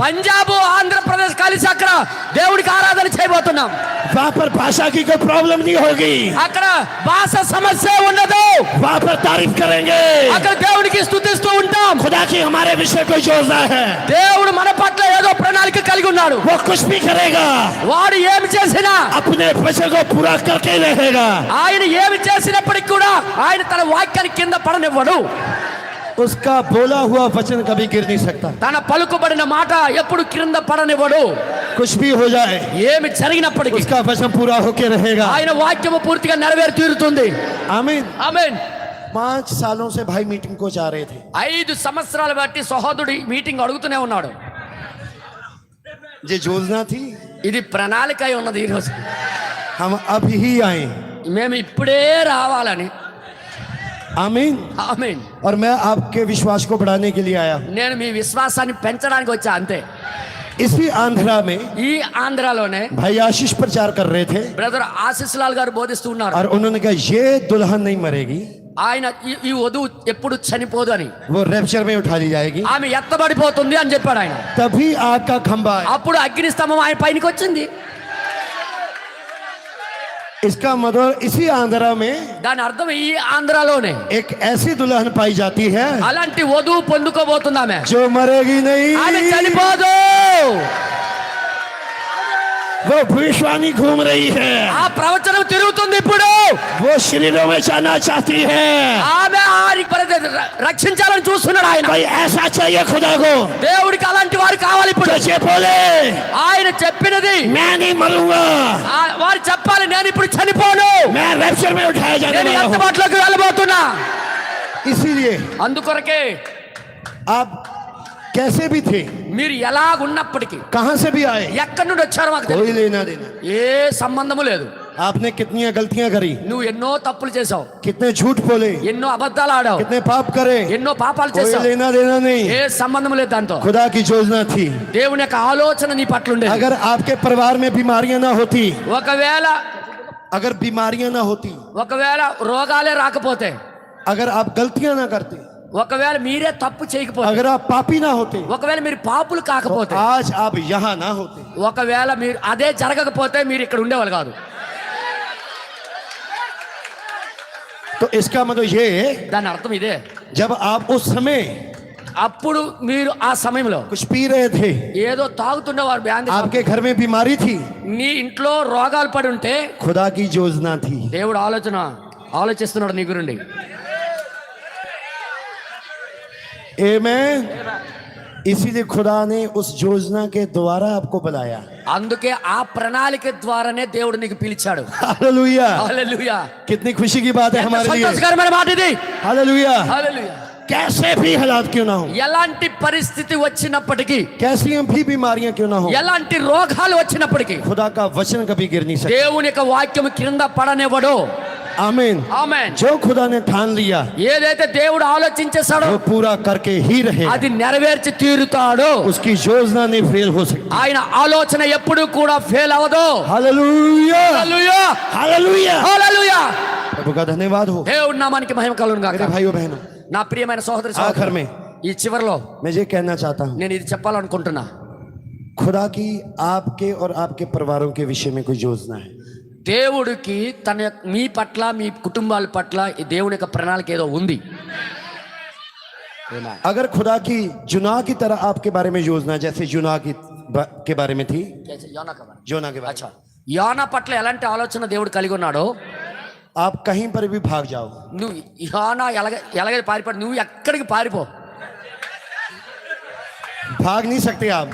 పంజాబ్ ఆంధ్రప్రదేశ్ కలిసి అక్కడ దేవుడికి ఆరాధన చేయబోతున్నాం। वहां पर भाषा की कोई प्रॉब्लम नहीं होगी, అక్కడ భాష సమస్య ఉండదు, वहां पर तारीफ करेंगे। అక్కడ దేవుడికి స్తుతిస్తూ ఉంటాం। खुदा की हमारे विषय कोई योजना है, దేవుడు మన పట్ల ఏదో ప్రణాళిక కలిగి ఉన్నాడు। वो कुछ भी करेगा, వాడు ఏమి చేసినా, अपने वचन को पूरा करके रहेगा। ఆయన ఏమి చేసినప్పటికీ కూడా ఆయన తన వాక్యాన్ని కింద పడనివ్వడు। उसका बोला हुआ वचन कभी गिर नहीं सकता। తన పలుకుబడిన మాట ఎప్పుడు క్రింద పడనివ్వడు। कुछ भी हो जाए, ఏమి జరిగినప్పటికీ उसका वचन पूरा होके रहेगा। ఆయన వాక్యము పూర్తిగా నెరవేరి తీరుతుంది। आमीन। ఆమేన్। 5 सालों से भाई मीटिंग को जा रहे थे, 5 సంవత్సరాలు బట్టి సహోదరుడు మీటింగ్ అడుగుతూనే ఉన్నాడు। ये योजना थी, ఇది ప్రణాళిక అయి ఉన్నది। ఈరోజు हम अब ही आए। మేము ఇప్పుడే రావాలని। आमीन। ఆమేన్। और मैं आपके विश्वास को बढ़ाने के लिए आया हूँ। నేను మీ విశ్వాసాన్ని పెంచడానికి వచ్చా అంతే। इसी आंध्रा में ఈ ఆంధ్రాలోనే भाई आशीष प्रचार कर रहे थे, బ్రదర్ ఆశీస్ లాల్ గారు బోధిస్తూ ఉన్నారు। और उन्होंने कहा ये दुल्हन नहीं मरेगी, ఆయన ఈ వధువు ఎప్పుడు చనిపోదు అని, वो रैप्चर में उठा ली जाएगी। ఆమె ఎత్తబడిపోతుంది అని చెప్పాడు ఆయన। तभी आग का खंभा आया। అప్పుడు అగ్ని స్తంభం ఆయన పైనకి వచ్చింది। इसका मतलब इसी आंध्रा में దాని అర్థం ఈ ఆంధ్రాలోనే एक ऐसी दुल्हन पाई जाती है అలాంటి వధువు పొందుకోబోతుంది ఆమె। जो मरेगी नहीं, ఆమె చనిపోదు, वो भविष्यवाणी घूम रही है, ఆ ప్రవచనం తిరుగుతుంది ఇప్పుడు। वो शरीरों में जाना चाहती है। ఆమె రక్షించాలని చూస్తున్నాడు ఆయన। भाई ऐसा चाहिए खुदा को, దేవుడికి అలాంటి వారు కావాలి ఇప్పుడు। जो बोले ఆయన చెప్పినది मैं नहीं मरूंगा, వారు చెప్పాలి, నేను ఇప్పుడు చనిపోను, मैं रैप्चर में उठाया जाने నేను वाला हूं। ఎత్తబాటులోకి వెళ్ళబోతున్నా। इसीलिए అందుకొరకే आप कैसे भी थे, మీరు ఎలాగున్నప్పటికీ, कहां से भी आए, ఎక్కడి నుండి వచ్చారో మాకు తెలియదు, कोई लेना देना। ఏ సంబంధము లేదు। आपने कितनी गलतियां करी, నువ్వు ఎన్నో తప్పులు చేసావు, कितने झूठ बोले, ఎన్నో అబద్ధాలు ఆడావు, कितने पाप करे, ఎన్నో పాపాలు कोई చేసావు, लेना देना नहीं। ఏ సంబంధం లేదు దాంతో। खुदा की योजना थी। దేవుని యొక్క ఆలోచన నీ పట్ల ఉండేది। अगर आपके परिवार में बीमारियां ना होती, ఒకవేళ अगर बीमारियां ना होती, ఒకవేళ రోగాలే రాకపోతే, अगर आप गलतियां ना करते, ఒకవేళ మీరే తప్పు చేయకపోతే, अगर आप पापी ना होते, ఒకవేళ మీరు పాపులు तो కాకపోతే, आज आप यहाँ ना होते। ఒకవేళ మీరు అదే జరగకపోతే మీరు ఇక్కడ ఉండేవాళ్ళు కాదు। तो इसका मतलब ये, దాని అర్థం ఇదే, जब आप उस समय అప్పుడు మీరు ఆ సమయంలో कुछ पी रहे थे, ఏదో తాగుతుండేవారు బ్యాండ్, आपके घर में बीमारी थी, నీ ఇంట్లో రోగాలు పడి ఉంటే खुदा की योजना थी। దేవుడు ఆలోచిస్తున్నాడు నీ గురించి. आमेन। इसीलिए खुदा ने उस योजना के द्वारा आपको बुलाया। అందుకే ఆ ప్రణాళిక ద్వారానే దేవుడు నీకు పిలిచాడు. हालेलुया। హల్లెలూయా. कितनी खुशी की बात है हमारे लिए। సంతోషకరమైన మాట ఇది. हालेलुया। హల్లెలూయా. कैसे भी हालात क्यों ना हो, ఎలాంటి పరిస్థితి వచ్చినప్పటికీ, कैसी भी बीमारियां क्यों ना हो, ఎలాంటి రోగాలు వచ్చినప్పటికీ खुदा का वचन कभी गिर नहीं सकता। దేవుని యొక్క వాక్యం కింద పడనివ్వడు. आमीन। ఆమేన్. जो खुदा ने ठान लिया ఏదైతే దేవుడు ఆలోచించేశాడో वो पूरा करके ही रहे। అది నెరవేర్చి తీరుతాడు. उसकी योजना नहीं फेल हो सकती। ఆయన ఆలోచన ఎప్పుడు కూడా ఫెయిల్ అవ్వదు. हालेलुया। హల్లెలూయా. हालेलुया। హల్లెలూయా. प्रभु का धन्यवाद हो। దేవుడి నామానికి మహిమ కలుగును గాక. मेरे भाइयों बहनों, నా ప్రియమైన సోదరి आखिर సోదరులు, में ఈ చివరిలో मैं ये कहना चाहता हूँ, నేను ఇది చెప్పాలనుకుంటున్నా. खुदा की आपके और आपके परिवारों के विषय में कोई योजना है। దేవుడికి మీ పట్ల మీ కుటుంబాల పట్ల ఈ దేవుని యొక్క ప్రణాళిక ఏదో ఉంది. अगर खुदा की जुना की तरह आपके बारे में योजना जैसे जुना के बारे में थी, जोना के बारे అచ్చా, యోనా పట్ల ఎలాంటి ఆలోచన దేవుడు కలిగి ఉన్నాడో, आप कहीं पर भी भाग जाओ, నువ్వు యోనా ఎలాగైతే పారిపోడు, నువ్వు ఎక్కడికి పారిపో, भाग नहीं सकते आप,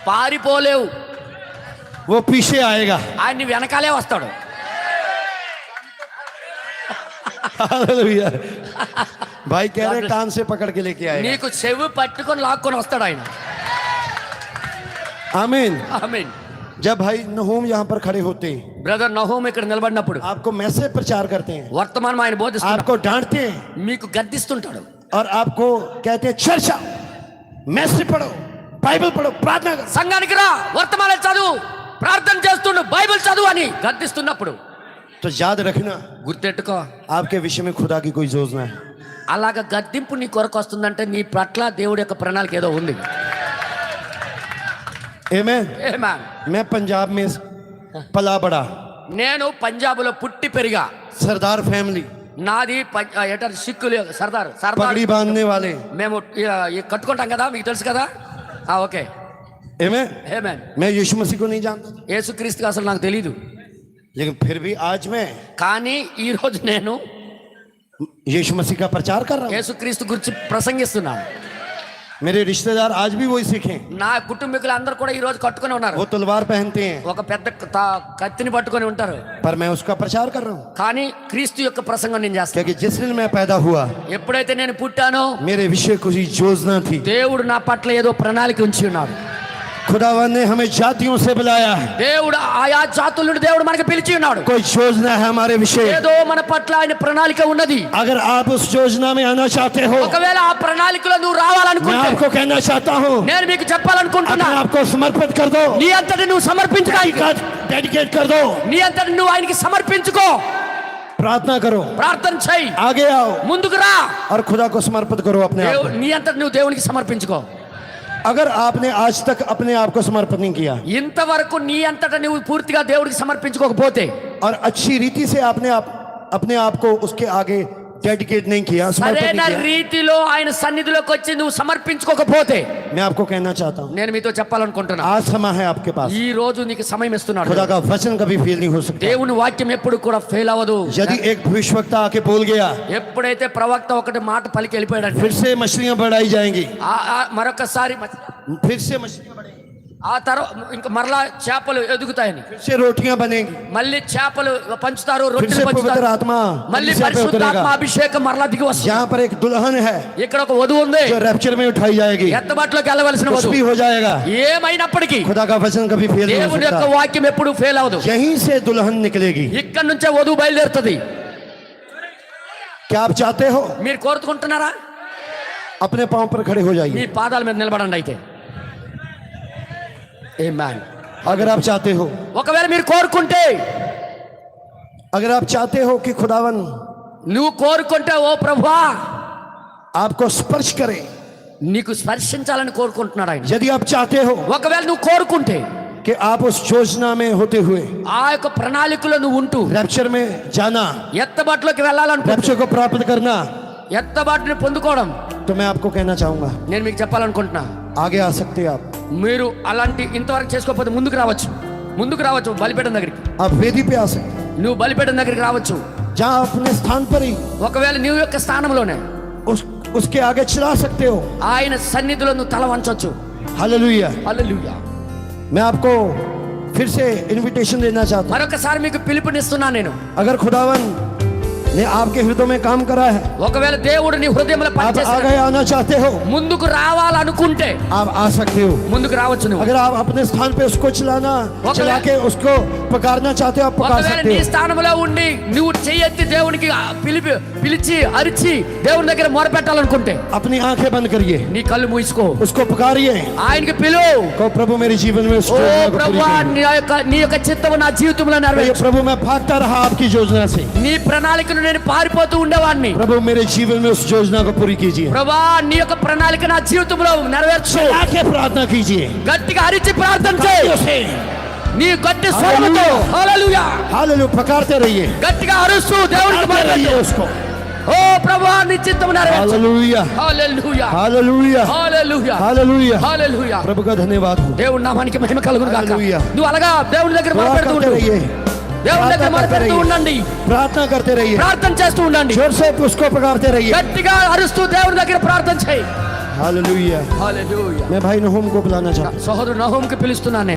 పారిపోలేవు. वो पीछे आएगा। ఆయన నీ వెనకాలే వస్తాడు. हालेलुया। भाई कह रहे कान से पकड़ के लेके आएगा। నీకు చెవి పట్టుకొని లాక్కొని వస్తాడు ఆయన. आमीन। ఆమేన్. जब भाई नहूम यहाँ पर खड़े होते हैं, బ్రదర్ నహూమ్ ఇక్కడ నిలబడినప్పుడు आपको मैसेज प्रचार करते हैं, వర్తమానం ఆయన బోధిస్తాడు, आपको डांटते हैं మీకు గద్దిస్తుంటాడు, और आपको कहते हैं चर्च आओ, मैसेज पढ़ो, बाइबल पढ़ो, प्रार्थना करो। సంఘానికి రా, వర్తమానం చదువు, ప్రార్థన చేస్తుండు, బైబిల్ చదువు అని గద్దిస్తున్నప్పుడు तो याद रखना, గుర్తెట్టుకో, आपके विषय में खुदा की कोई योजना है। అలాగ గద్దింపు నీ కొరకు వస్తుందంటే నీ పట్ల దేవుడి యొక్క ప్రణాళిక ఏదో ఉంది. आमीन। ఆమేన్. मैं पंजाब में पला बड़ा, నేను పంజాబ్లో పుట్టి పెరిగా. सरदार फैमिली, నాది ఏటారు సిక్కులు సర్దార్ సర్దార్ पगड़ी बांधने वाले। మేము కట్టుకుంటాం కదా, మీకు తెలుసు కదా. ఓకే. आमीन। ఆమేన్. मैं यीशु मसीह को नहीं जानता, యేసుక్రీస్తు అసలు నాకు తెలీదు, लेकिन फिर भी आज मैं కానీ ఈ రోజు నేను यीशु मसीह का प्रचार कर रहा हूँ। యేసుక్రీస్తు గురించి ప్రసంగిస్తున్నాను. मेरे रिश्तेदार आज भी वही सीखे, నా కుటుంబీకులు అందరూ కూడా ఈ రోజు కట్టుకొని ఉన్నారు, वो तलवार पहनते हैं, ఒక పెద్ద కత్తిని పట్టుకొని ఉంటారు, पर मैं उसका प्रचार कर रहा हूँ। కానీ క్రీస్తు యొక్క ప్రసంగం నేను చేస్తాను. क्योंकि जिस दिन मैं पैदा हुआ, ఎప్పుడైతే నేను పుట్టానో मेरे विषय कुछ योजना थी। దేవుడు నా పట్ల ఏదో ప్రణాళిక ఉంచి ఉన్నాడు. खुदावन ने हमें जातियों से बुलाया है, దేవుడు ఆయా జాతుల నుండి దేవుడు మనకి పిలిచి ఉన్నాడు. कोई योजना है हमारे विषय। ఏదో మన పట్ల ఆయన ప్రణాళిక ఉన్నది. अगर आप उस योजना में आना चाहते हो, ఒకవేళ ఆ ప్రణాళికలో నువ్వు मैं రావాలనుకుంటే आपको कहना चाहता हूँ, నేను మీకు చెప్పాలనుకుంటున్నా, अपने आप को समर्पित कर दो, నీ అంతటి నువ్వు సమర్పించుకో, डेडिकेट कर दो, నీ అంతటి నువ్వు ఆయనకి సమర్పించుకో, प्रार्थना करो, ప్రార్థన చెయ్యి, आगे आओ ముందుకు రా, और खुदा को समर्पित करो अपने आप को। నీ అంతటి నువ్వు దేవునికి సమర్పించుకో. अगर आपने आज तक अपने आप को समर्पित नहीं किया ఇంతవరకు నీ అంతటా నువ్వు పూర్తిగా దేవుడికి సమర్పించుకోకపోతే, और अच्छी रीति से आपने अपने आप को उसके आगे डेडिकेट नहीं किया, समर्पित సరైన नहीं किया, రీతిలో ఆయన సన్నిధిలోకి వచ్చి నువ్వు సమర్పించుకోకపోతే, मैं आपको कहना चाहता हूँ, నేను మీతో చెప్పాలనుకుంటున్నా, आज समय है आपके पास। ఈ రోజు నీకు సమయం ఇస్తున్నాడు. खुदा का वचन कभी फेल नहीं हो सकता। దేవుని వాక్యం ఎప్పుడు కూడా ఫెయిల్ అవ్వదు. यदि एक भविष्यवक्ता आके बोल गया, ఎప్పుడైతే ప్రవక్త ఒకటి మాట పలికి వెళ్ళిపోయాడు, फिर से मछलियां बढ़ाई जाएंगी, మరొకసారి फिर से मछलियां बढ़ेंगी, ఆ తర్వాత ఇంకా మరలా చేపలు ఎదుగుతాయని, फिर से रोटियां बनेंगी, మళ్ళీ చేపలు పంచుతారు, फिर రొట్టెలు से पवित्र పంచుతారు, आत्मा మళ్ళీ कलीसिया पे పరిశుద్ధాత్మ उतरेगा। అభిషేకం మరలా దిగి వస్తుంది. यहाँ पर एक दुल्हन है ఇక్కడ ఒక వధువు ఉంది, जो रैप्चर में उठाई जाएगी, ఎత్తబాటులోకి వెళ్ళవలసిన कुछ వధువు. भी हो जाएगा, ఏమైనప్పటికీ खुदा का वचन कभी फेल नहीं हो దేవుని యొక్క सकता। వాక్యం ఎప్పుడు ఫెయిల్ అవ్వదు. यहीं से दुल्हन निकलेगी। ఇక్కడ నుంచే వధువు బయలుదేరుతుంది. क्या आप चाहते हो? మీరు కోరుకుంటున్నారా? अपने पांव पर खड़े हो మీ जाइए। పాదాల మీద నిలబడండి అయితే. ఆమేన్. अगर आप चाहते हो, ఒకవేళ మీరు కోరుకుంటే, अगर आप चाहते हो कि खुदावन నువ్వు కోరుకుంటే, ఓ ప్రభువా आपको स्पर्श करे, నీకు స్పర్శించాలని కోరుకుంటున్నాడు ఆయన. यदि आप चाहते हो ఒకవేళ నువ్వు కోరుకుంటే, कि आप उस योजना में होते हुए ఆ యొక్క ప్రణాళికలో నువ్వు ఉంటూ रैप्चर में जाना, ఎత్తబాటులోకి వెళ్ళాలనుకుంటూ रैप्चर को प्राप्त करना, ఎత్తబాటుని పొందుకోవడం तो मैं आपको कहना चाहूंगा నేను మీకు చెప్పాలనుకుంటున్నా, आगे आ सकते हैं आप। మీరు అలాంటి ఇంతవరకు చేసుకోకపోతే ముందుకు రావచ్చు బలిపీఠం దగ్గరికి. आप वेदी पे आ सकते हैं, నువ్వు బలిపీఠం దగ్గరికి రావచ్చు. जहाँ अपने स्थान पर ही ఒకవేళ నీ యొక్క స్థానంలోనే उसके आगे चला सकते हो। ఆయన సన్నిధిలో నువ్వు తల వంచొచ్చు. हालेलुया। హల్లెలూయా. मैं आपको फिर से इनविटेशन देना चाहता हूँ, మరొకసారి మీకు పిలుపునిస్తున్నా నేను. अगर खुदावन ने आपके हृदय में काम करा है, ఒకవేళ దేవుడు నీ హృదయంలో आप పనిచేసి आगे आना चाहते हो, ముందుకు రావాలనుకుంటే आप आ सकते हो। ముందుకు రావచ్చు నువ్వు. अगर आप अपने स्थान पे उसको चला के उसको पुकारना चाहते हो, आप पुकार ఒకవేళ सकते నీ हो। స్థానంలో ఉండి నువ్వు చెయ్యెత్తి దేవునికి పిలిచి అరిచి దేవుని దగ్గర మొరపెట్టాలనుకుంటే अपनी आंखें बंद करिए, నీ కళ్ళు మూసుకో, उसको पुकारिए, ఆయనకి పిలు. कहो प्रभु मेरे जीवन में उस ఓ योजना को पूरी ప్రభువా, कीजिए। నీ యొక్క చిత్తము నా జీవితంలో कहिए, నెరవేర్చు. प्रभु मैं भागता रहा आपकी योजना से, నీ ప్రణాళికను నేను పారిపోతూ ఉండేవాడిని. प्रभु मेरे जीवन में उस योजना को पूरी कीजिए। ప్రభా, నీ యొక్క ప్రణాళిక నా జీవితంలో నెరవేర్చు. आके प्रार्थना कीजिए, గట్టిగా అరిచి ప్రార్థన చేయి. నీ గట్టి స్వరముతో హల్లెలూయా हालेलुया पुकारते रहिए, గట్టిగా అరుస్తూ దేవునికి पुकारते रहिए మొరపెట్టు. उसको। ఓ ప్రభువా, నీ చిత్తము నెరవేర్చు. Hallelujah, hallelujah hallelujah, hallelujah hallelujah. Hallelujah. प्रभु का धन्यवाद हो। దేవుని నామానికి మహిమ కలుగును గాక. హల్లెలూయా. నువ్వు అలాగా దేవుని దగ్గర दुआ మొరపెడుతూ करते ఉండు. रहिए, దేవుని దగ్గర प्रार्थना करते మొరపెడుతూ रहिए, ఉండండి. प्रार्थना करते रहिए, ప్రార్థన చేస్తూ ఉండండి. जोर से उसको पुकारते रहिए। గట్టిగా అరుస్తూ దేవుని దగ్గర ప్రార్థన చేయి. हालेलुया। హల్లెలూయా. मैं भाई नहूम को बुलाना चाहता हूँ। సహోదరు నహూముకి పిలుస్తున్నాను.